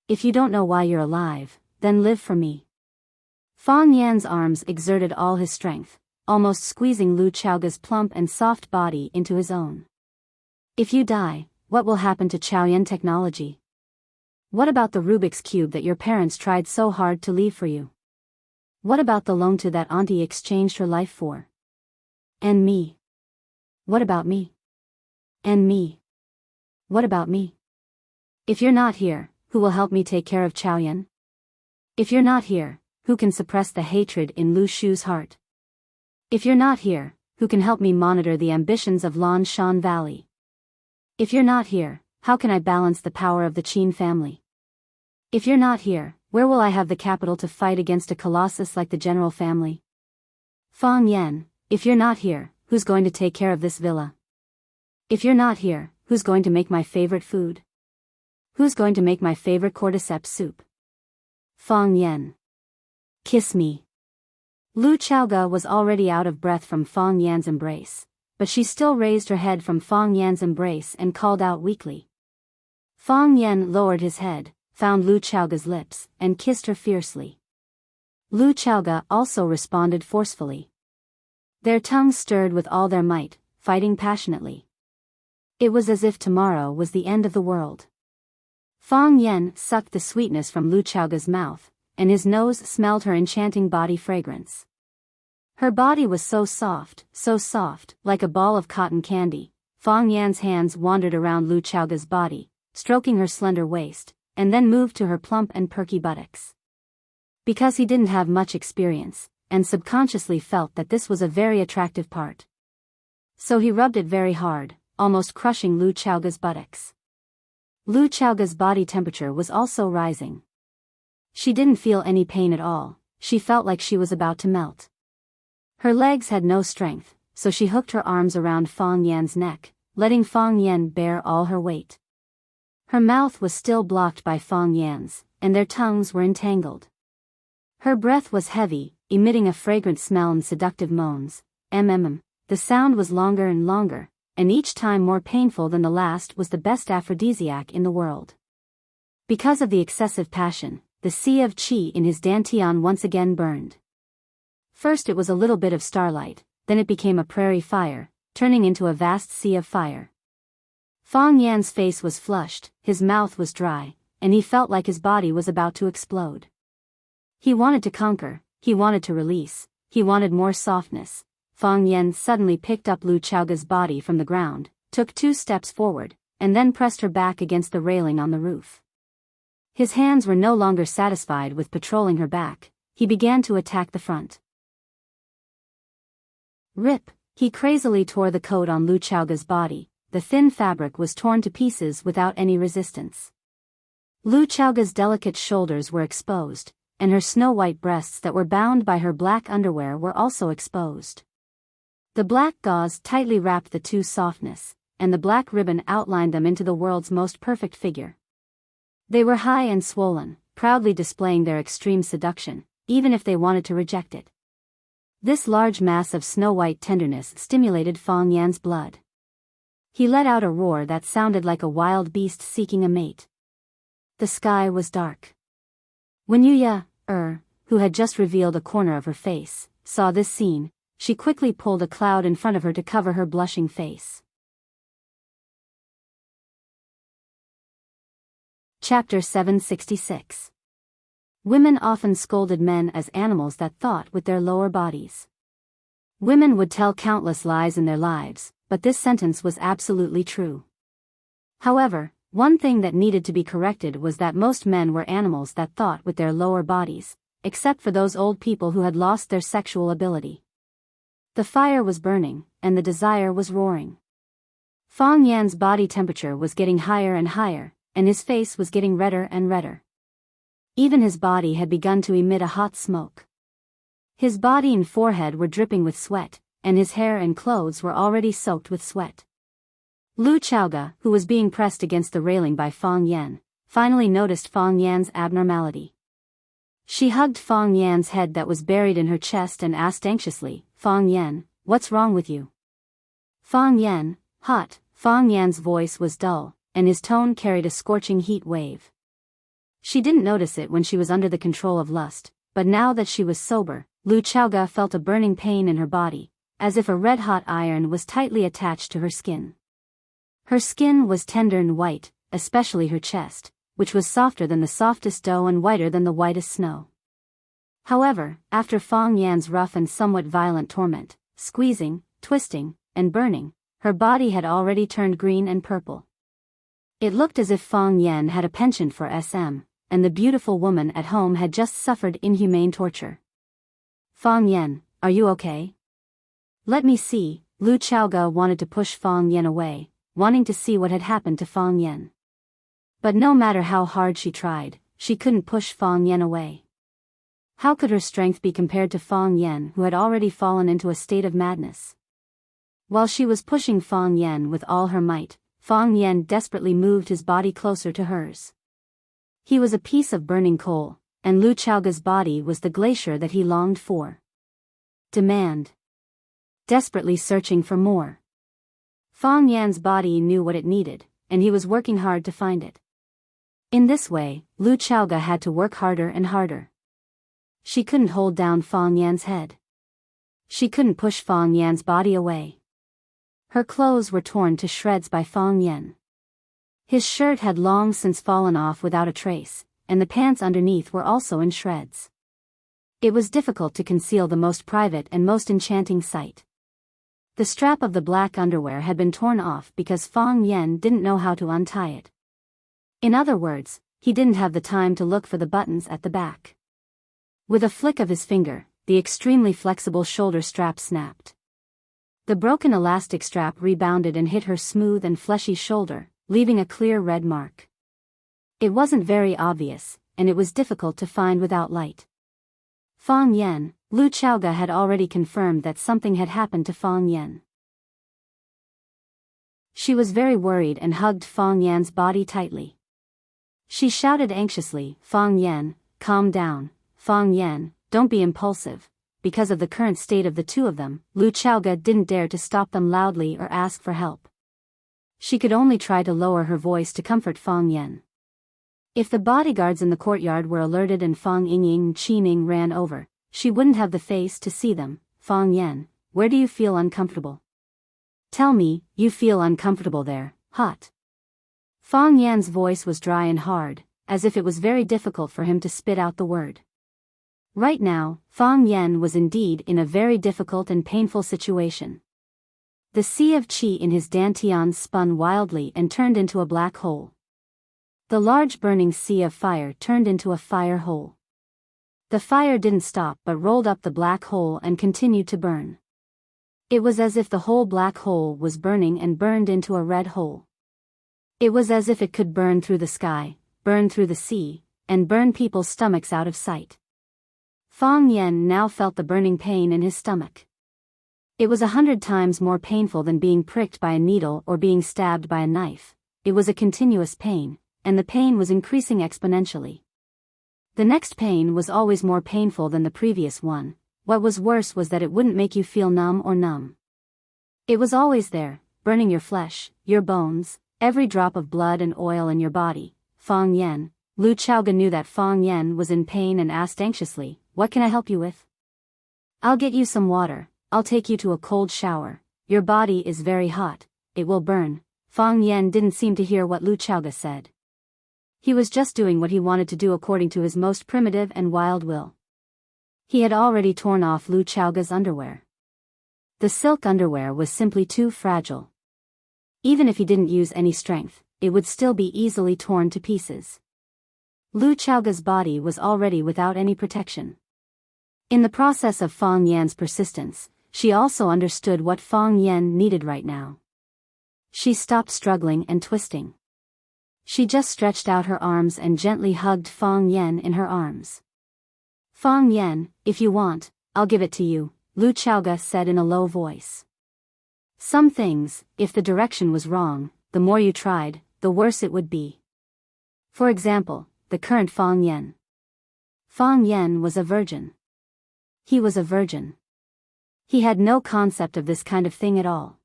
If you don't know why you're alive, then live for me. Fang Yan's arms exerted all his strength, almost squeezing Lu Chaoga's plump and soft body into his own. If you die, what will happen to Chaoyan technology? What about the Rubik's Cube that your parents tried so hard to leave for you? What about the loan to that auntie exchanged her life for? And me? What about me? And me? What about me? If you're not here, who will help me take care of Chaoyan? If you're not here, who can suppress the hatred in Lu Shu's heart? If you're not here, who can help me monitor the ambitions of Lan Shan Valley? If you're not here, how can I balance the power of the Qin family? If you're not here, where will I have the capital to fight against a colossus like the general family? Fang Yan, if you're not here, who's going to take care of this villa? If you're not here, who's going to make my favorite food? Who's going to make my favorite cordyceps soup? Fang Yan. Kiss me. Lu Chaoga was already out of breath from Fang Yan's embrace, but she still raised her head from Fang Yan's embrace and called out weakly. Fang Yan lowered his head, found Lu Chaoga's lips, and kissed her fiercely. Lu Chaoga also responded forcefully. Their tongues stirred with all their might, fighting passionately. It was as if tomorrow was the end of the world. Fang Yan sucked the sweetness from Lu Chaoga's mouth, and his nose smelled her enchanting body fragrance. Her body was so soft, like a ball of cotton candy. Fang Yan's hands wandered around Lu Chaoga's body, stroking her slender waist, and then moved to her plump and perky buttocks. Because he didn't have much experience, and subconsciously felt that this was a very attractive part. So he rubbed it very hard, almost crushing Lu Chaoga's buttocks. Lu Chaoga's body temperature was also rising. She didn't feel any pain at all, she felt like she was about to melt. Her legs had no strength, so she hooked her arms around Fang Yan's neck, letting Fang Yan bear all her weight. Her mouth was still blocked by Fang Yan's, and their tongues were entangled. Her breath was heavy, emitting a fragrant smell and seductive moans. The sound was longer and longer, and each time more painful than the last was the best aphrodisiac in the world. Because of the excessive passion, the sea of qi in his dantian once again burned. First it was a little bit of starlight, then it became a prairie fire, turning into a vast sea of fire. Fang Yan's face was flushed, his mouth was dry, and he felt like his body was about to explode. He wanted to conquer, he wanted to release, he wanted more softness. Fang Yan suddenly picked up Lu Chaoga's body from the ground, took 2 steps forward, and then pressed her back against the railing on the roof. His hands were no longer satisfied with patrolling her back, he began to attack the front. Rip! He crazily tore the coat on Lu Chaoga's body. The thin fabric was torn to pieces without any resistance. Lu Chaoga's delicate shoulders were exposed, and her snow-white breasts that were bound by her black underwear were also exposed. The black gauze tightly wrapped the two softness, and the black ribbon outlined them into the world's most perfect figure. They were high and swollen, proudly displaying their extreme seduction, even if they wanted to reject it. This large mass of snow-white tenderness stimulated Fang Yan's blood. He let out a roar that sounded like a wild beast seeking a mate. The sky was dark. When Yuya, who had just revealed a corner of her face, saw this scene, she quickly pulled a cloud in front of her to cover her blushing face. Chapter 766. Women often scolded men as animals that thought with their lower bodies. Women would tell countless lies in their lives, but this sentence was absolutely true. However, one thing that needed to be corrected was that most men were animals that thought with their lower bodies, except for those old people who had lost their sexual ability. The fire was burning, and the desire was roaring. Fang Yan's body temperature was getting higher and higher, and his face was getting redder and redder. Even his body had begun to emit a hot smoke. His body and forehead were dripping with sweat, and his hair and clothes were already soaked with sweat. Lu Chaoga, who was being pressed against the railing by Fang Yan, finally noticed Fang Yan's abnormality. She hugged Fang Yan's head that was buried in her chest and asked anxiously, "Fang Yan, what's wrong with you?" "Fang Yan, hot." Fang Yan's voice was dull, and his tone carried a scorching heat wave. She didn't notice it when she was under the control of lust, but now that she was sober, Lu Chaoga felt a burning pain in her body, as if a red-hot iron was tightly attached to her skin. Her skin was tender and white, especially her chest, which was softer than the softest dough and whiter than the whitest snow. However, after Fang Yan's rough and somewhat violent torment, squeezing, twisting, and burning, her body had already turned green and purple. It looked as if Fang Yan had a penchant for SM, and the beautiful woman at home had just suffered inhumane torture. "Fang Yan, are you okay?" "Let me see." Lu Chaoga wanted to push Fang Yan away, wanting to see what had happened to Fang Yan. But no matter how hard she tried, she couldn't push Fang Yan away. How could her strength be compared to Fang Yan, who had already fallen into a state of madness? While she was pushing Fang Yan with all her might, Fang Yan desperately moved his body closer to hers. He was a piece of burning coal, and Lu Chaoga's body was the glacier that he longed for. Demand. Desperately searching for more. Fang Yan's body knew what it needed, and he was working hard to find it. In this way, Lu Chaoga had to work harder and harder. She couldn't hold down Fang Yan's head. She couldn't push Fang Yan's body away. Her clothes were torn to shreds by Fang Yan. His shirt had long since fallen off without a trace, and the pants underneath were also in shreds. It was difficult to conceal the most private and most enchanting sight. The strap of the black underwear had been torn off because Fang Yan didn't know how to untie it. In other words, he didn't have the time to look for the buttons at the back. With a flick of his finger, the extremely flexible shoulder strap snapped. The broken elastic strap rebounded and hit her smooth and fleshy shoulder, leaving a clear red mark. It wasn't very obvious, and it was difficult to find without light. Fang Yan, Lu Chaoga had already confirmed that something had happened to Fang Yan. She was very worried and hugged Fang Yan's body tightly. She shouted anxiously, "Fang Yan, calm down. Fang Yan, don't be impulsive." Because of the current state of the two of them, Lu Chaoga didn't dare to stop them loudly or ask for help. She could only try to lower her voice to comfort Fang Yan. If the bodyguards in the courtyard were alerted and Fang Yingying and Qining ran over, she wouldn't have the face to see them. "Fang Yan, where do you feel uncomfortable? Tell me, you feel uncomfortable there, hot." Fang Yan's voice was dry and hard, as if it was very difficult for him to spit out the word. Right now, Fang Yan was indeed in a very difficult and painful situation. The sea of qi in his dantian spun wildly and turned into a black hole. The large burning sea of fire turned into a fire hole. The fire didn't stop but rolled up the black hole and continued to burn. It was as if the whole black hole was burning and burned into a red hole. It was as if it could burn through the sky, burn through the sea, and burn people's stomachs out of sight. Fang Yan now felt the burning pain in his stomach. It was 100 times more painful than being pricked by a needle or being stabbed by a knife. It was a continuous pain, and the pain was increasing exponentially. The next pain was always more painful than the previous one. What was worse was that it wouldn't make you feel numb or numb. It was always there, burning your flesh, your bones, every drop of blood and oil in your body. Fang Yan. Lu Chaoga knew that Fang Yan was in pain and asked anxiously, "What can I help you with?" "I'll get you some water, I'll take you to a cold shower. Your body is very hot, it will burn." Fang Yan didn't seem to hear what Lu Chaoga said. He was just doing what he wanted to do according to his most primitive and wild will. He had already torn off Lu Chaoga's underwear. The silk underwear was simply too fragile. Even if he didn't use any strength, it would still be easily torn to pieces. Lu Chaoga's body was already without any protection. In the process of Fang Yan's persistence, she also understood what Fang Yan needed right now. She stopped struggling and twisting. She just stretched out her arms and gently hugged Fang Yan in her arms. "Fang Yan, if you want, I'll give it to you," Lu Chaoga said in a low voice. Some things, if the direction was wrong, the more you tried, the worse it would be. For example, the current Fang Yan. Fang Yan was a virgin. He was a virgin. He had no concept of this kind of thing at all.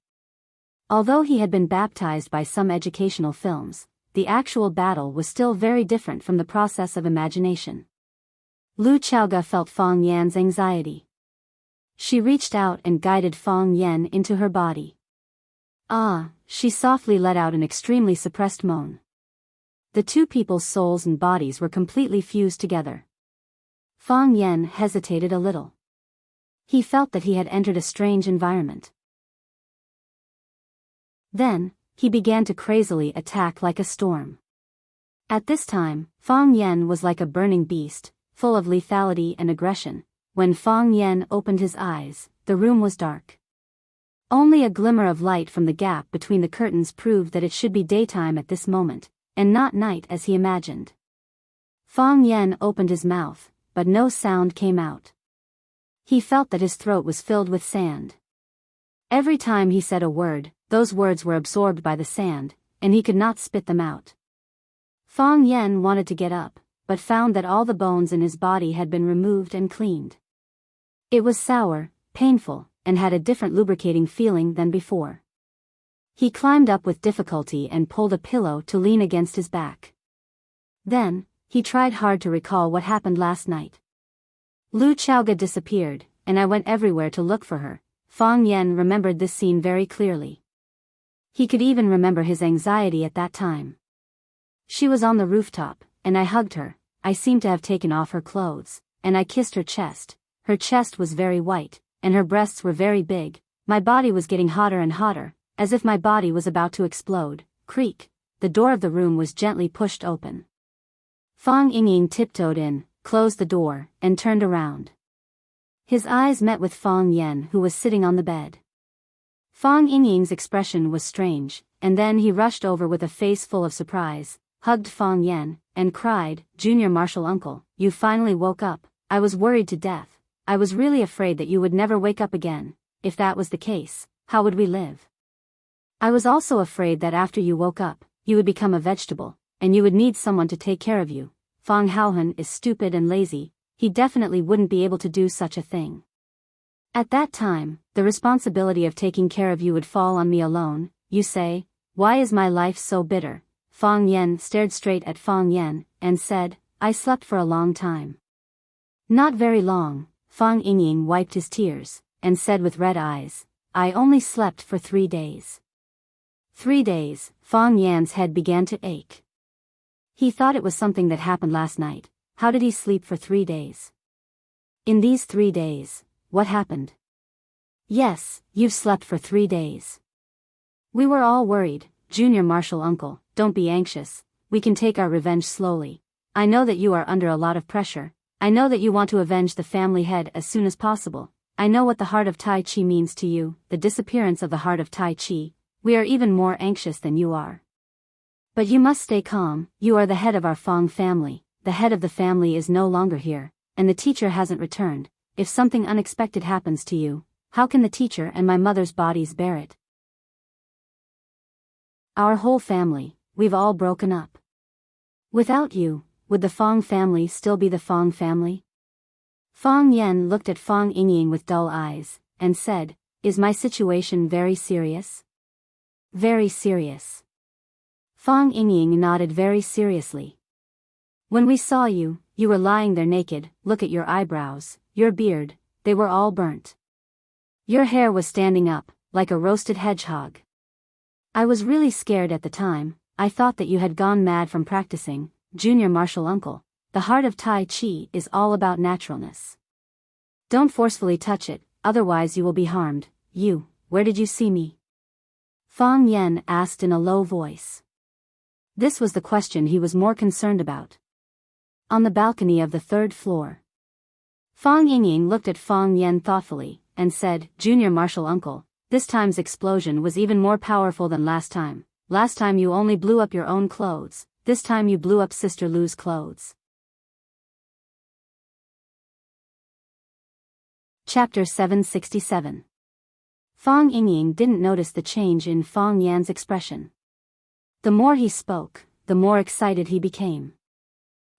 Although he had been baptized by some educational films, the actual battle was still very different from the process of imagination. Lu Chaoga felt Fang Yan's anxiety. She reached out and guided Fang Yan into her body. "Ah," she softly let out an extremely suppressed moan. The two people's souls and bodies were completely fused together. Fang Yan hesitated a little. He felt that he had entered a strange environment. Then, he began to crazily attack like a storm. At this time, Fang Yan was like a burning beast, full of lethality and aggression. When Fang Yan opened his eyes, the room was dark. Only a glimmer of light from the gap between the curtains proved that it should be daytime at this moment, and not night as he imagined. Fang Yan opened his mouth, but no sound came out. He felt that his throat was filled with sand. Every time he said a word, those words were absorbed by the sand, and he could not spit them out. Fang Yan wanted to get up, but found that all the bones in his body had been removed and cleaned. It was sour, painful, and had a different lubricating feeling than before. He climbed up with difficulty and pulled a pillow to lean against his back. Then, he tried hard to recall what happened last night. Lu Chaoga disappeared, and I went everywhere to look for her. Fang Yan remembered this scene very clearly. He could even remember his anxiety at that time. She was on the rooftop, and I hugged her. I seemed to have taken off her clothes, and I kissed her chest. Her chest was very white, and her breasts were very big. My body was getting hotter and hotter, as if my body was about to explode. Creak. The door of the room was gently pushed open. Fang Yingying tiptoed in, closed the door, and turned around. His eyes met with Fang Yan, who was sitting on the bed. Fang Yingying's expression was strange, and then he rushed over with a face full of surprise, hugged Fang Yan, and cried, "Junior Marshal Uncle, you finally woke up. I was worried to death. I was really afraid that you would never wake up again. If that was the case, how would we live? I was also afraid that after you woke up, you would become a vegetable, and you would need someone to take care of you. Fang Haohan is stupid and lazy. He definitely wouldn't be able to do such a thing. At that time, the responsibility of taking care of you would fall on me alone. You say, why is my life so bitter?" Fang Yan stared straight at Fang Yan, and said, "I slept for a long time." "Not very long." Fang Yingying wiped his tears, and said with red eyes, "I only slept for 3 days. 3 days." Fang Yan's head began to ache. He thought it was something that happened last night. How did he sleep for 3 days? In these 3 days, what happened? Yes, you've slept for 3 days. We were all worried. Junior Marshall uncle, don't be anxious. We can take our revenge slowly. I know that you are under a lot of pressure. I know that you want to avenge the family head as soon as possible. I know what the heart of Tai Chi means to you, the disappearance of the heart of Tai Chi. We are even more anxious than you are. But you must stay calm. You are the head of our Fong family. The head of the family is no longer here, and the teacher hasn't returned. If something unexpected happens to you, how can the teacher and my mother's bodies bear it? Our whole family, we've all broken up. Without you, would the Fong family still be the Fong family? Fong Yen looked at Fong Yingying with dull eyes, and said, "Is my situation very serious?" "Very serious." Fong Yingying nodded very seriously. "When we saw you, you were lying there naked. Look at your eyebrows, your beard, they were all burnt. Your hair was standing up, like a roasted hedgehog. I was really scared at the time. I thought that you had gone mad from practicing. Junior Marshall uncle, the heart of Tai Chi is all about naturalness. Don't forcefully touch it, otherwise you will be harmed. You, where did you see me?" Fong Yen asked in a low voice. This was the question he was more concerned about. On the balcony of the 3rd floor. Fong Yingying looked at Fong Yen thoughtfully, and said, "Junior Marshall uncle, this time's explosion was even more powerful than last time. Last time you only blew up your own clothes, this time you blew up Sister Lu's clothes." Chapter 767. Fong Yingying didn't notice the change in Fong Yan's expression. The more he spoke, the more excited he became.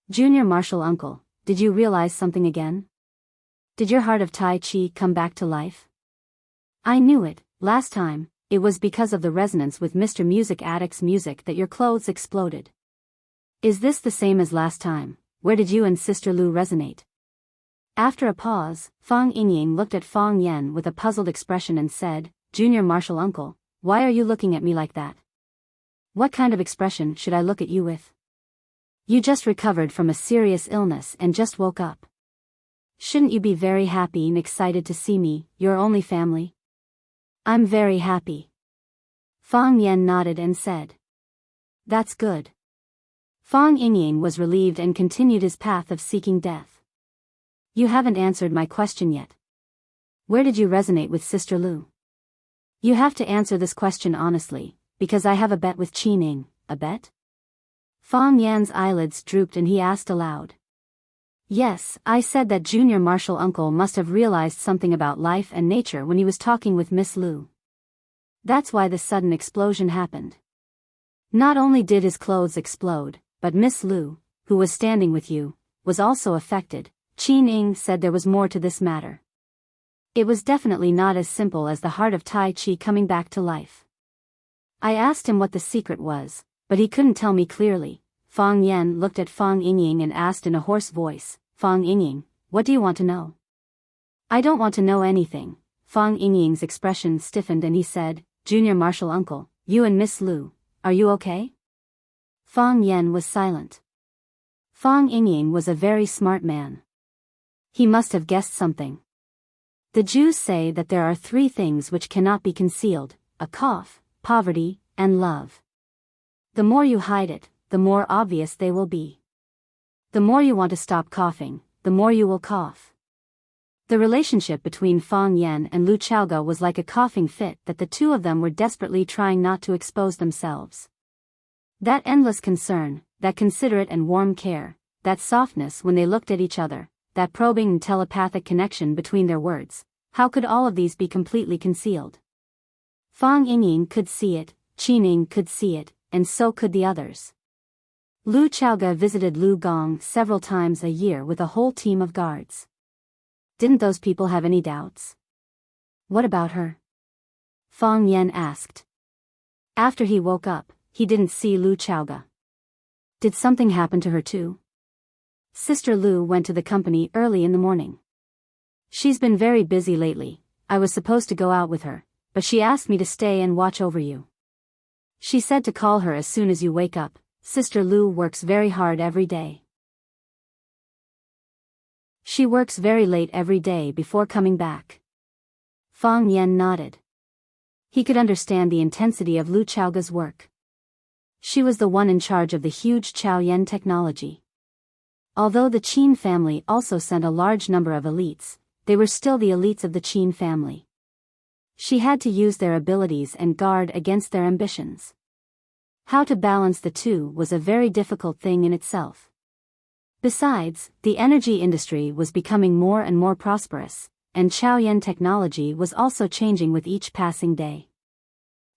"Junior Marshall uncle, did you realize something again? Did your heart of Tai Chi come back to life? I knew it, last time, it was because of the resonance with Mr. Music Addict's music that your clothes exploded. Is this the same as last time? Where did you and Sister Lu resonate?" After a pause, Fong Yingying looked at Fong Yen with a puzzled expression and said, "Junior Marshall uncle, why are you looking at me like that? What kind of expression should I look at you with? You just recovered from a serious illness and just woke up. Shouldn't you be very happy and excited to see me, your only family?" "I'm very happy." Fong Yen nodded and said, "That's good." Fong Yingying was relieved and continued his path of seeking death. "You haven't answered my question yet. Where did you resonate with Sister Lu?" "You have to answer this question honestly, because I have a bet with Qi Ning." "A bet?" Fong Yan's eyelids drooped and he asked aloud. "Yes, I said that Junior Marshall uncle must have realized something about life and nature when he was talking with Miss Lu. That's why the sudden explosion happened. Not only did his clothes explode, but Miss Lu, who was standing with you, was also affected." Qi Ning said there was more to this matter. It was definitely not as simple as the heart of Tai Chi coming back to life. I asked him what the secret was, but he couldn't tell me clearly. Fong Yen looked at Fong Yingying and asked in a hoarse voice, "Fong Yingying, what do you want to know?" "I don't want to know anything." Fong Yingying's expression stiffened and he said, "Junior Marshall uncle, you and Miss Lu, are you okay?" Fong Yen was silent. Fong Yingying was a very smart man. He must have guessed something. The Jews say that there are 3 things which cannot be concealed: a cough, poverty, and love. The more you hide it, the more obvious they will be. The more you want to stop coughing, the more you will cough. The relationship between Fong Yen and Lu Chaoga was like a coughing fit that the two of them were desperately trying not to expose themselves. That endless concern, that considerate and warm care, that softness when they looked at each other, that probing and telepathic connection between their words, how could all of these be completely concealed? Fong Yingying could see it, Qi Ning could see it, and so could the others. Lu Chaoga visited Lu Gong several times a year with a whole team of guards. Didn't those people have any doubts? What about her? Fong Yen asked. After he woke up, he didn't see Lu Chaoga. Did something happen to her too? Sister Lu went to the company early in the morning. She's been very busy lately. I was supposed to go out with her, but she asked me to stay and watch over you. She said to call her as soon as you wake up. Sister Lu works very hard every day. She works very late every day before coming back. Fang Yan nodded. He could understand the intensity of Lu Chaoga's work. She was the one in charge of the huge Chaoyan technology. Although the Qin family also sent a large number of elites, they were still the elites of the Qin family. She had to use their abilities and guard against their ambitions. How to balance the two was a very difficult thing in itself. Besides, the energy industry was becoming more and more prosperous, and Chaoyan technology was also changing with each passing day.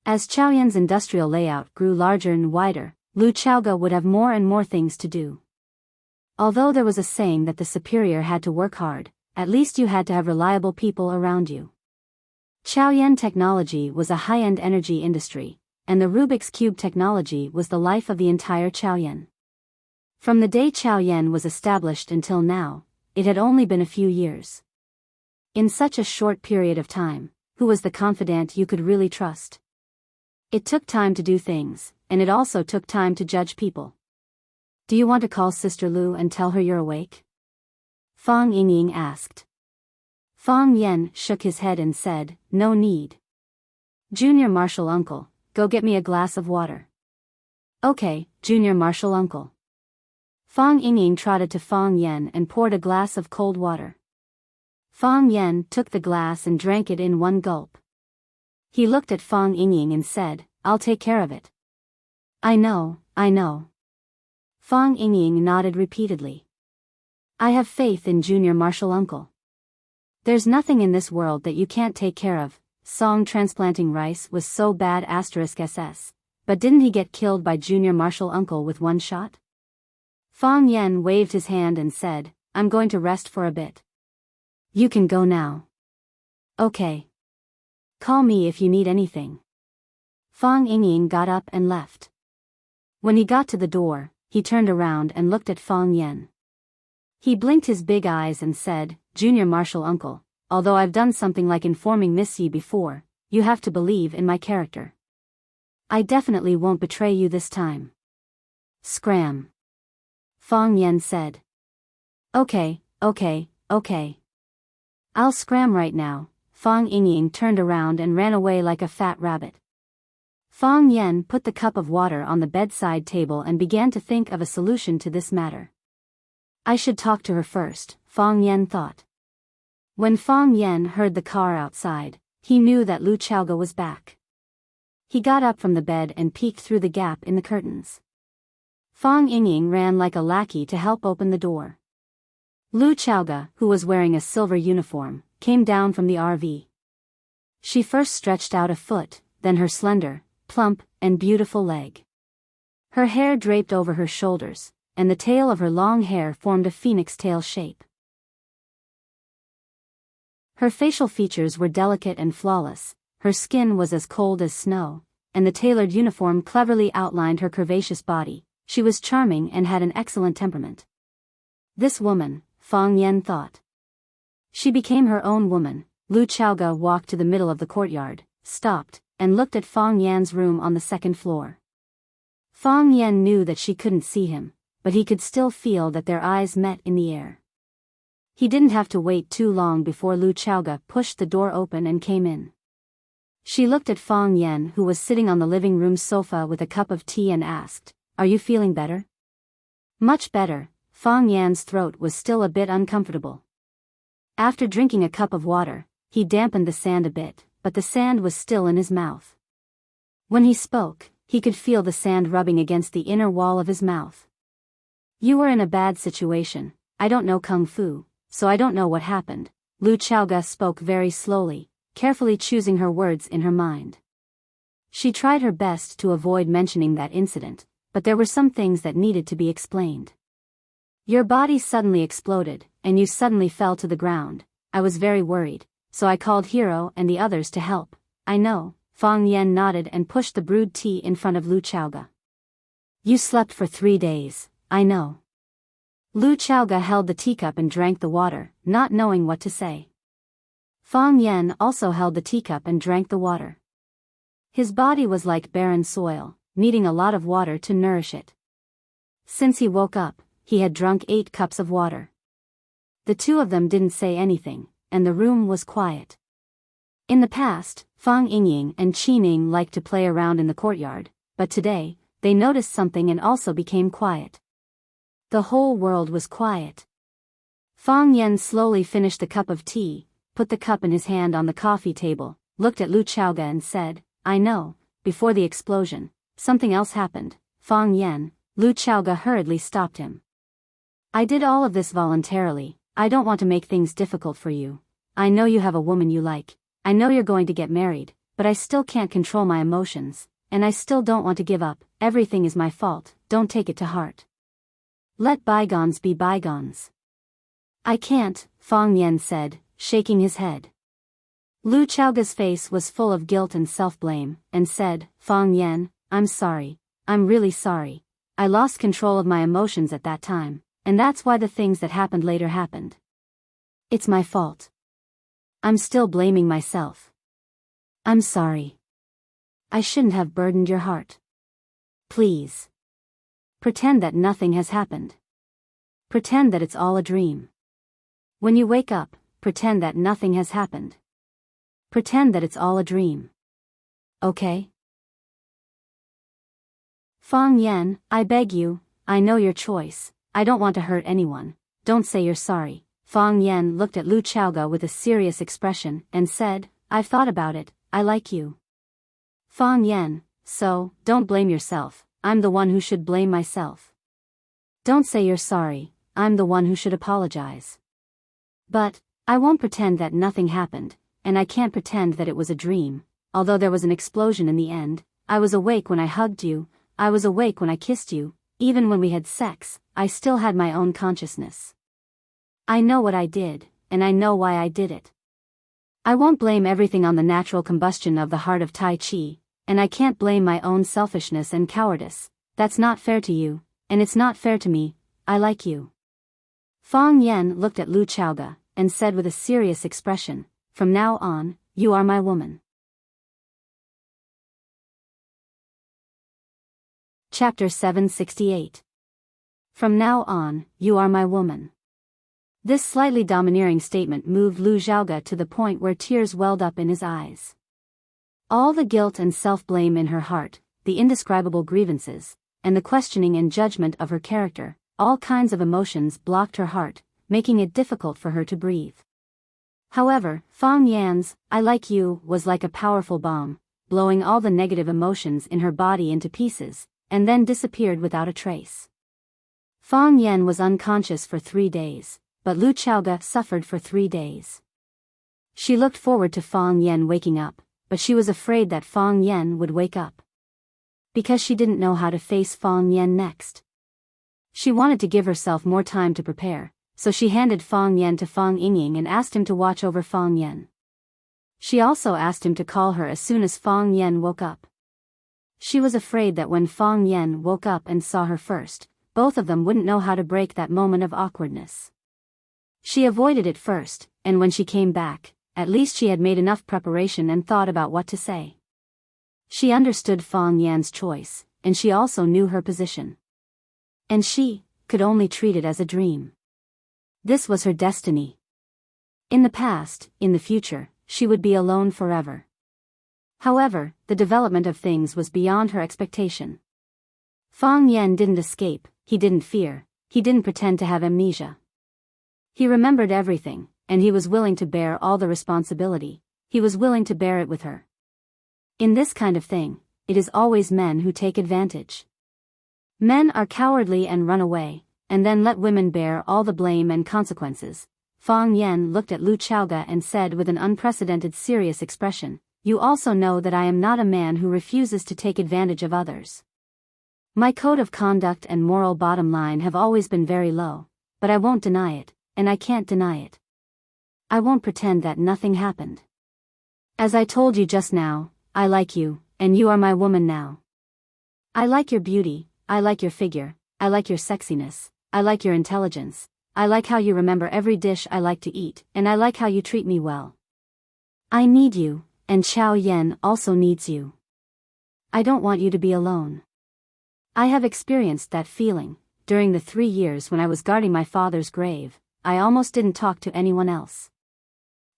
As Chaoyan's industrial layout grew larger and wider, Lu Chaoga would have more and more things to do. Although there was a saying that the superior had to work hard, at least you had to have reliable people around you. Chaoyan technology was a high-end energy industry, and the Rubik's Cube technology was the life of the entire Chaoyan. From the day Chaoyan was established until now, it had only been a few years. In such a short period of time, who was the confidant you could really trust? It took time to do things, and it also took time to judge people. Do you want to call Sister Lu and tell her you're awake? Fang Yingying asked. Fang Yan shook his head and said, no need. Junior Marshal Uncle, go get me a glass of water. Okay, Junior Marshal Uncle. Fang Yingying trotted to Fang Yan and poured a glass of cold water. Fang Yan took the glass and drank it in one gulp. He looked at Fang Yingying and said, I'll take care of it. I know. Fang Yingying nodded repeatedly. I have faith in Junior Marshal Uncle. There's nothing in this world that you can't take care of. Song transplanting rice was so bad *SS. But didn't he get killed by Junior Marshal Uncle with one shot? Fang Yan waved his hand and said, I'm going to rest for a bit. You can go now. Okay. Call me if you need anything. Fang Yingying got up and left. When he got to the door, he turned around and looked at Fang Yan. He blinked his big eyes and said, Junior Marshal Uncle, although I've done something like informing Miss Yi before, you have to believe in my character. I definitely won't betray you this time. Scram. Fang Yan said. Okay. I'll scram right now. Fang Yingying turned around and ran away like a fat rabbit. Fang Yan put the cup of water on the bedside table and began to think of a solution to this matter. I should talk to her first, Fang Yan thought. When Fang Yan heard the car outside, he knew that Lu Chaoga was back. He got up from the bed and peeked through the gap in the curtains. Fang Yingying ran like a lackey to help open the door. Lu Chaoga, who was wearing a silver uniform, came down from the RV. She first stretched out a foot, then her slender, plump, and beautiful leg. Her hair draped over her shoulders, and the tail of her long hair formed a phoenix tail shape. Her facial features were delicate and flawless, her skin was as cold as snow, and the tailored uniform cleverly outlined her curvaceous body. She was charming and had an excellent temperament. This woman, Fang Yan thought. She became her own woman. Lu Chaoga walked to the middle of the courtyard, stopped, and looked at Fang Yan's room on the second floor. Fang Yan knew that she couldn't see him, but he could still feel that their eyes met in the air. He didn't have to wait too long before Lu Chaoga pushed the door open and came in. She looked at Fang Yan, who was sitting on the living room sofa with a cup of tea, and asked, Are you feeling better? Much better. Fang Yan's throat was still a bit uncomfortable. After drinking a cup of water, he dampened the sand a bit, but the sand was still in his mouth. When he spoke, he could feel the sand rubbing against the inner wall of his mouth. You were in a bad situation. I don't know Kung Fu, so I don't know what happened. Lu Chaoga spoke very slowly, carefully choosing her words in her mind. She tried her best to avoid mentioning that incident, but there were some things that needed to be explained. Your body suddenly exploded, and you suddenly fell to the ground. I was very worried, so I called Hero and the others to help. I know. Fang Yan nodded and pushed the brewed tea in front of Lu Chaoga. You slept for 3 days, I know. Lu Chaoga held the teacup and drank the water, not knowing what to say. Fang Yan also held the teacup and drank the water. His body was like barren soil, needing a lot of water to nourish it. Since he woke up, he had drunk 8 cups of water. The two of them didn't say anything, and the room was quiet. In the past, Fang Yingying and Qining liked to play around in the courtyard, but today, they noticed something and also became quiet. The whole world was quiet. Fang Yan slowly finished the cup of tea, put the cup in his hand on the coffee table, looked at Lu Chaoga and said, I know, before the explosion, something else happened. Fang Yan, Lu Chaoga hurriedly stopped him. I did all of this voluntarily. I don't want to make things difficult for you. I know you have a woman you like. I know you're going to get married, but I still can't control my emotions, and I still don't want to give up. Everything is my fault, don't take it to heart. Let bygones be bygones. I can't, Fang Yan said, shaking his head. Lu Chaoga's face was full of guilt and self-blame, and said, Fang Yan, I'm sorry. I'm really sorry. I lost control of my emotions at that time, and that's why the things that happened later happened. It's my fault. I'm still blaming myself. I'm sorry. I shouldn't have burdened your heart. Please. Pretend that nothing has happened. Pretend that it's all a dream. When you wake up, pretend that nothing has happened. Pretend that it's all a dream. Okay? Fang Yan, I beg you, I know your choice. I don't want to hurt anyone. Don't say you're sorry. Fang Yan looked at Lu Chaoga with a serious expression and said, I've thought about it, I like you. Fang Yan, so, don't blame yourself, I'm the one who should blame myself. Don't say you're sorry, I'm the one who should apologize. But, I won't pretend that nothing happened, and I can't pretend that it was a dream. Although there was an explosion in the end, I was awake when I hugged you, I was awake when I kissed you, even when we had sex, I still had my own consciousness. I know what I did, and I know why I did it. I won't blame everything on the natural combustion of the heart of Tai Chi, and I can't blame my own selfishness and cowardice. That's not fair to you, and it's not fair to me. I like you. Fang Yan looked at Lu Chaoga, and said with a serious expression, From now on, you are my woman. Chapter 768. From now on, you are my woman. This slightly domineering statement moved Lu Xiaoga to the point where tears welled up in his eyes. All the guilt and self-blame in her heart, the indescribable grievances, and the questioning and judgment of her character, all kinds of emotions blocked her heart, making it difficult for her to breathe. However, Fang Yan's, I like you, was like a powerful bomb, blowing all the negative emotions in her body into pieces, and then disappeared without a trace. Fang Yan was unconscious for 3 days, but Lu Chaoga suffered for 3 days. She looked forward to Fang Yan waking up, but she was afraid that Fang Yan would wake up. Because she didn't know how to face Fang Yan next. She wanted to give herself more time to prepare, so she handed Fang Yan to Fang Yingying and asked him to watch over Fang Yan. She also asked him to call her as soon as Fang Yan woke up. She was afraid that when Fang Yan woke up and saw her first, both of them wouldn't know how to break that moment of awkwardness. She avoided it first, and when she came back, at least she had made enough preparation and thought about what to say. She understood Fang Yan's choice, and she also knew her position. And she could only treat it as a dream. This was her destiny. In the past, in the future, she would be alone forever. However, the development of things was beyond her expectation. Fang Yan didn't escape, he didn't fear, he didn't pretend to have amnesia. He remembered everything, and he was willing to bear all the responsibility, he was willing to bear it with her. In this kind of thing, it is always men who take advantage. Men are cowardly and run away, and then let women bear all the blame and consequences. Fang Yan looked at Lu Chaoga and said with an unprecedented serious expression, You also know that I am not a man who refuses to take advantage of others. My code of conduct and moral bottom line have always been very low, but I won't deny it, and I can't deny it. I won't pretend that nothing happened. As I told you just now, I like you, and you are my woman now. I like your beauty, I like your figure, I like your sexiness, I like your intelligence, I like how you remember every dish I like to eat, and I like how you treat me well. I need you, and Chao Yan also needs you. I don't want you to be alone. I have experienced that feeling. during the 3 years when I was guarding my father's grave, I almost didn't talk to anyone else.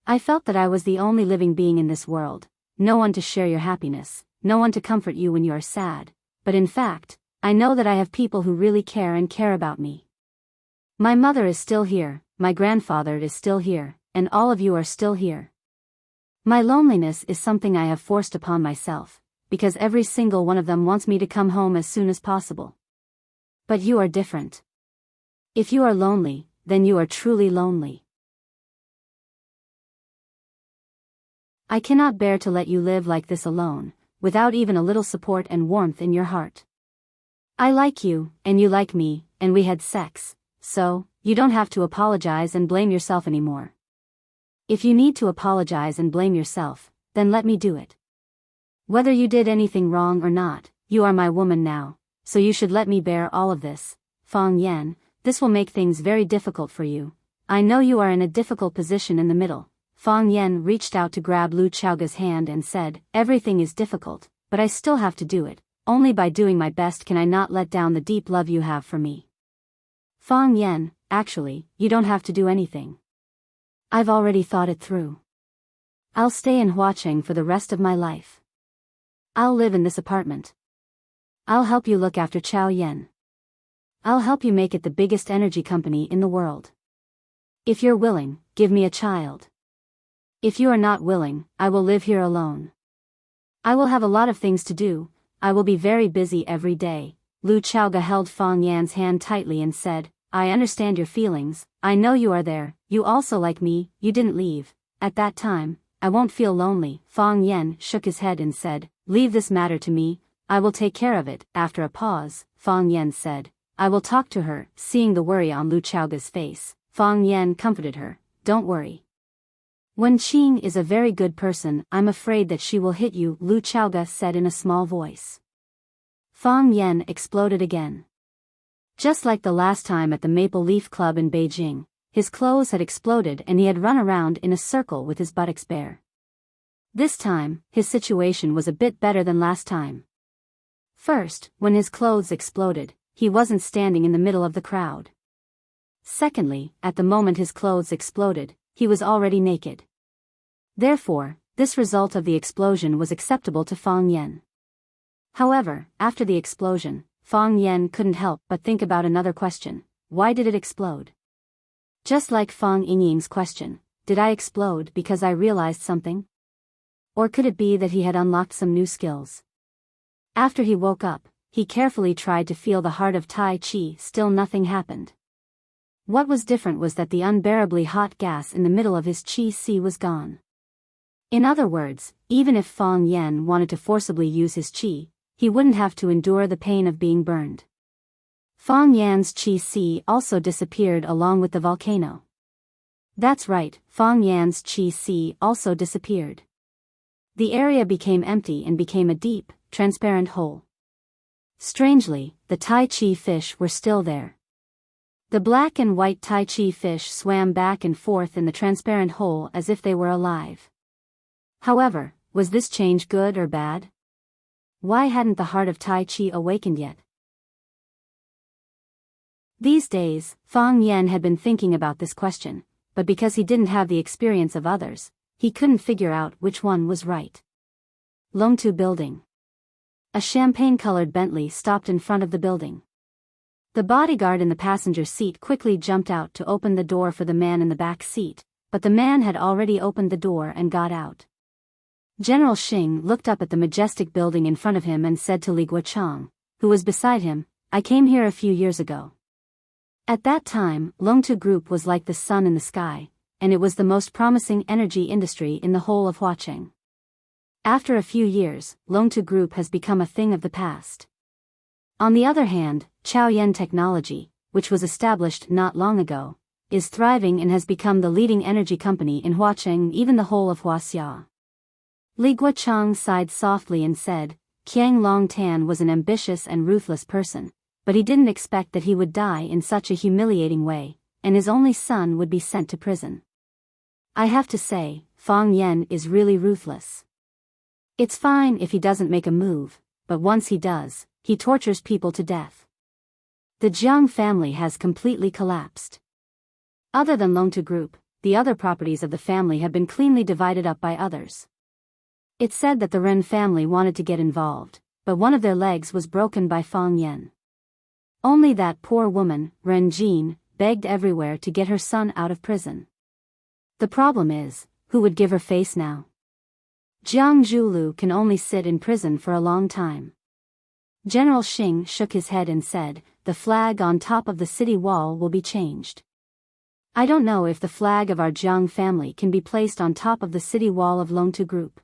I felt that I was the only living being in this world, no one to share your happiness, no one to comfort you when you are sad, but in fact, I know that I have people who really care and care about me. My mother is still here, my grandfather is still here, and all of you are still here. My loneliness is something I have forced upon myself, because every single one of them wants me to come home as soon as possible. But you are different. If you are lonely, then you are truly lonely. I cannot bear to let you live like this alone, without even a little support and warmth in your heart. I like you, and you like me, and we had sex, so, you don't have to apologize and blame yourself anymore. If you need to apologize and blame yourself, then let me do it. Whether you did anything wrong or not, you are my woman now, so you should let me bear all of this. Fang Yan, this will make things very difficult for you. I know you are in a difficult position in the middle. Fang Yan reached out to grab Lu Chaoga's hand and said, everything is difficult, but I still have to do it. Only by doing my best can I not let down the deep love you have for me. Fang Yan, actually, you don't have to do anything. I've already thought it through. I'll stay in Huacheng for the rest of my life. I'll live in this apartment. I'll help you look after Chao Yen. I'll help you make it the biggest energy company in the world. If you're willing, give me a child. If you are not willing, I will live here alone. I will have a lot of things to do, I will be very busy every day. Lu Chaoga held Fang Yan's hand tightly and said, I understand your feelings, I know you are there, you also like me, you didn't leave. At that time, I won't feel lonely. Fang Yan shook his head and said, leave this matter to me, I will take care of it. After a pause, Fang Yan said, I will talk to her. Seeing the worry on Lu Chaoga's face, Fang Yan comforted her, don't worry. Wen Qing is a very good person, I'm afraid that she will hit you, Lu Chaoga said in a small voice. Fang Yan exploded again. Just like the last time at the Maple Leaf Club in Beijing, his clothes had exploded and he had run around in a circle with his buttocks bare. This time, his situation was a bit better than last time. First, when his clothes exploded, he wasn't standing in the middle of the crowd. Secondly, at the moment his clothes exploded, he was already naked. Therefore, this result of the explosion was acceptable to Fang Yan. However, after the explosion, Fang Yan couldn't help but think about another question. Why did it explode? Just like Fang Yingying's question, did I explode because I realized something? Or could it be that he had unlocked some new skills? After he woke up, he carefully tried to feel the heart of Tai Chi, still nothing happened. What was different was that the unbearably hot gas in the middle of his Qi Si was gone. In other words, even if Fang Yan wanted to forcibly use his Qi, he wouldn't have to endure the pain of being burned. Fang Yan's Qi Si also disappeared along with the volcano. That's right, Fang Yan's Qi Si also disappeared. The area became empty and became a deep, transparent hole. Strangely, the Tai Chi fish were still there. The black and white Tai Chi fish swam back and forth in the transparent hole as if they were alive. However, was this change good or bad? Why hadn't the heart of Tai Chi awakened yet? These days, Fang Yan had been thinking about this question, but because he didn't have the experience of others, he couldn't figure out which one was right. Longtu Building. A champagne-colored Bentley stopped in front of the building. The bodyguard in the passenger seat quickly jumped out to open the door for the man in the back seat, but the man had already opened the door and got out. General Xing looked up at the majestic building in front of him and said to Li Guochang, who was beside him, I came here a few years ago. At that time, Longtu Group was like the sun in the sky, and it was the most promising energy industry in the whole of Huacheng. After a few years, Longtu Group has become a thing of the past. On the other hand, Chaoyan Technology, which was established not long ago, is thriving and has become the leading energy company in Huacheng, even the whole of Huaxia. Li Guochang sighed softly and said, Qiang Longtan was an ambitious and ruthless person, but he didn't expect that he would die in such a humiliating way, and his only son would be sent to prison. I have to say, Fang Yan is really ruthless. It's fine if he doesn't make a move, but once he does, he tortures people to death. The Jiang family has completely collapsed. Other than Longtu Group, the other properties of the family have been cleanly divided up by others. It's said that the Ren family wanted to get involved, but one of their legs was broken by Fang Yan. Only that poor woman, Ren Jin, begged everywhere to get her son out of prison. The problem is, who would give her face now? Jiang Zhulu can only sit in prison for a long time. General Xing shook his head and said, the flag on top of the city wall will be changed. I don't know if the flag of our Jiang family can be placed on top of the city wall of Longtu Group.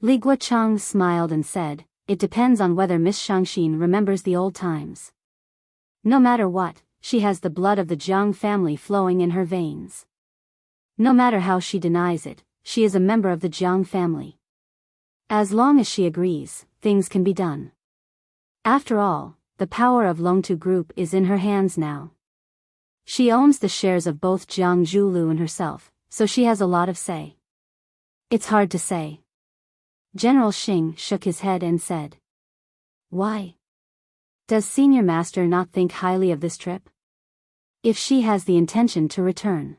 Li Guochang smiled and said, it depends on whether Miss Shangxin remembers the old times. No matter what, she has the blood of the Jiang family flowing in her veins. No matter how she denies it, she is a member of the Jiang family. As long as she agrees, things can be done. After all, the power of Longtu Group is in her hands now. She owns the shares of both Jiang Zhulu and herself, so she has a lot of say. It's hard to say. General Xing shook his head and said. Why? Does Senior Master not think highly of this trip? If she has the intention to return.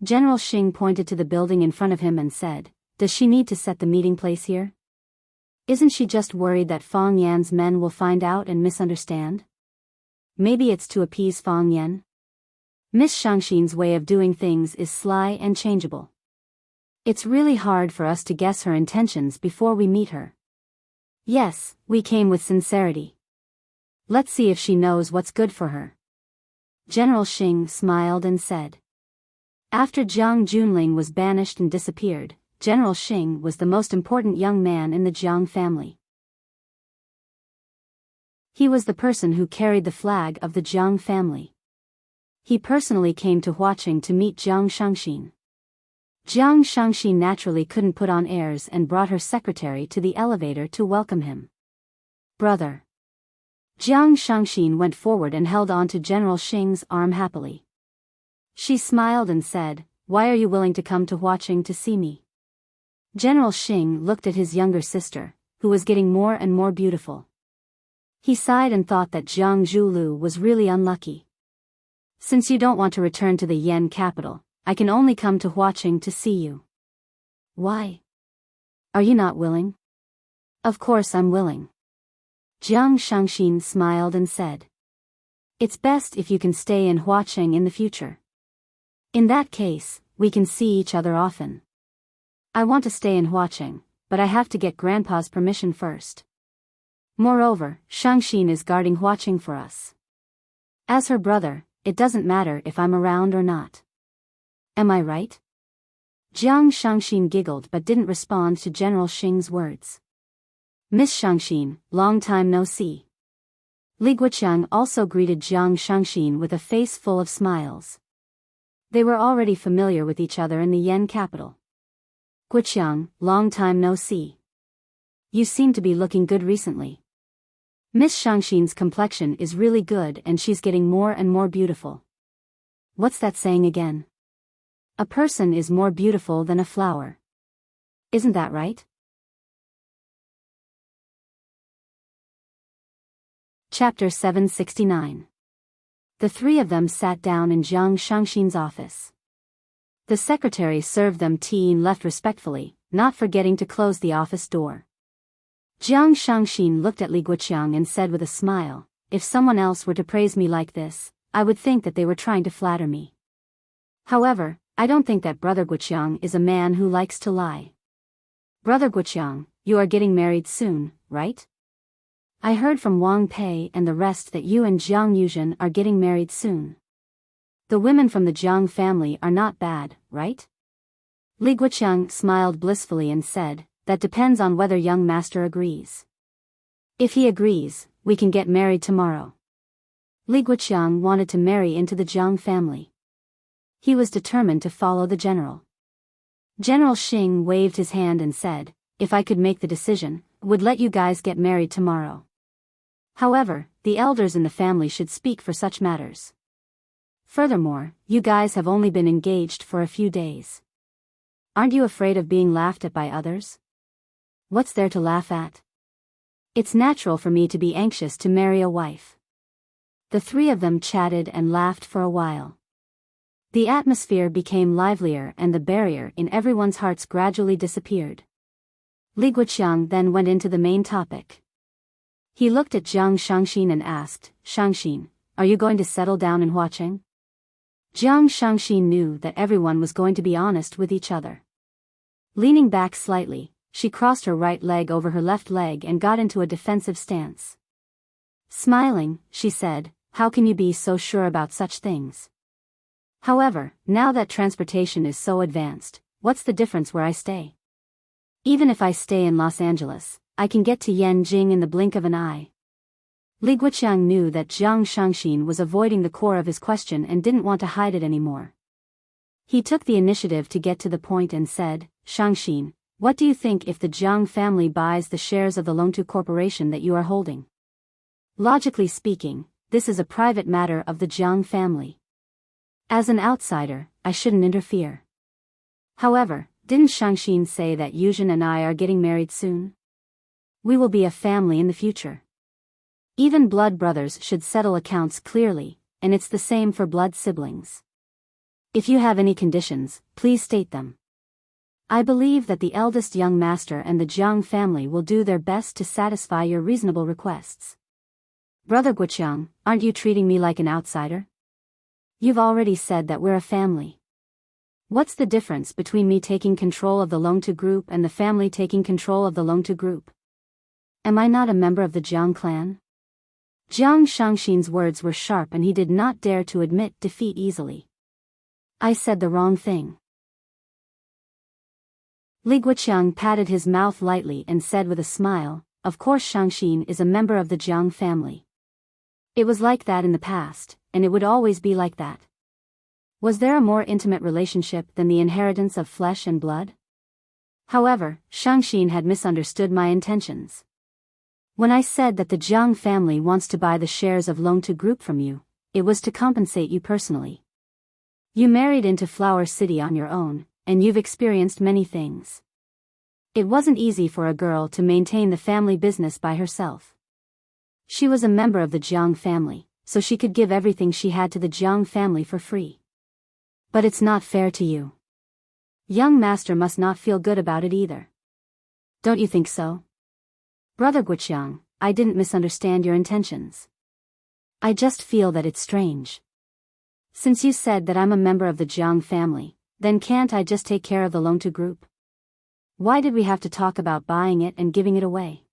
General Xing pointed to the building in front of him and said, does she need to set the meeting place here? Isn't she just worried that Fang Yan's men will find out and misunderstand? Maybe it's to appease Fang Yan? Miss Shangxin's way of doing things is sly and changeable. It's really hard for us to guess her intentions before we meet her. Yes, we came with sincerity. Let's see if she knows what's good for her. General Xing smiled and said. After Jiang Junling was banished and disappeared, General Xing was the most important young man in the Jiang family. He was the person who carried the flag of the Jiang family. He personally came to Huaqing to meet Jiang Shangxin. Jiang Shangxin naturally couldn't put on airs and brought her secretary to the elevator to welcome him. Brother. Jiang Shangxin went forward and held on to General Xing's arm happily. She smiled and said, why are you willing to come to Huaqing to see me? General Xing looked at his younger sister, who was getting more and more beautiful. He sighed and thought that Jiang Zhulu was really unlucky. Since you don't want to return to the Yen capital, I can only come to Huaqing to see you. Why? Are you not willing? Of course I'm willing. Jiang Shangxin smiled and said. It's best if you can stay in Huaqing in the future. In that case, we can see each other often. I want to stay in Huaqing, but I have to get Grandpa's permission first. Moreover, Shangxin is guarding Huaqing for us. As her brother, it doesn't matter if I'm around or not. Am I right? Jiang Shangxin giggled but didn't respond to General Xing's words. Miss Shangxin, long time no see. Li Guoqiang also greeted Jiang Shangxin with a face full of smiles. They were already familiar with each other in the Yen capital. Guoqiang, long time no see. You seem to be looking good recently. Miss Shangxin's complexion is really good and she's getting more and more beautiful. What's that saying again? A person is more beautiful than a flower. Isn't that right? Chapter 769. The three of them sat down in Jiang Shangxin's office. The secretary served them tea and left respectfully, not forgetting to close the office door. Jiang Shangxin looked at Li Guoqiang and said with a smile, if someone else were to praise me like this, I would think that they were trying to flatter me. However, I don't think that Brother Guoqiang is a man who likes to lie. Brother Guoqiang, you are getting married soon, right? I heard from Wang Pei and the rest that you and Jiang Yuzhen are getting married soon. The women from the Jiang family are not bad, right? Li Guoqiang smiled blissfully and said, that depends on whether young master agrees. If he agrees, we can get married tomorrow. Li Guoqiang wanted to marry into the Jiang family. He was determined to follow the general. General Xing waved his hand and said, if I could make the decision, would let you guys get married tomorrow. However, the elders in the family should speak for such matters. Furthermore, you guys have only been engaged for a few days. Aren't you afraid of being laughed at by others? What's there to laugh at? It's natural for me to be anxious to marry a wife. The three of them chatted and laughed for a while. The atmosphere became livelier and the barrier in everyone's hearts gradually disappeared. Li Guoqiang then went into the main topic. He looked at Jiang Shangxin and asked, "Shangxin, are you going to settle down in Huaqing?" Jiang Shangxin knew that everyone was going to be honest with each other. Leaning back slightly, she crossed her right leg over her left leg and got into a defensive stance. Smiling, she said, "How can you be so sure about such things? However, now that transportation is so advanced, what's the difference where I stay? Even if I stay in Los Angeles, I can get to Yanjing in the blink of an eye." Li Guoqiang knew that Jiang Shangxin was avoiding the core of his question and didn't want to hide it anymore. He took the initiative to get to the point and said, "Shangxin, what do you think if the Jiang family buys the shares of the Longtu Corporation that you are holding? Logically speaking, this is a private matter of the Jiang family. As an outsider, I shouldn't interfere. However, didn't Shangxin say that Yuzhen and I are getting married soon? We will be a family in the future. Even blood brothers should settle accounts clearly, and it's the same for blood siblings. If you have any conditions, please state them. I believe that the eldest young master and the Jiang family will do their best to satisfy your reasonable requests." "Brother Guoqiang, aren't you treating me like an outsider? You've already said that we're a family. What's the difference between me taking control of the Longtu group and the family taking control of the Longtu group? Am I not a member of the Jiang clan?" Jiang Shangxin's words were sharp and he did not dare to admit defeat easily. "I said the wrong thing." Li Guoqiang patted his mouth lightly and said with a smile, "Of course Shangxin is a member of the Jiang family. It was like that in the past, and it would always be like that. Was there a more intimate relationship than the inheritance of flesh and blood? However, Shangxin had misunderstood my intentions. When I said that the Jiang family wants to buy the shares of Longtu Group from you, it was to compensate you personally. You married into Flower City on your own, and you've experienced many things. It wasn't easy for a girl to maintain the family business by herself. She was a member of the Jiang family, so she could give everything she had to the Jiang family for free. But it's not fair to you. Young master must not feel good about it either. Don't you think so? Brother Guoqiang, I didn't misunderstand your intentions. I just feel that it's strange. Since you said that I'm a member of the Jiang family, then can't I just take care of the Longtu group? Why did we have to talk about buying it and giving it away?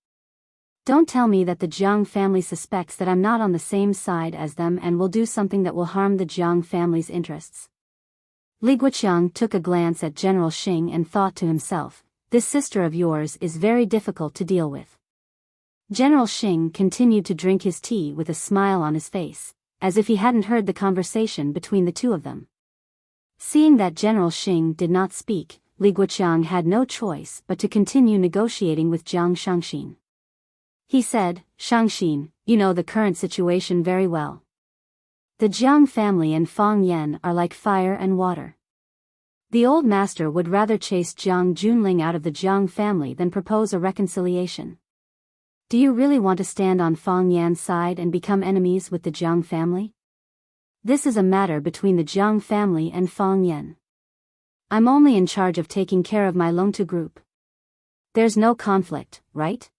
Don't tell me that the Jiang family suspects that I'm not on the same side as them and will do something that will harm the Jiang family's interests." Li Guoqiang took a glance at General Xing and thought to himself, "This sister of yours is very difficult to deal with." General Xing continued to drink his tea with a smile on his face, as if he hadn't heard the conversation between the two of them. Seeing that General Xing did not speak, Li Guoqiang had no choice but to continue negotiating with Jiang Shangxin. He said, "Shangxin, you know the current situation very well. The Jiang family and Fang Yan are like fire and water. The old master would rather chase Jiang Junling out of the Jiang family than propose a reconciliation. Do you really want to stand on Fang Yan's side and become enemies with the Jiang family? This is a matter between the Jiang family and Fang Yan. I'm only in charge of taking care of my Longtu group. There's no conflict, right?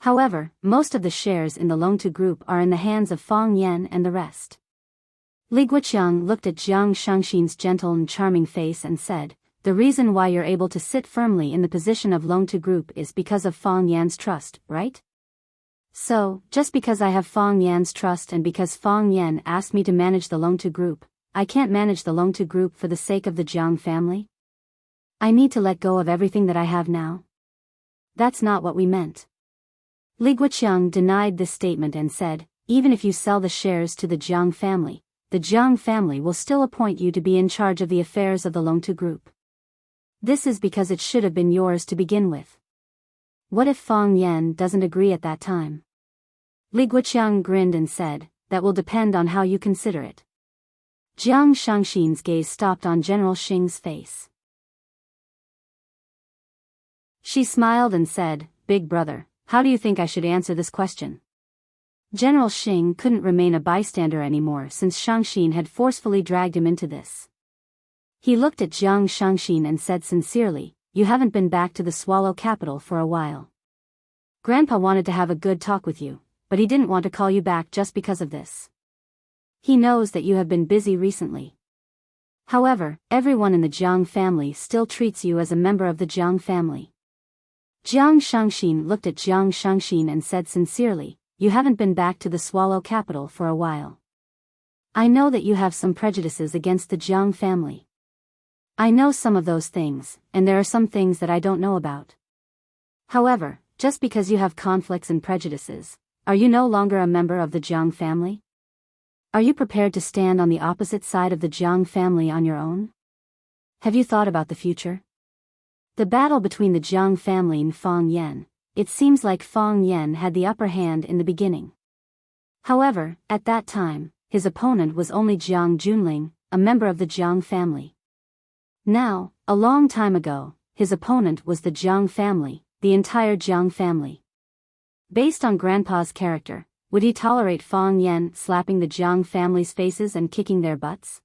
However, most of the shares in the Longtu group are in the hands of Fang Yan and the rest." Li Guoqiang looked at Jiang Shangxin's gentle and charming face and said, "The reason why you're able to sit firmly in the position of Longtu group is because of Fang Yan's trust, right? So, just because I have Fang Yan's trust and because Fang Yan asked me to manage the Longtu group, I can't manage the Longtu group for the sake of the Jiang family? I need to let go of everything that I have now? That's not what we meant." Li Guoqiang denied this statement and said, "Even if you sell the shares to the Jiang family will still appoint you to be in charge of the affairs of the Longtu group. This is because it should have been yours to begin with. What if Fang Yan doesn't agree at that time?" Li Guoqiang grinned and said, "That will depend on how you consider it." Jiang Shangxin's gaze stopped on General Xing's face. She smiled and said, "Big brother, how do you think I should answer this question?" General Xing couldn't remain a bystander anymore since Shangxin had forcefully dragged him into this. He looked at Jiang Shangxin and said sincerely, "You haven't been back to the Swallow capital for a while. Grandpa wanted to have a good talk with you, but he didn't want to call you back just because of this. He knows that you have been busy recently. However, everyone in the Jiang family still treats you as a member of the Jiang family." Jiang Shangxin looked at Jiang Shangxin and said sincerely, "You haven't been back to the Swallow capital for a while. I know that you have some prejudices against the Jiang family. I know some of those things, and there are some things that I don't know about. However, just because you have conflicts and prejudices, are you no longer a member of the Jiang family? Are you prepared to stand on the opposite side of the Jiang family on your own? Have you thought about the future?" The battle between the Jiang family and Fang Yan, it seems like Fang Yan had the upper hand in the beginning. However, at that time, his opponent was only Jiang Junling, a member of the Jiang family. Now, a long time ago, his opponent was the Jiang family, the entire Jiang family. Based on Grandpa's character, would he tolerate Fang Yan slapping the Jiang family's faces and kicking their butts?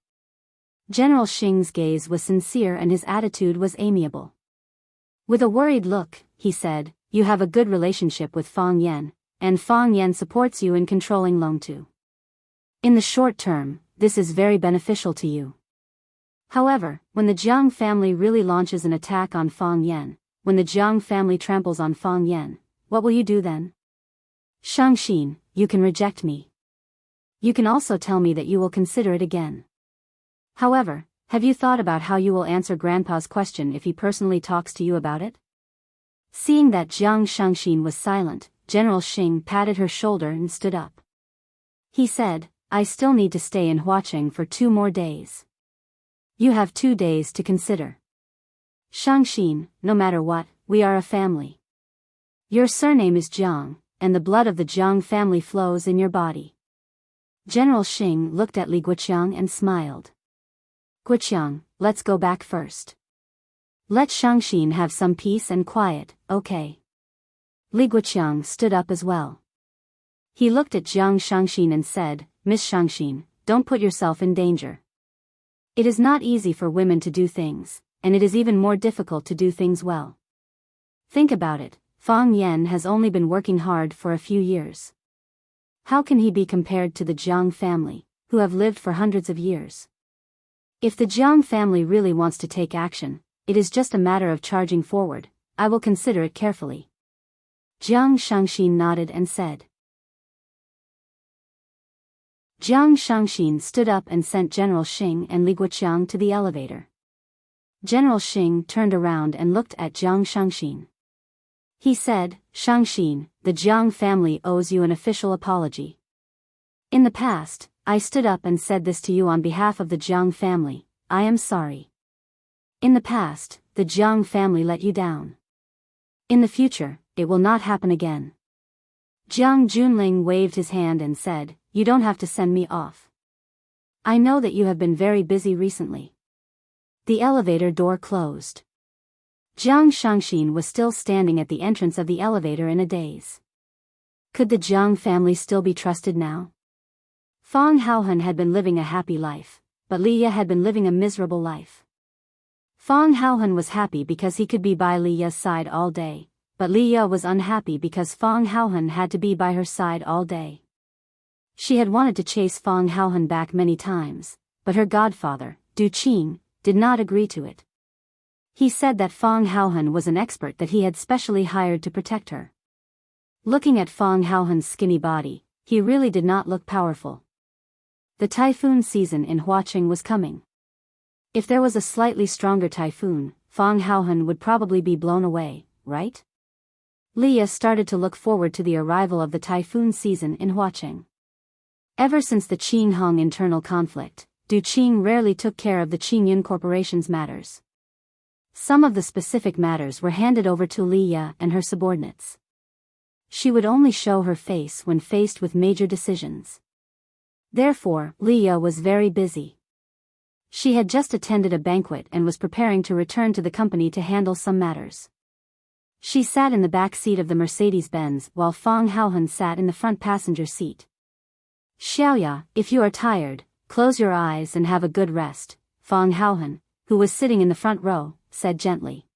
General Xing's gaze was sincere and his attitude was amiable. With a worried look, he said, "You have a good relationship with Fang Yan, and Fang Yan supports you in controlling Longtu. In the short term, this is very beneficial to you. However, when the Jiang family really launches an attack on Fang Yan, when the Jiang family tramples on Fang Yan, what will you do then? Shangxin, you can reject me. You can also tell me that you will consider it again. However, have you thought about how you will answer Grandpa's question if he personally talks to you about it?" Seeing that Jiang Shangxin was silent, General Xing patted her shoulder and stood up. He said, "I still need to stay in Huaqing for 2 more days. You have 2 days to consider. Shangxin, no matter what, we are a family. Your surname is Jiang, and the blood of the Jiang family flows in your body." General Xing looked at Li Guoqiang and smiled. "Guoqiang, let's go back first. Let Shangxin have some peace and quiet, okay?" Li Guoqiang stood up as well. He looked at Jiang Shangxin and said, "Miss Shangxin, don't put yourself in danger. It is not easy for women to do things, and it is even more difficult to do things well. Think about it, Fang Yan has only been working hard for a few years. How can he be compared to the Jiang family, who have lived for hundreds of years? If the Jiang family really wants to take action, it is just a matter of charging forward. I will consider it carefully." Jiang Shangxin nodded and said. Jiang Shangxin stood up and sent General Xing and Li Guoqiang to the elevator. General Xing turned around and looked at Jiang Shangxin. He said, "Shangxin, the Jiang family owes you an official apology. In the past, I stood up and said this to you on behalf of the Jiang family. I am sorry. In the past, the Jiang family let you down. In the future, it will not happen again." Jiang Junling waved his hand and said, "You don't have to send me off. I know that you have been very busy recently." The elevator door closed. Jiang Shangxin was still standing at the entrance of the elevator in a daze. Could the Jiang family still be trusted now? Fang Haohan had been living a happy life, but Li Ye had been living a miserable life. Fang Haohan was happy because he could be by Li Ye's side all day, but Li Ye was unhappy because Fang Haohan had to be by her side all day. She had wanted to chase Fang Haohan back many times, but her godfather, Du Qing, did not agree to it. He said that Fang Haohan was an expert that he had specially hired to protect her. Looking at Fang Haohan's skinny body, he really did not look powerful. The typhoon season in Huaqing was coming. If there was a slightly stronger typhoon, Fang Haohan would probably be blown away, right? Li Ye started to look forward to the arrival of the typhoon season in Huaqing. Ever since the Qinghong internal conflict, Du Qing rarely took care of the Qingyun Corporation's matters. Some of the specific matters were handed over to Li Ye and her subordinates. She would only show her face when faced with major decisions. Therefore, Li Ye was very busy. She had just attended a banquet and was preparing to return to the company to handle some matters. She sat in the back seat of the Mercedes-Benz while Fang Haohan sat in the front passenger seat. Xiaoya, if you are tired, close your eyes and have a good rest, Fang Haohan, who was sitting in the front row, said gently.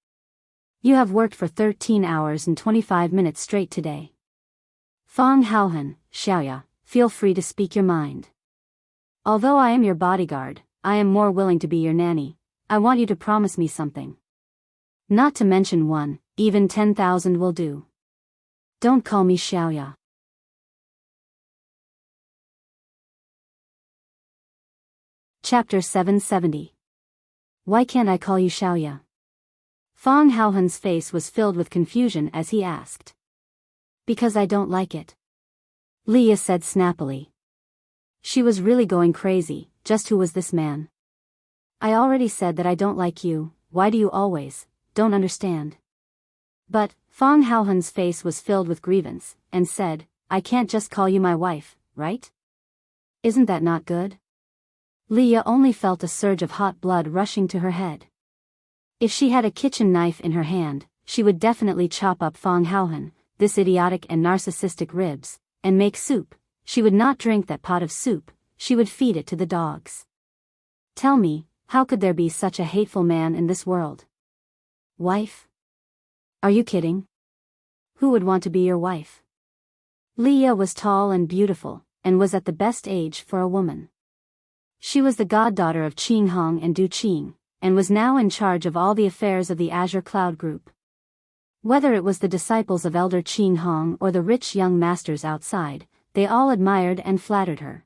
You have worked for 13 hours and 25 minutes straight today. Fang Haohan, Xiaoya, feel free to speak your mind. Although I am your bodyguard, I am more willing to be your nanny. I want you to promise me something. Not to mention one, even 10,000 will do. Don't call me Xiaoya. Chapter 770. Why can't I call you Xiaoya? Fang Haohan's face was filled with confusion as he asked. Because I don't like it. Leah said snappily. She was really going crazy. Just who was this man? I already said that I don't like you. Why do you always? Don't understand. But, Fang Haohan's face was filled with grievance, and said, I can't just call you my wife, right? Isn't that not good? Leah only felt a surge of hot blood rushing to her head. If she had a kitchen knife in her hand, she would definitely chop up Fang Haohan, this idiotic and narcissistic ribs, and make soup. She would not drink that pot of soup, she would feed it to the dogs. Tell me, how could there be such a hateful man in this world? Wife? Are you kidding? Who would want to be your wife? Leah was tall and beautiful, and was at the best age for a woman. She was the goddaughter of Qing Hong and Du Qing, and was now in charge of all the affairs of the Azure Cloud Group. Whether it was the disciples of Elder Qing Hong or the rich young masters outside, they all admired and flattered her.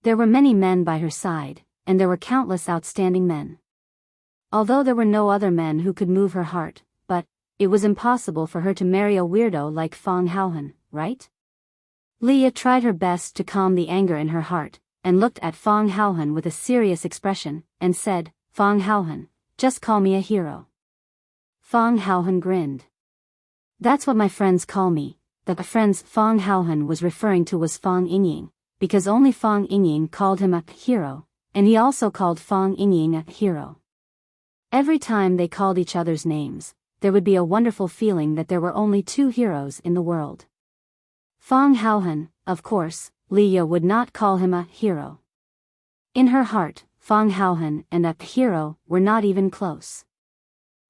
There were many men by her side, and there were countless outstanding men. Although there were no other men who could move her heart, but it was impossible for her to marry a weirdo like Fang Haohan, right? Leah tried her best to calm the anger in her heart, and looked at Fang Haohan with a serious expression, and said, Fang Haohan, just call me a hero. Fang Haohan grinned. That's what my friends call me. The friends Fang Haohan was referring to was Fang Yingying, because only Fang Yingying called him a hero, and he also called Fang Yingying a hero. Every time they called each other's names, there would be a wonderful feeling that there were only two heroes in the world. Fang Haohan, of course, Leah would not call him a hero. In her heart, Fang Haohan and a hero were not even close.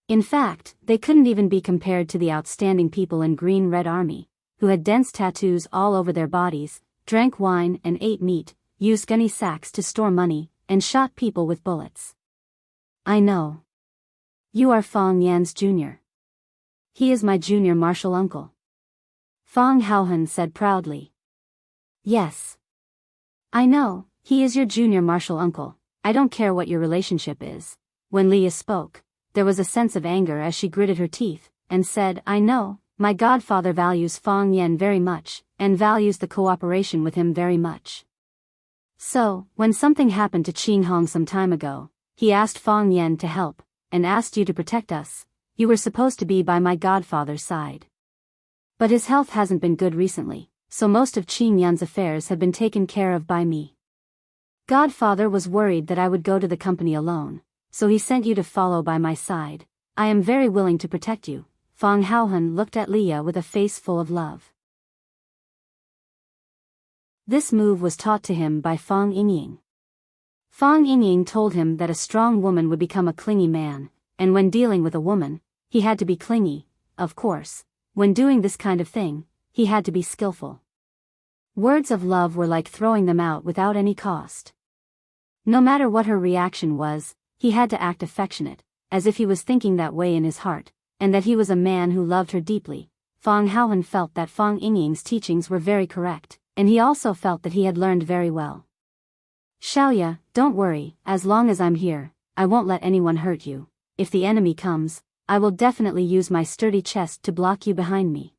In fact, they couldn't even be compared to the outstanding people in Green Red Army, who had dense tattoos all over their bodies, drank wine and ate meat, used gunny sacks to store money, and shot people with bullets. I know. You are Fang Yan's junior. He is my junior martial uncle. Fang Haohan said proudly. Yes. I know, he is your junior martial uncle. I don't care what your relationship is. When Leah spoke, there was a sense of anger as she gritted her teeth, and said, I know, my godfather values Fang Yan very much, and values the cooperation with him very much. So, when something happened to Qing Hong some time ago, he asked Fang Yan to help, and asked you to protect us. You were supposed to be by my godfather's side. But his health hasn't been good recently, so most of Qing Yan's affairs have been taken care of by me. Godfather was worried that I would go to the company alone, so he sent you to follow by my side. I am very willing to protect you. Fang Haohan looked at Leah with a face full of love. This move was taught to him by Fang Yingying. Fang Yingying told him that a strong woman would become a clingy man, and when dealing with a woman, he had to be clingy. Of course, when doing this kind of thing, he had to be skillful. Words of love were like throwing them out without any cost. No matter what her reaction was, he had to act affectionate, as if he was thinking that way in his heart, and that he was a man who loved her deeply. Fang Haohan felt that Fang Yingying's teachings were very correct, and he also felt that he had learned very well. Xiaoya, don't worry, as long as I'm here, I won't let anyone hurt you. If the enemy comes, I will definitely use my sturdy chest to block you behind me.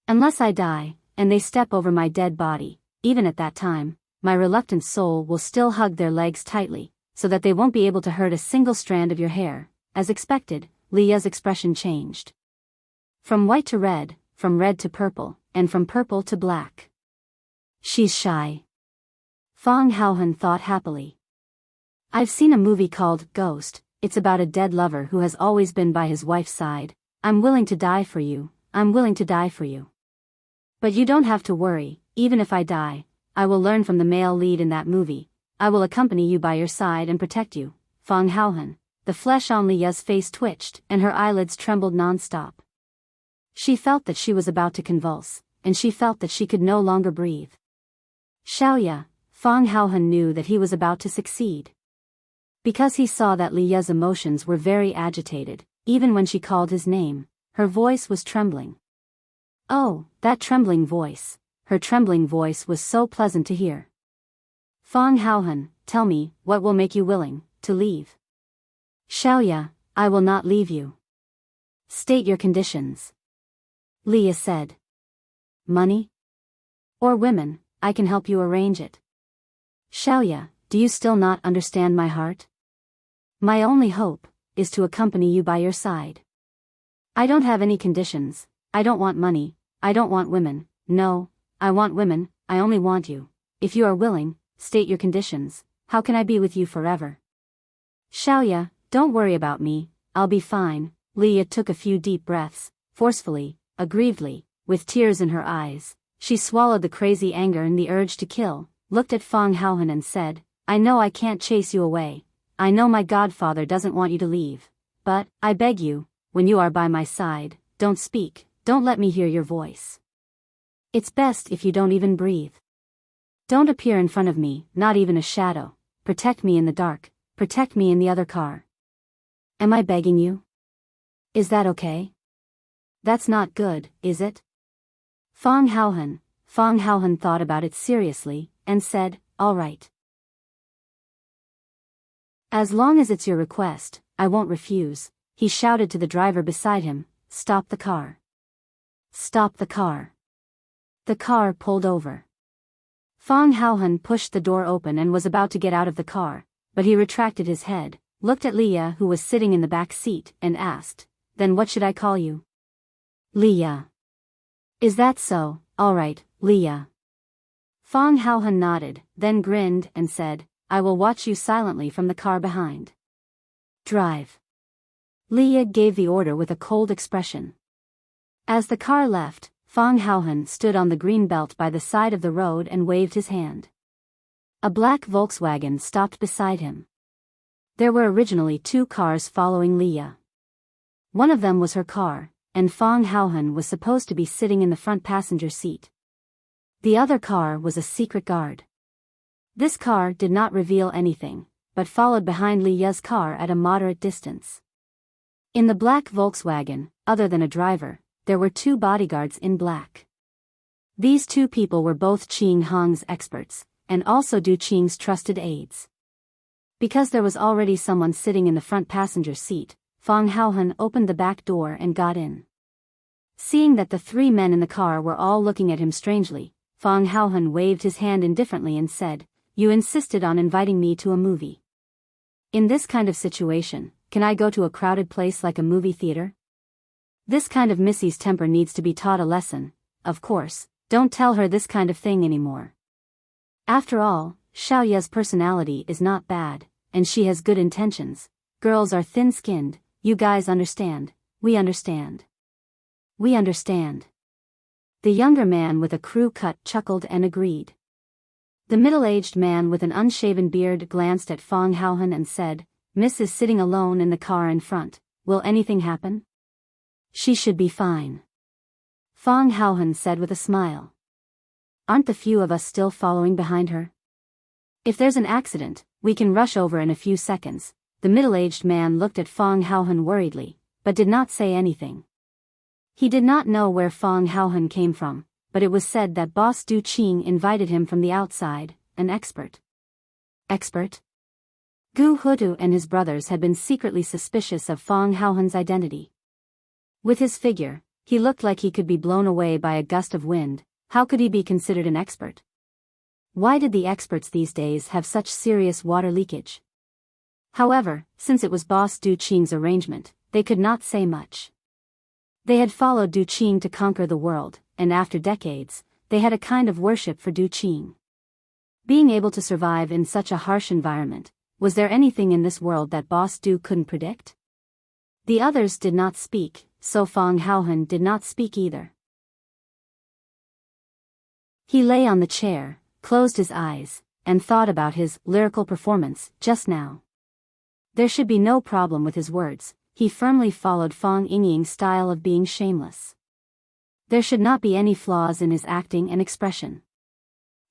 Unless I die, and they step over my dead body, even at that time, my reluctant soul will still hug their legs tightly, so that they won't be able to hurt a single strand of your hair. As expected, Leah's expression changed. From white to red, from red to purple, and from purple to black. She's shy. Fang Haohan thought happily. I've seen a movie called Ghost. It's about a dead lover who has always been by his wife's side. I'm willing to die for you, I'm willing to die for you. But you don't have to worry, even if I die, I will learn from the male lead in that movie. I will accompany you by your side and protect you, Fong Haohan. The flesh on Lia's face twitched, and her eyelids trembled non-stop. She felt that she was about to convulse, and she felt that she could no longer breathe. Xiaoya, Fong Haohan knew that he was about to succeed. Because he saw that Lia's emotions were very agitated, even when she called his name, her voice was trembling. Oh, that trembling voice. Her trembling voice was so pleasant to hear. Fong Haohan, tell me, what will make you willing to leave? Xiaoya, I will not leave you. State your conditions. Lia said. Money? Or women, I can help you arrange it. Xiaoya, do you still not understand my heart? My only hope is to accompany you by your side. I don't have any conditions, I don't want money, I don't want women, no, I want women, I only want you. If you are willing, state your conditions, how can I be with you forever? Xiaoya, don't worry about me, I'll be fine. Lia took a few deep breaths, forcefully, aggrievedly, with tears in her eyes. She swallowed the crazy anger and the urge to kill, looked at Fong Haohan and said, I know I can't chase you away. I know my godfather doesn't want you to leave. But, I beg you, when you are by my side, don't speak, don't let me hear your voice. It's best if you don't even breathe. Don't appear in front of me, not even a shadow. Protect me in the dark, protect me in the other car. Am I begging you? Is that okay? That's not good, is it? Fong Haohan thought about it seriously, and said, all right. As long as it's your request, I won't refuse. He shouted to the driver beside him, stop the car. Stop the car. The car pulled over. Fong Haohan pushed the door open and was about to get out of the car, but he retracted his head, looked at Lia who was sitting in the back seat, and asked, then what should I call you? Lia. Is that so? All right, Lia. Fong Haohan nodded, then grinned and said, I will watch you silently from the car behind. Drive. Lia gave the order with a cold expression. As the car left, Fong Haohan stood on the green belt by the side of the road and waved his hand. A black Volkswagen stopped beside him. There were originally 2 cars following Lia. One of them was her car, and Fong Haohan was supposed to be sitting in the front passenger seat. The other car was a secret guard. This car did not reveal anything, but followed behind Lia's car at a moderate distance. In the black Volkswagen, other than a driver, there were 2 bodyguards in black. These 2 people were both Qing Hong's experts, and also Du Qing's trusted aides. Because there was already someone sitting in the front passenger seat, Fong Haohan opened the back door and got in. Seeing that the 3 men in the car were all looking at him strangely, Fong Haohan waved his hand indifferently and said, you insisted on inviting me to a movie. In this kind of situation, can I go to a crowded place like a movie theater? This kind of Missy's temper needs to be taught a lesson. Of course, don't tell her this kind of thing anymore. After all, Xiaoya's personality is not bad, and she has good intentions. Girls are thin-skinned, you guys understand, we understand. We understand. The younger man with a crew cut chuckled and agreed. The middle-aged man with an unshaven beard glanced at Fong Haohan and said, Miss is sitting alone in the car in front, will anything happen? She should be fine. Fong Haohan said with a smile. Aren't the few of us still following behind her? If there's an accident, we can rush over in a few seconds. The middle-aged man looked at Fong Haohan worriedly, but did not say anything. He did not know where Fong Haohan came from, but it was said that boss Du Qing invited him from the outside, an expert. Expert? Gu Hutu and his brothers had been secretly suspicious of Fong Haohan's identity. With his figure, he looked like he could be blown away by a gust of wind. How could he be considered an expert? Why did the experts these days have such serious water leakage? However, since it was boss Du Qing's arrangement, they could not say much. They had followed Du Qing to conquer the world, and after decades, they had a kind of worship for Du Qing. Being able to survive in such a harsh environment, was there anything in this world that boss Du couldn't predict? The others did not speak, so Fang Haohan did not speak either. He lay on the chair, closed his eyes, and thought about his lyrical performance just now. There should be no problem with his words. He firmly followed Fang Yingying's style of being shameless. There should not be any flaws in his acting and expression.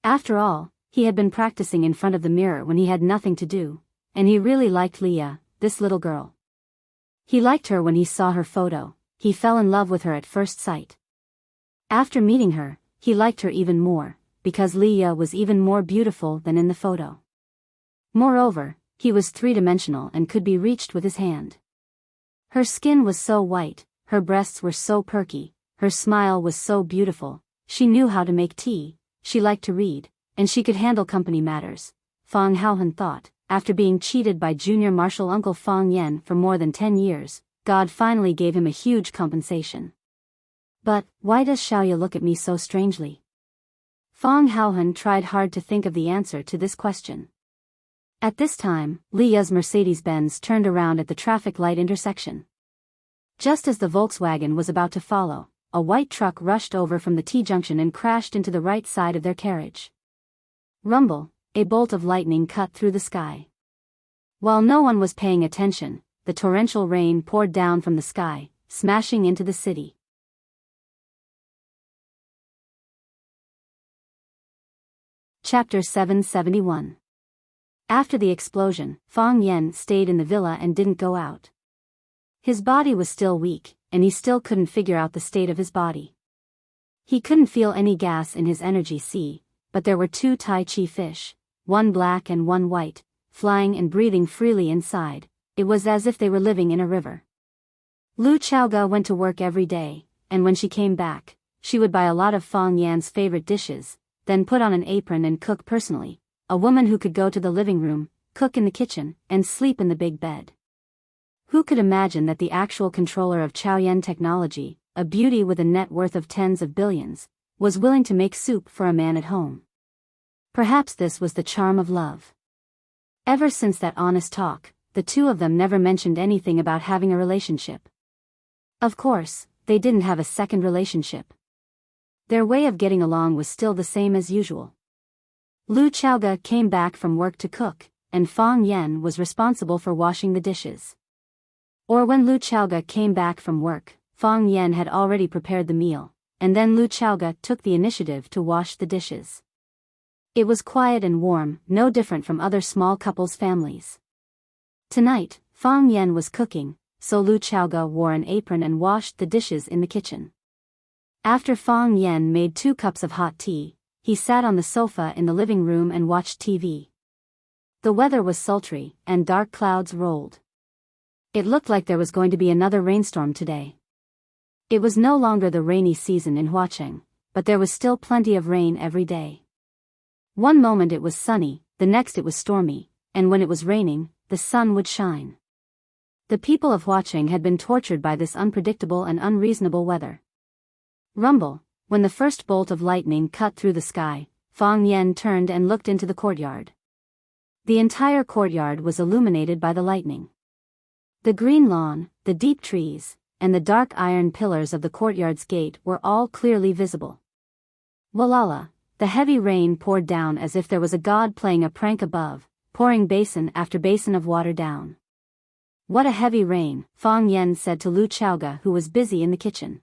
After all, he had been practicing in front of the mirror when he had nothing to do, and he really liked Leah, this little girl. He liked her when he saw her photo. He fell in love with her at first sight. After meeting her, he liked her even more, because Leah was even more beautiful than in the photo. Moreover, he was three-dimensional and could be reached with his hand. Her skin was so white, her breasts were so perky, her smile was so beautiful, she knew how to make tea, she liked to read, and she could handle company matters, Fang Haohan thought. After being cheated by junior marshal uncle Fang Yan for more than 10 years, God finally gave him a huge compensation. But, why does Xiaoya look at me so strangely? Fang Haohan tried hard to think of the answer to this question. At this time, Leah's Mercedes-Benz turned around at the traffic light intersection. Just as the Volkswagen was about to follow, a white truck rushed over from the T-junction and crashed into the right side of their carriage. Rumble, a bolt of lightning cut through the sky. While no one was paying attention, the torrential rain poured down from the sky, smashing into the city. Chapter 771. After the explosion, Fang Yan stayed in the villa and didn't go out. His body was still weak, and he still couldn't figure out the state of his body. He couldn't feel any gas in his energy sea, but there were two Tai Chi fish, one black and one white, flying and breathing freely inside. It was as if they were living in a river. Lu Chaoga went to work every day, and when she came back, she would buy a lot of Fang Yan's favorite dishes, then put on an apron and cook personally, a woman who could go to the living room, cook in the kitchen, and sleep in the big bed. Who could imagine that the actual controller of Chaoyan Technology, a beauty with a net worth of tens of billions, was willing to make soup for a man at home? Perhaps this was the charm of love. Ever since that honest talk, the two of them never mentioned anything about having a relationship. Of course, they didn't have a second relationship. Their way of getting along was still the same as usual. Lu Chaoga came back from work to cook, and Fang Yan was responsible for washing the dishes. Or when Lu Chaoga came back from work, Fang Yan had already prepared the meal, and then Lu Chaoga took the initiative to wash the dishes. It was quiet and warm, no different from other small couples' families. Tonight, Fang Yan was cooking, so Lu Chaoga wore an apron and washed the dishes in the kitchen. After Fang Yan made 2 cups of hot tea, he sat on the sofa in the living room and watched TV. The weather was sultry, and dark clouds rolled. It looked like there was going to be another rainstorm today. It was no longer the rainy season in Huacheng, but there was still plenty of rain every day. One moment it was sunny, the next it was stormy, and when it was raining, the sun would shine. The people of Huacheng had been tortured by this unpredictable and unreasonable weather. Rumble, when the first bolt of lightning cut through the sky, Fang Yan turned and looked into the courtyard. The entire courtyard was illuminated by the lightning. The green lawn, the deep trees, and the dark iron pillars of the courtyard's gate were all clearly visible. Walala, the heavy rain poured down as if there was a god playing a prank above, pouring basin after basin of water down. What a heavy rain, Fang Yan said to Lu Chaoga, who was busy in the kitchen.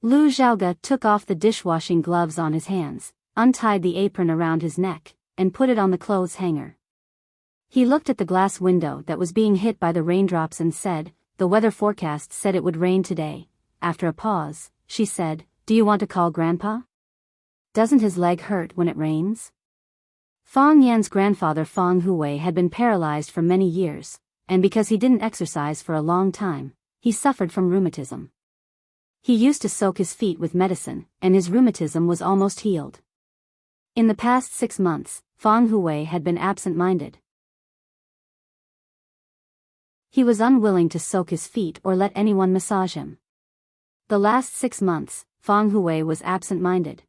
Lu Chaoga took off the dishwashing gloves on his hands, untied the apron around his neck, and put it on the clothes hanger. He looked at the glass window that was being hit by the raindrops and said, "The weather forecast said it would rain today." After a pause, she said, "Do you want to call Grandpa? Doesn't his leg hurt when it rains?" Fang Yan's grandfather Fang Huwei had been paralyzed for many years, and because he didn't exercise for a long time, he suffered from rheumatism. He used to soak his feet with medicine, and his rheumatism was almost healed. In the past 6 months, Fang Huwei had been absent-minded. He was unwilling to soak his feet or let anyone massage him. The last 6 months, Fang Huwei was absent-minded.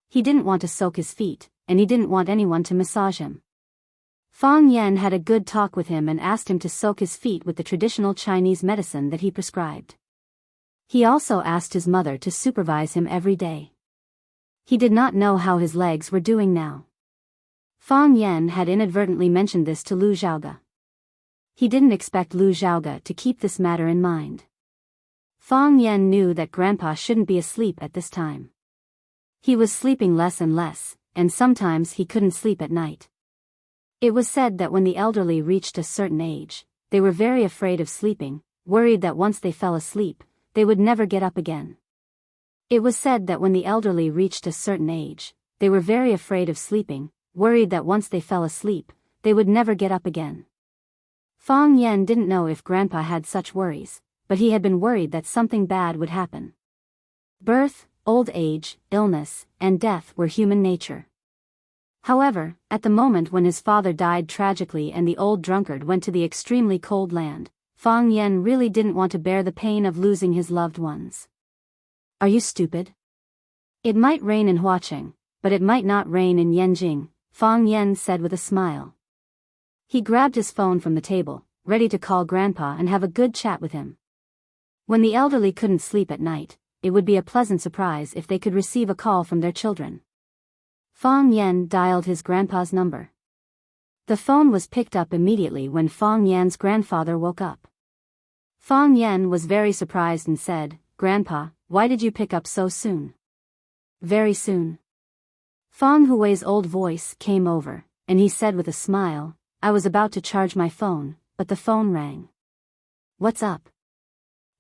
He didn't want to soak his feet, and he didn't want anyone to massage him. Fang Yan had a good talk with him and asked him to soak his feet with the traditional Chinese medicine that he prescribed. He also asked his mother to supervise him every day. He did not know how his legs were doing now. Fang Yan had inadvertently mentioned this to Lu Xiaoge. He didn't expect Lu Xiaoge to keep this matter in mind. Fang Yan knew that Grandpa shouldn't be asleep at this time. He was sleeping less and less, and sometimes he couldn't sleep at night. It was said that when the elderly reached a certain age, they were very afraid of sleeping, worried that once they fell asleep, they would never get up again. It was said that when the elderly reached a certain age, they were very afraid of sleeping, worried that once they fell asleep, they would never get up again. Fang Yan didn't know if Grandpa had such worries, but he had been worried that something bad would happen. Birth, old age, illness, and death were human nature. However, at the moment when his father died tragically and the old drunkard went to the extremely cold land, Fang Yan really didn't want to bear the pain of losing his loved ones. Are you stupid? It might rain in Huacheng, but it might not rain in Yanjing, Fang Yan said with a smile. He grabbed his phone from the table, ready to call Grandpa and have a good chat with him. When the elderly couldn't sleep at night, it would be a pleasant surprise if they could receive a call from their children. Fang Yan dialed his grandpa's number. The phone was picked up immediately when Fang Yan's grandfather woke up. Fang Yan was very surprised and said, "Grandpa, why did you pick up so soon?" "Very soon." Fang Hui's old voice came over, and he said with a smile, "I was about to charge my phone, but the phone rang." "What's up?"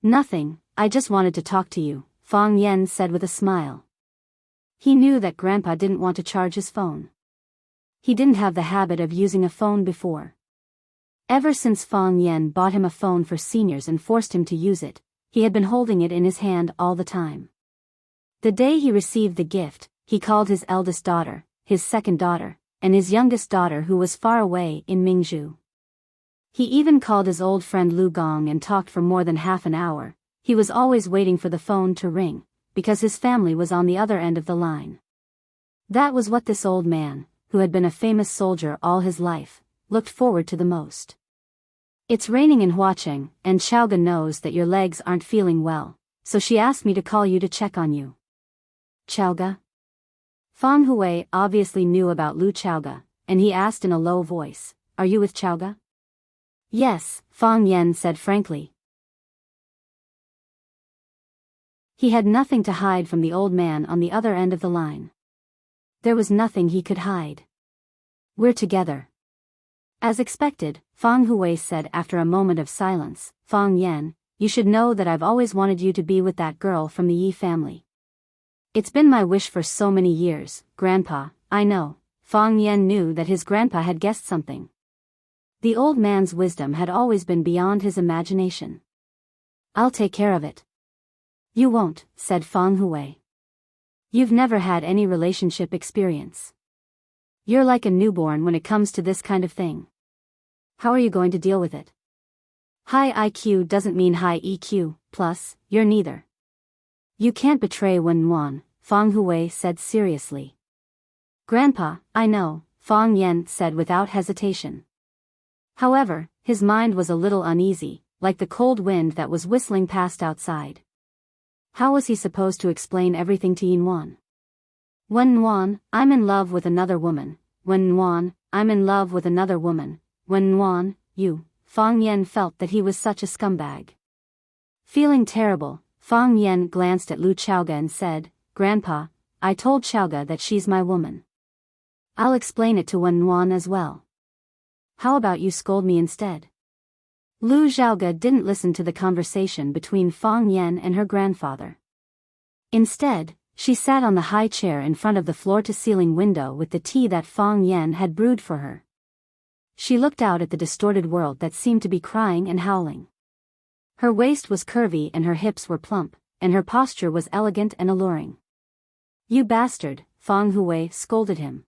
"Nothing, I just wanted to talk to you," Fang Yan said with a smile. He knew that Grandpa didn't want to charge his phone. He didn't have the habit of using a phone before. Ever since Fang Yan bought him a phone for seniors and forced him to use it, he had been holding it in his hand all the time. The day he received the gift, he called his eldest daughter, his second daughter, and his youngest daughter who was far away in Mingzhu. He even called his old friend Lu Gong and talked for more than half an hour. He was always waiting for the phone to ring, because his family was on the other end of the line. That was what this old man, who had been a famous soldier all his life, looked forward to the most. "It's raining in Huacheng, and Xiaoge knows that your legs aren't feeling well, so she asked me to call you to check on you." "Xiaoge?" Fang Hui obviously knew about Lu Xiaoge, and he asked in a low voice, "Are you with Xiaoge?" "Yes," Fang Yan said frankly. He had nothing to hide from the old man on the other end of the line. There was nothing he could hide. "We're together." As expected, Fang Hui said after a moment of silence, "Fang Yan, you should know that I've always wanted you to be with that girl from the Yi family. It's been my wish for so many years, Grandpa, I know." Fang Yan knew that his grandpa had guessed something. The old man's wisdom had always been beyond his imagination. "I'll take care of it." "You won't," said Fang Hui. "You've never had any relationship experience. You're like a newborn when it comes to this kind of thing. How are you going to deal with it? High IQ doesn't mean high EQ, plus, you're neither. You can't betray Wenwan," Fang Hui said seriously. "Grandpa, I know," Fang Yan said without hesitation. However, his mind was a little uneasy, like the cold wind that was whistling past outside. How was he supposed to explain everything to Yinwan? "Wenwan, I'm in love with another woman. Wenwan, I'm in love with another woman. Wenwan, you." Fang Yan felt that he was such a scumbag. Feeling terrible, Fang Yan glanced at Lu Xiaoge and said, "Grandpa, I told Xiaoge that she's my woman. I'll explain it to Wenwan as well. How about you scold me instead?" Lu Xiaoge didn't listen to the conversation between Fang Yan and her grandfather. Instead, she sat on the high chair in front of the floor-to-ceiling window with the tea that Fang Yan had brewed for her. She looked out at the distorted world that seemed to be crying and howling. Her waist was curvy and her hips were plump, and her posture was elegant and alluring. "You bastard," Fang Hui scolded him.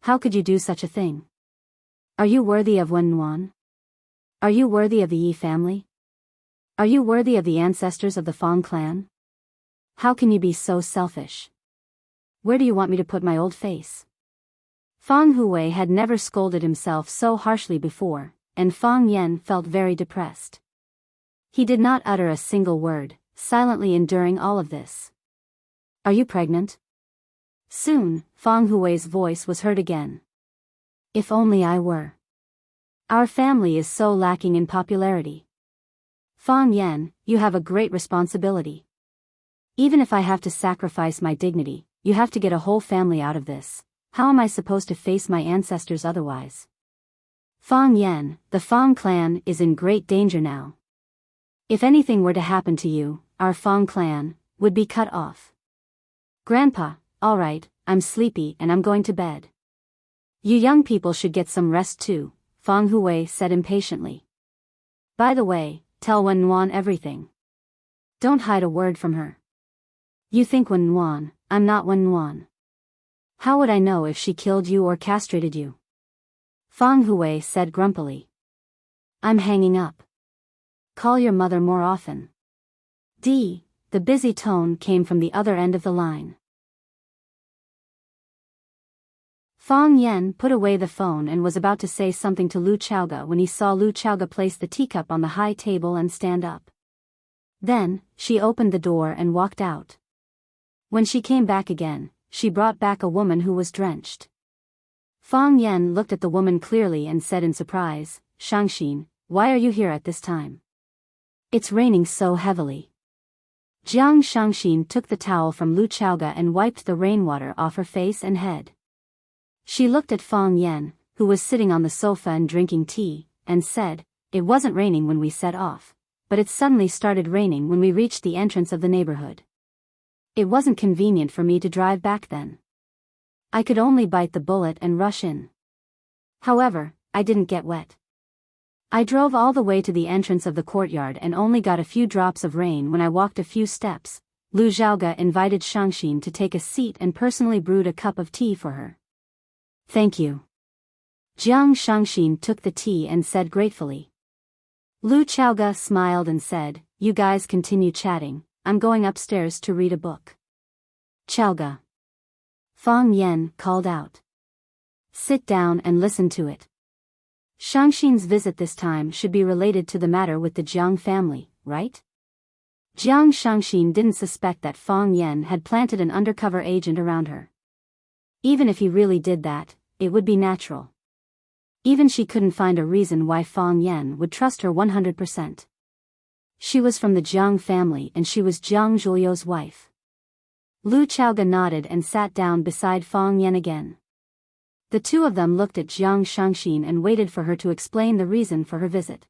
"How could you do such a thing? Are you worthy of Wenwan? Are you worthy of the Yi family? Are you worthy of the ancestors of the Fang clan? How can you be so selfish? Where do you want me to put my old face?" Fang Hui had never scolded himself so harshly before, and Fang Yan felt very depressed. He did not utter a single word, silently enduring all of this. Are you pregnant? Soon, Fang Hui's voice was heard again. If only I were. Our family is so lacking in popularity. Fang Yan, you have a great responsibility. Even if I have to sacrifice my dignity, you have to get a whole family out of this. How am I supposed to face my ancestors otherwise? Fang Yan, the Fang clan is in great danger now. If anything were to happen to you, our Fang clan would be cut off. Grandpa, alright, I'm sleepy and I'm going to bed. You young people should get some rest too, Fang Hui said impatiently. By the way, tell Wen Nuan everything. Don't hide a word from her. You think Wen Nuan, I'm not Wen Nuan. How would I know if she killed you or castrated you? Fang Hui said grumpily. I'm hanging up. Call your mother more often. D. The busy tone came from the other end of the line. Fang Yan put away the phone and was about to say something to Lu Chaoga when he saw Lu Chaoga place the teacup on the high table and stand up. Then, she opened the door and walked out. When she came back again, she brought back a woman who was drenched. Fang Yan looked at the woman clearly and said in surprise, Shangxin, why are you here at this time? It's raining so heavily. Jiang Shangxin took the towel from Lu Chaoga and wiped the rainwater off her face and head. She looked at Fang Yan, who was sitting on the sofa and drinking tea, and said, it wasn't raining when we set off, but it suddenly started raining when we reached the entrance of the neighborhood. It wasn't convenient for me to drive back then. I could only bite the bullet and rush in. However, I didn't get wet. I drove all the way to the entrance of the courtyard and only got a few drops of rain when I walked a few steps. Lu Zhaoga invited Shangxin to take a seat and personally brewed a cup of tea for her. Thank you. Jiang Shangxin took the tea and said gratefully. Lu Chaoga smiled and said, you guys continue chatting, I'm going upstairs to read a book. Chaoga. Fang Yan called out. Sit down and listen to it. Shangxin's visit this time should be related to the matter with the Jiang family, right? Jiang Shangxin didn't suspect that Fang Yan had planted an undercover agent around her. Even if he really did that, it would be natural. Even she couldn't find a reason why Fang Yan would trust her 100%. She was from the Jiang family and she was Jiang Zhuliu's wife. Lu Chaoga nodded and sat down beside Fang Yan again. The two of them looked at Jiang Shangxin and waited for her to explain the reason for her visit.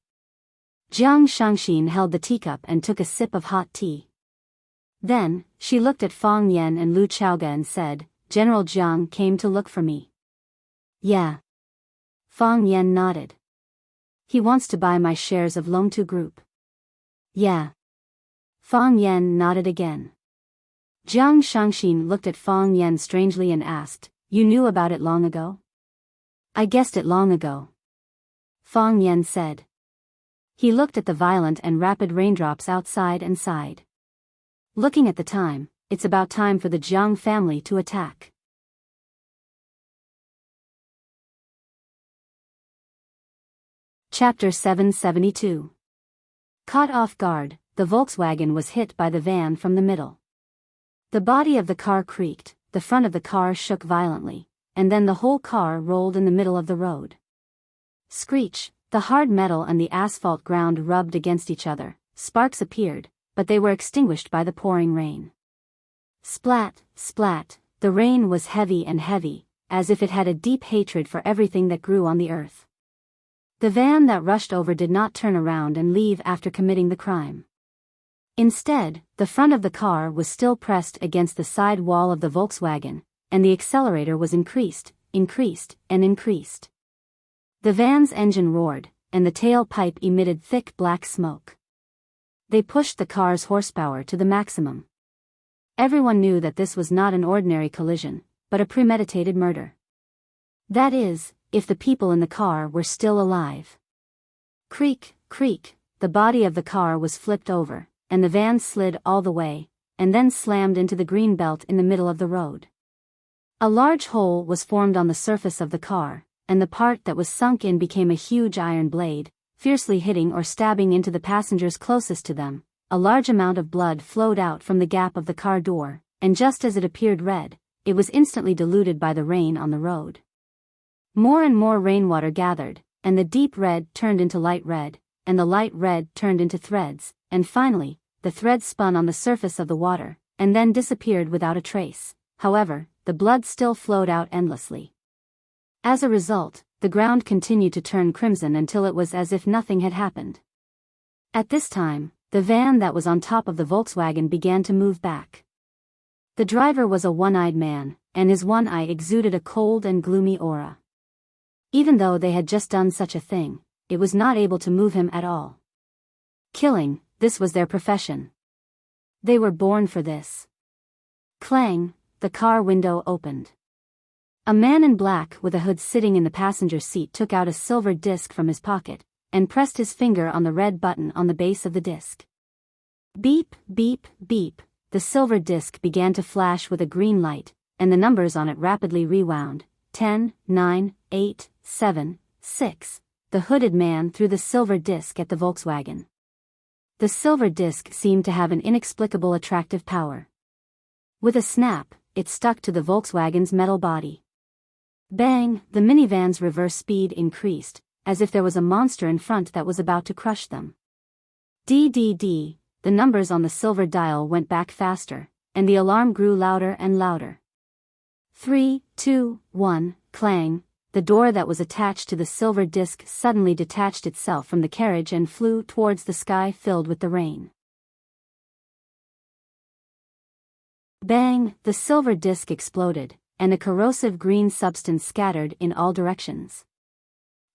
Jiang Shangxin held the teacup and took a sip of hot tea. Then, she looked at Fang Yan and Lu Chaoga and said, General Jiang came to look for me. Yeah. Fang Yan nodded. He wants to buy my shares of Longtu Group. Yeah. Fang Yan nodded again. Jiang Shangxin looked at Fang Yan strangely and asked, you knew about it long ago? I guessed it long ago. Fang Yan said. He looked at the violent and rapid raindrops outside and sighed. Looking at the time, it's about time for the Jiang family to attack. Chapter 772. Caught off guard, the Volkswagen was hit by the van from the middle. The body of the car creaked, the front of the car shook violently, and then the whole car rolled in the middle of the road. Screech, the hard metal and the asphalt ground rubbed against each other, sparks appeared, but they were extinguished by the pouring rain. Splat, splat, the rain was heavy and heavy, as if it had a deep hatred for everything that grew on the earth. The van that rushed over did not turn around and leave after committing the crime. Instead, the front of the car was still pressed against the side wall of the Volkswagen, and the accelerator was increased, and increased. The van's engine roared, and the tailpipe emitted thick black smoke. They pushed the car's horsepower to the maximum. Everyone knew that this was not an ordinary collision, but a premeditated murder. That is, if the people in the car were still alive. Creak, creak, the body of the car was flipped over, and the van slid all the way, and then slammed into the green belt in the middle of the road. A large hole was formed on the surface of the car, and the part that was sunk in became a huge iron blade, fiercely hitting or stabbing into the passengers closest to them. a large amount of blood flowed out from the gap of the car door, and just as it appeared red, it was instantly diluted by the rain on the road. More and more rainwater gathered, and the deep red turned into light red, and the light red turned into threads, and finally, the threads spun on the surface of the water, and then disappeared without a trace. However, the blood still flowed out endlessly. As a result, the ground continued to turn crimson until it was as if nothing had happened. At this time, the van that was on top of the Volkswagen began to move back. The driver was a one-eyed man, and his one eye exuded a cold and gloomy aura. Even though they had just done such a thing, it was not able to move him at all. Killing, this was their profession. They were born for this. Clang, the car window opened. A man in black with a hood sitting in the passenger seat took out a silver disc from his pocket, and pressed his finger on the red button on the base of the disc. Beep, beep, beep, the silver disc began to flash with a green light, and the numbers on it rapidly rewound. 10, 9, 8, 7, 6. The hooded man threw the silver disc at the Volkswagen. The silver disc seemed to have an inexplicable attractive power. With a snap, it stuck to the Volkswagen's metal body. Bang, the minivan's reverse speed increased, as if there was a monster in front that was about to crush them. DDD, the numbers on the silver dial went back faster, and the alarm grew louder and louder. 3, 2, 1, clang, the door that was attached to the silver disc suddenly detached itself from the carriage and flew towards the sky filled with the rain. Bang, the silver disc exploded, and a corrosive green substance scattered in all directions.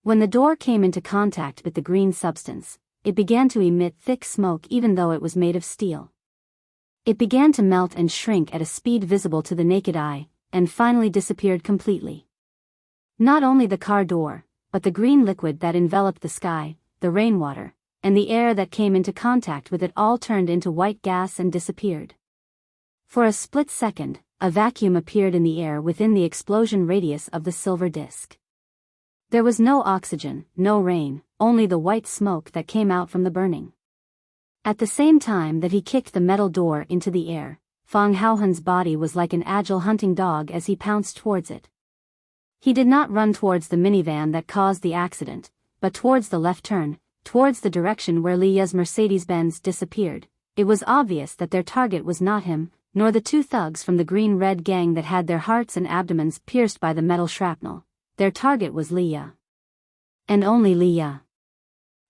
When the door came into contact with the green substance, it began to emit thick smoke even though it was made of steel. It began to melt and shrink at a speed visible to the naked eye, and finally disappeared completely. Not only the car door, but the green liquid that enveloped the sky, the rainwater, and the air that came into contact with it all turned into white gas and disappeared. For a split second, a vacuum appeared in the air within the explosion radius of the silver disc. There was no oxygen, no rain, only the white smoke that came out from the burning. At the same time that he kicked the metal door into the air, Fong Haohen's body was like an agile hunting dog as he pounced towards it. He did not run towards the minivan that caused the accident, but towards the left turn, towards the direction where Lia's Mercedes-Benz disappeared. It was obvious that their target was not him, nor the two thugs from the green-red gang that had their hearts and abdomens pierced by the metal shrapnel. Their target was Lia. And only Lia.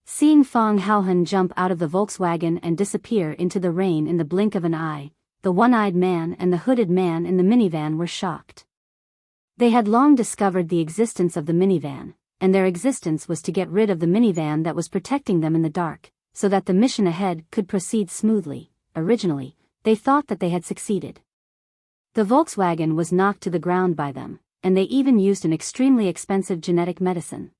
Seeing Fong Haohen jump out of the Volkswagen and disappear into the rain in the blink of an eye, the one-eyed man and the hooded man in the minivan were shocked. They had long discovered the existence of the minivan, and their existence was to get rid of the minivan that was protecting them in the dark, so that the mission ahead could proceed smoothly. Originally, they thought that they had succeeded. The Volkswagen was knocked to the ground by them, and they even used an extremely expensive genetic medicine.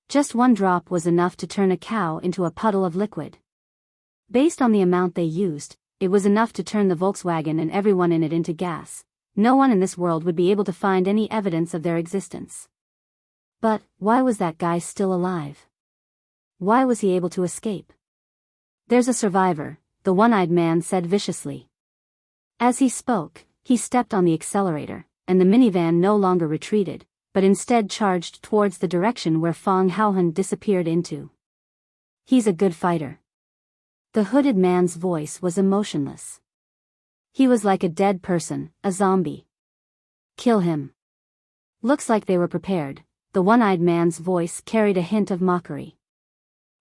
Just one drop was enough to turn a cow into a puddle of liquid. Based on the amount they used, it was enough to turn the Volkswagen and everyone in it into gas. No one in this world would be able to find any evidence of their existence. But, why was that guy still alive? Why was he able to escape? There's a survivor, the one-eyed man said viciously. As he spoke, he stepped on the accelerator, and the minivan no longer retreated, but instead charged towards the direction where Fong Haohen disappeared into. He's a good fighter. The hooded man's voice was emotionless. He was like a dead person, a zombie. Kill him. Looks like they were prepared. The one-eyed man's voice carried a hint of mockery.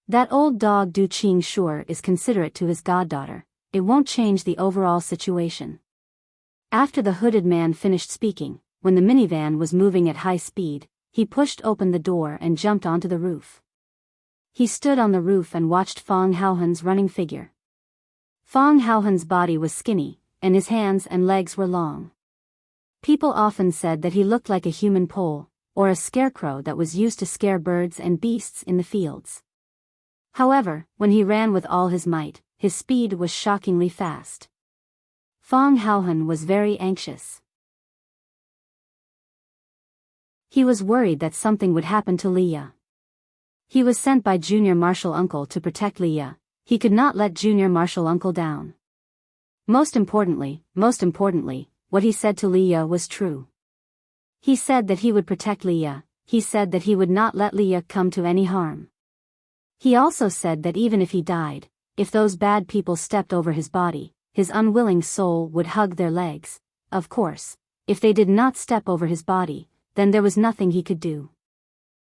That old dog Du Qing sure is considerate to his goddaughter. It won't change the overall situation. After the hooded man finished speaking, when the minivan was moving at high speed, he pushed open the door and jumped onto the roof. He stood on the roof and watched Fong Haohen's running figure. Fong Haohen's body was skinny, and his hands and legs were long. People often said that he looked like a human pole, or a scarecrow that was used to scare birds and beasts in the fields. However, when he ran with all his might, his speed was shockingly fast. Fong Haohen was very anxious. He was worried that something would happen to Lia. He was sent by Junior Marshal Uncle to protect Lia. he could not let Junior Marshall Uncle down. Most importantly, what he said to Leah was true. He said that he would protect Leah, he said that he would not let Leah come to any harm. He also said that even if he died, if those bad people stepped over his body, his unwilling soul would hug their legs. Of course, if they did not step over his body, then there was nothing he could do.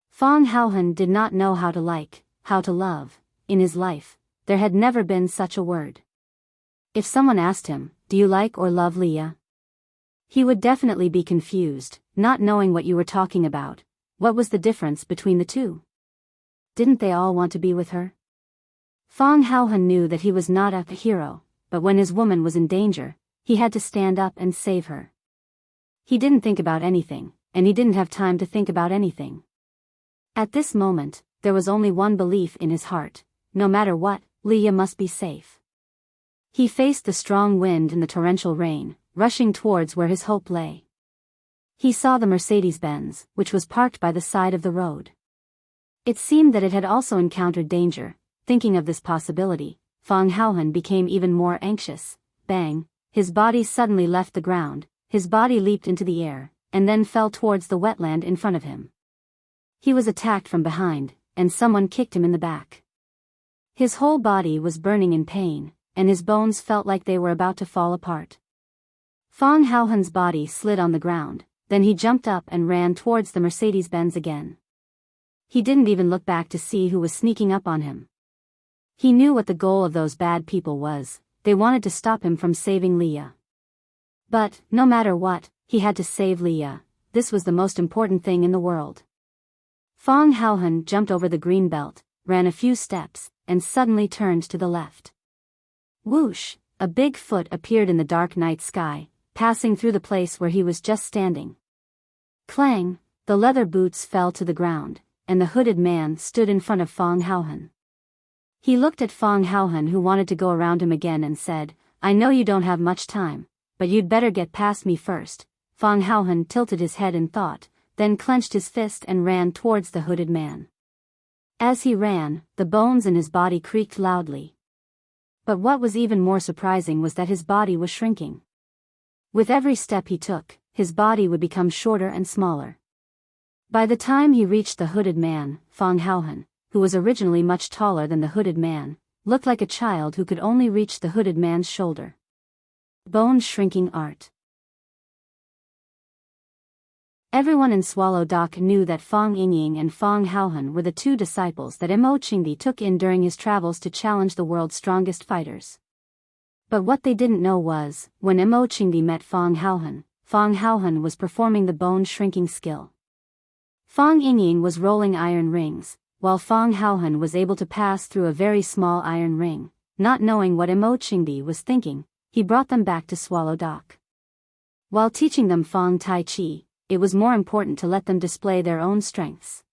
Fong Haohan did not know how to like, how to love. In his life, there had never been such a word. If someone asked him, "Do you like or love Leah?" he would definitely be confused, not knowing what you were talking about. What was the difference between the two? Didn't they all want to be with her? Fong Haohan knew that he was not a hero, but when his woman was in danger, he had to stand up and save her. He didn't think about anything, and he didn't have time to think about anything. At this moment, there was only one belief in his heart: no matter what, Leah must be safe. He faced the strong wind and the torrential rain, rushing towards where his hope lay. He saw the Mercedes-Benz, which was parked by the side of the road. It seemed that it had also encountered danger. Thinking of this possibility, Fong Haohan became even more anxious. Bang! His body suddenly left the ground, his body leaped into the air, and then fell towards the wetland in front of him. He was attacked from behind, and someone kicked him in the back. His whole body was burning in pain, and his bones felt like they were about to fall apart. Fong Haohan's body slid on the ground, then he jumped up and ran towards the Mercedes-Benz again. He didn't even look back to see who was sneaking up on him. He knew what the goal of those bad people was. They wanted to stop him from saving Leah. But, no matter what, he had to save Leah. This was the most important thing in the world. Fong Haohan jumped over the green belt, ran a few steps, and suddenly turned to the left. Whoosh! A big foot appeared in the dark night sky, passing through the place where he was just standing. Clang! The leather boots fell to the ground, and the hooded man stood in front of Fong Haohan. He looked at Fong Haohan, who wanted to go around him again, and said, "I know you don't have much time, but you'd better get past me first." Fong Haohan tilted his head in thought, then clenched his fist and ran towards the hooded man. As he ran, the bones in his body creaked loudly. But what was even more surprising was that his body was shrinking. With every step he took, his body would become shorter and smaller. By the time he reached the hooded man, Fong Haohan, who was originally much taller than the hooded man, looked like a child who could only reach the hooded man's shoulder. Bone shrinking art. Everyone in Swallow Dock knew that Fong Yingying and Fong Haohan were the two disciples that Immerse took in during his travels to challenge the world's strongest fighters. But what they didn't know was, when Immerse met Fong Haohan was performing the bone-shrinking skill. Fong Yingying was rolling iron rings, while Fong Haohan was able to pass through a very small iron ring. Not knowing what Immerse was thinking, he brought them back to Swallow Dock. While teaching them Fong Tai Chi, it was more important to let them display their own strengths.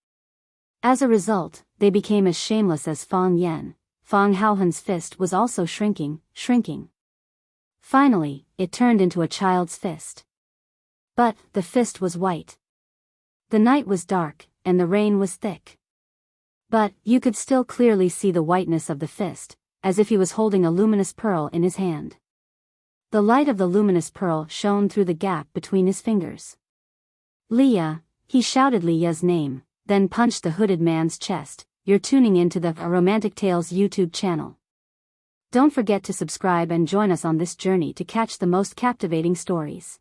As a result, they became as shameless as Fong Yan. Fong Haohan's fist was also shrinking. Finally, it turned into a child's fist. But, the fist was white. The night was dark, and the rain was thick. But, you could still clearly see the whiteness of the fist, as if he was holding a luminous pearl in his hand. The light of the luminous pearl shone through the gap between his fingers. "Leah," he shouted Leah's name, then punched the hooded man's chest. You're tuning into the Romantic Tales YouTube channel. Don't forget to subscribe and join us on this journey to catch the most captivating stories.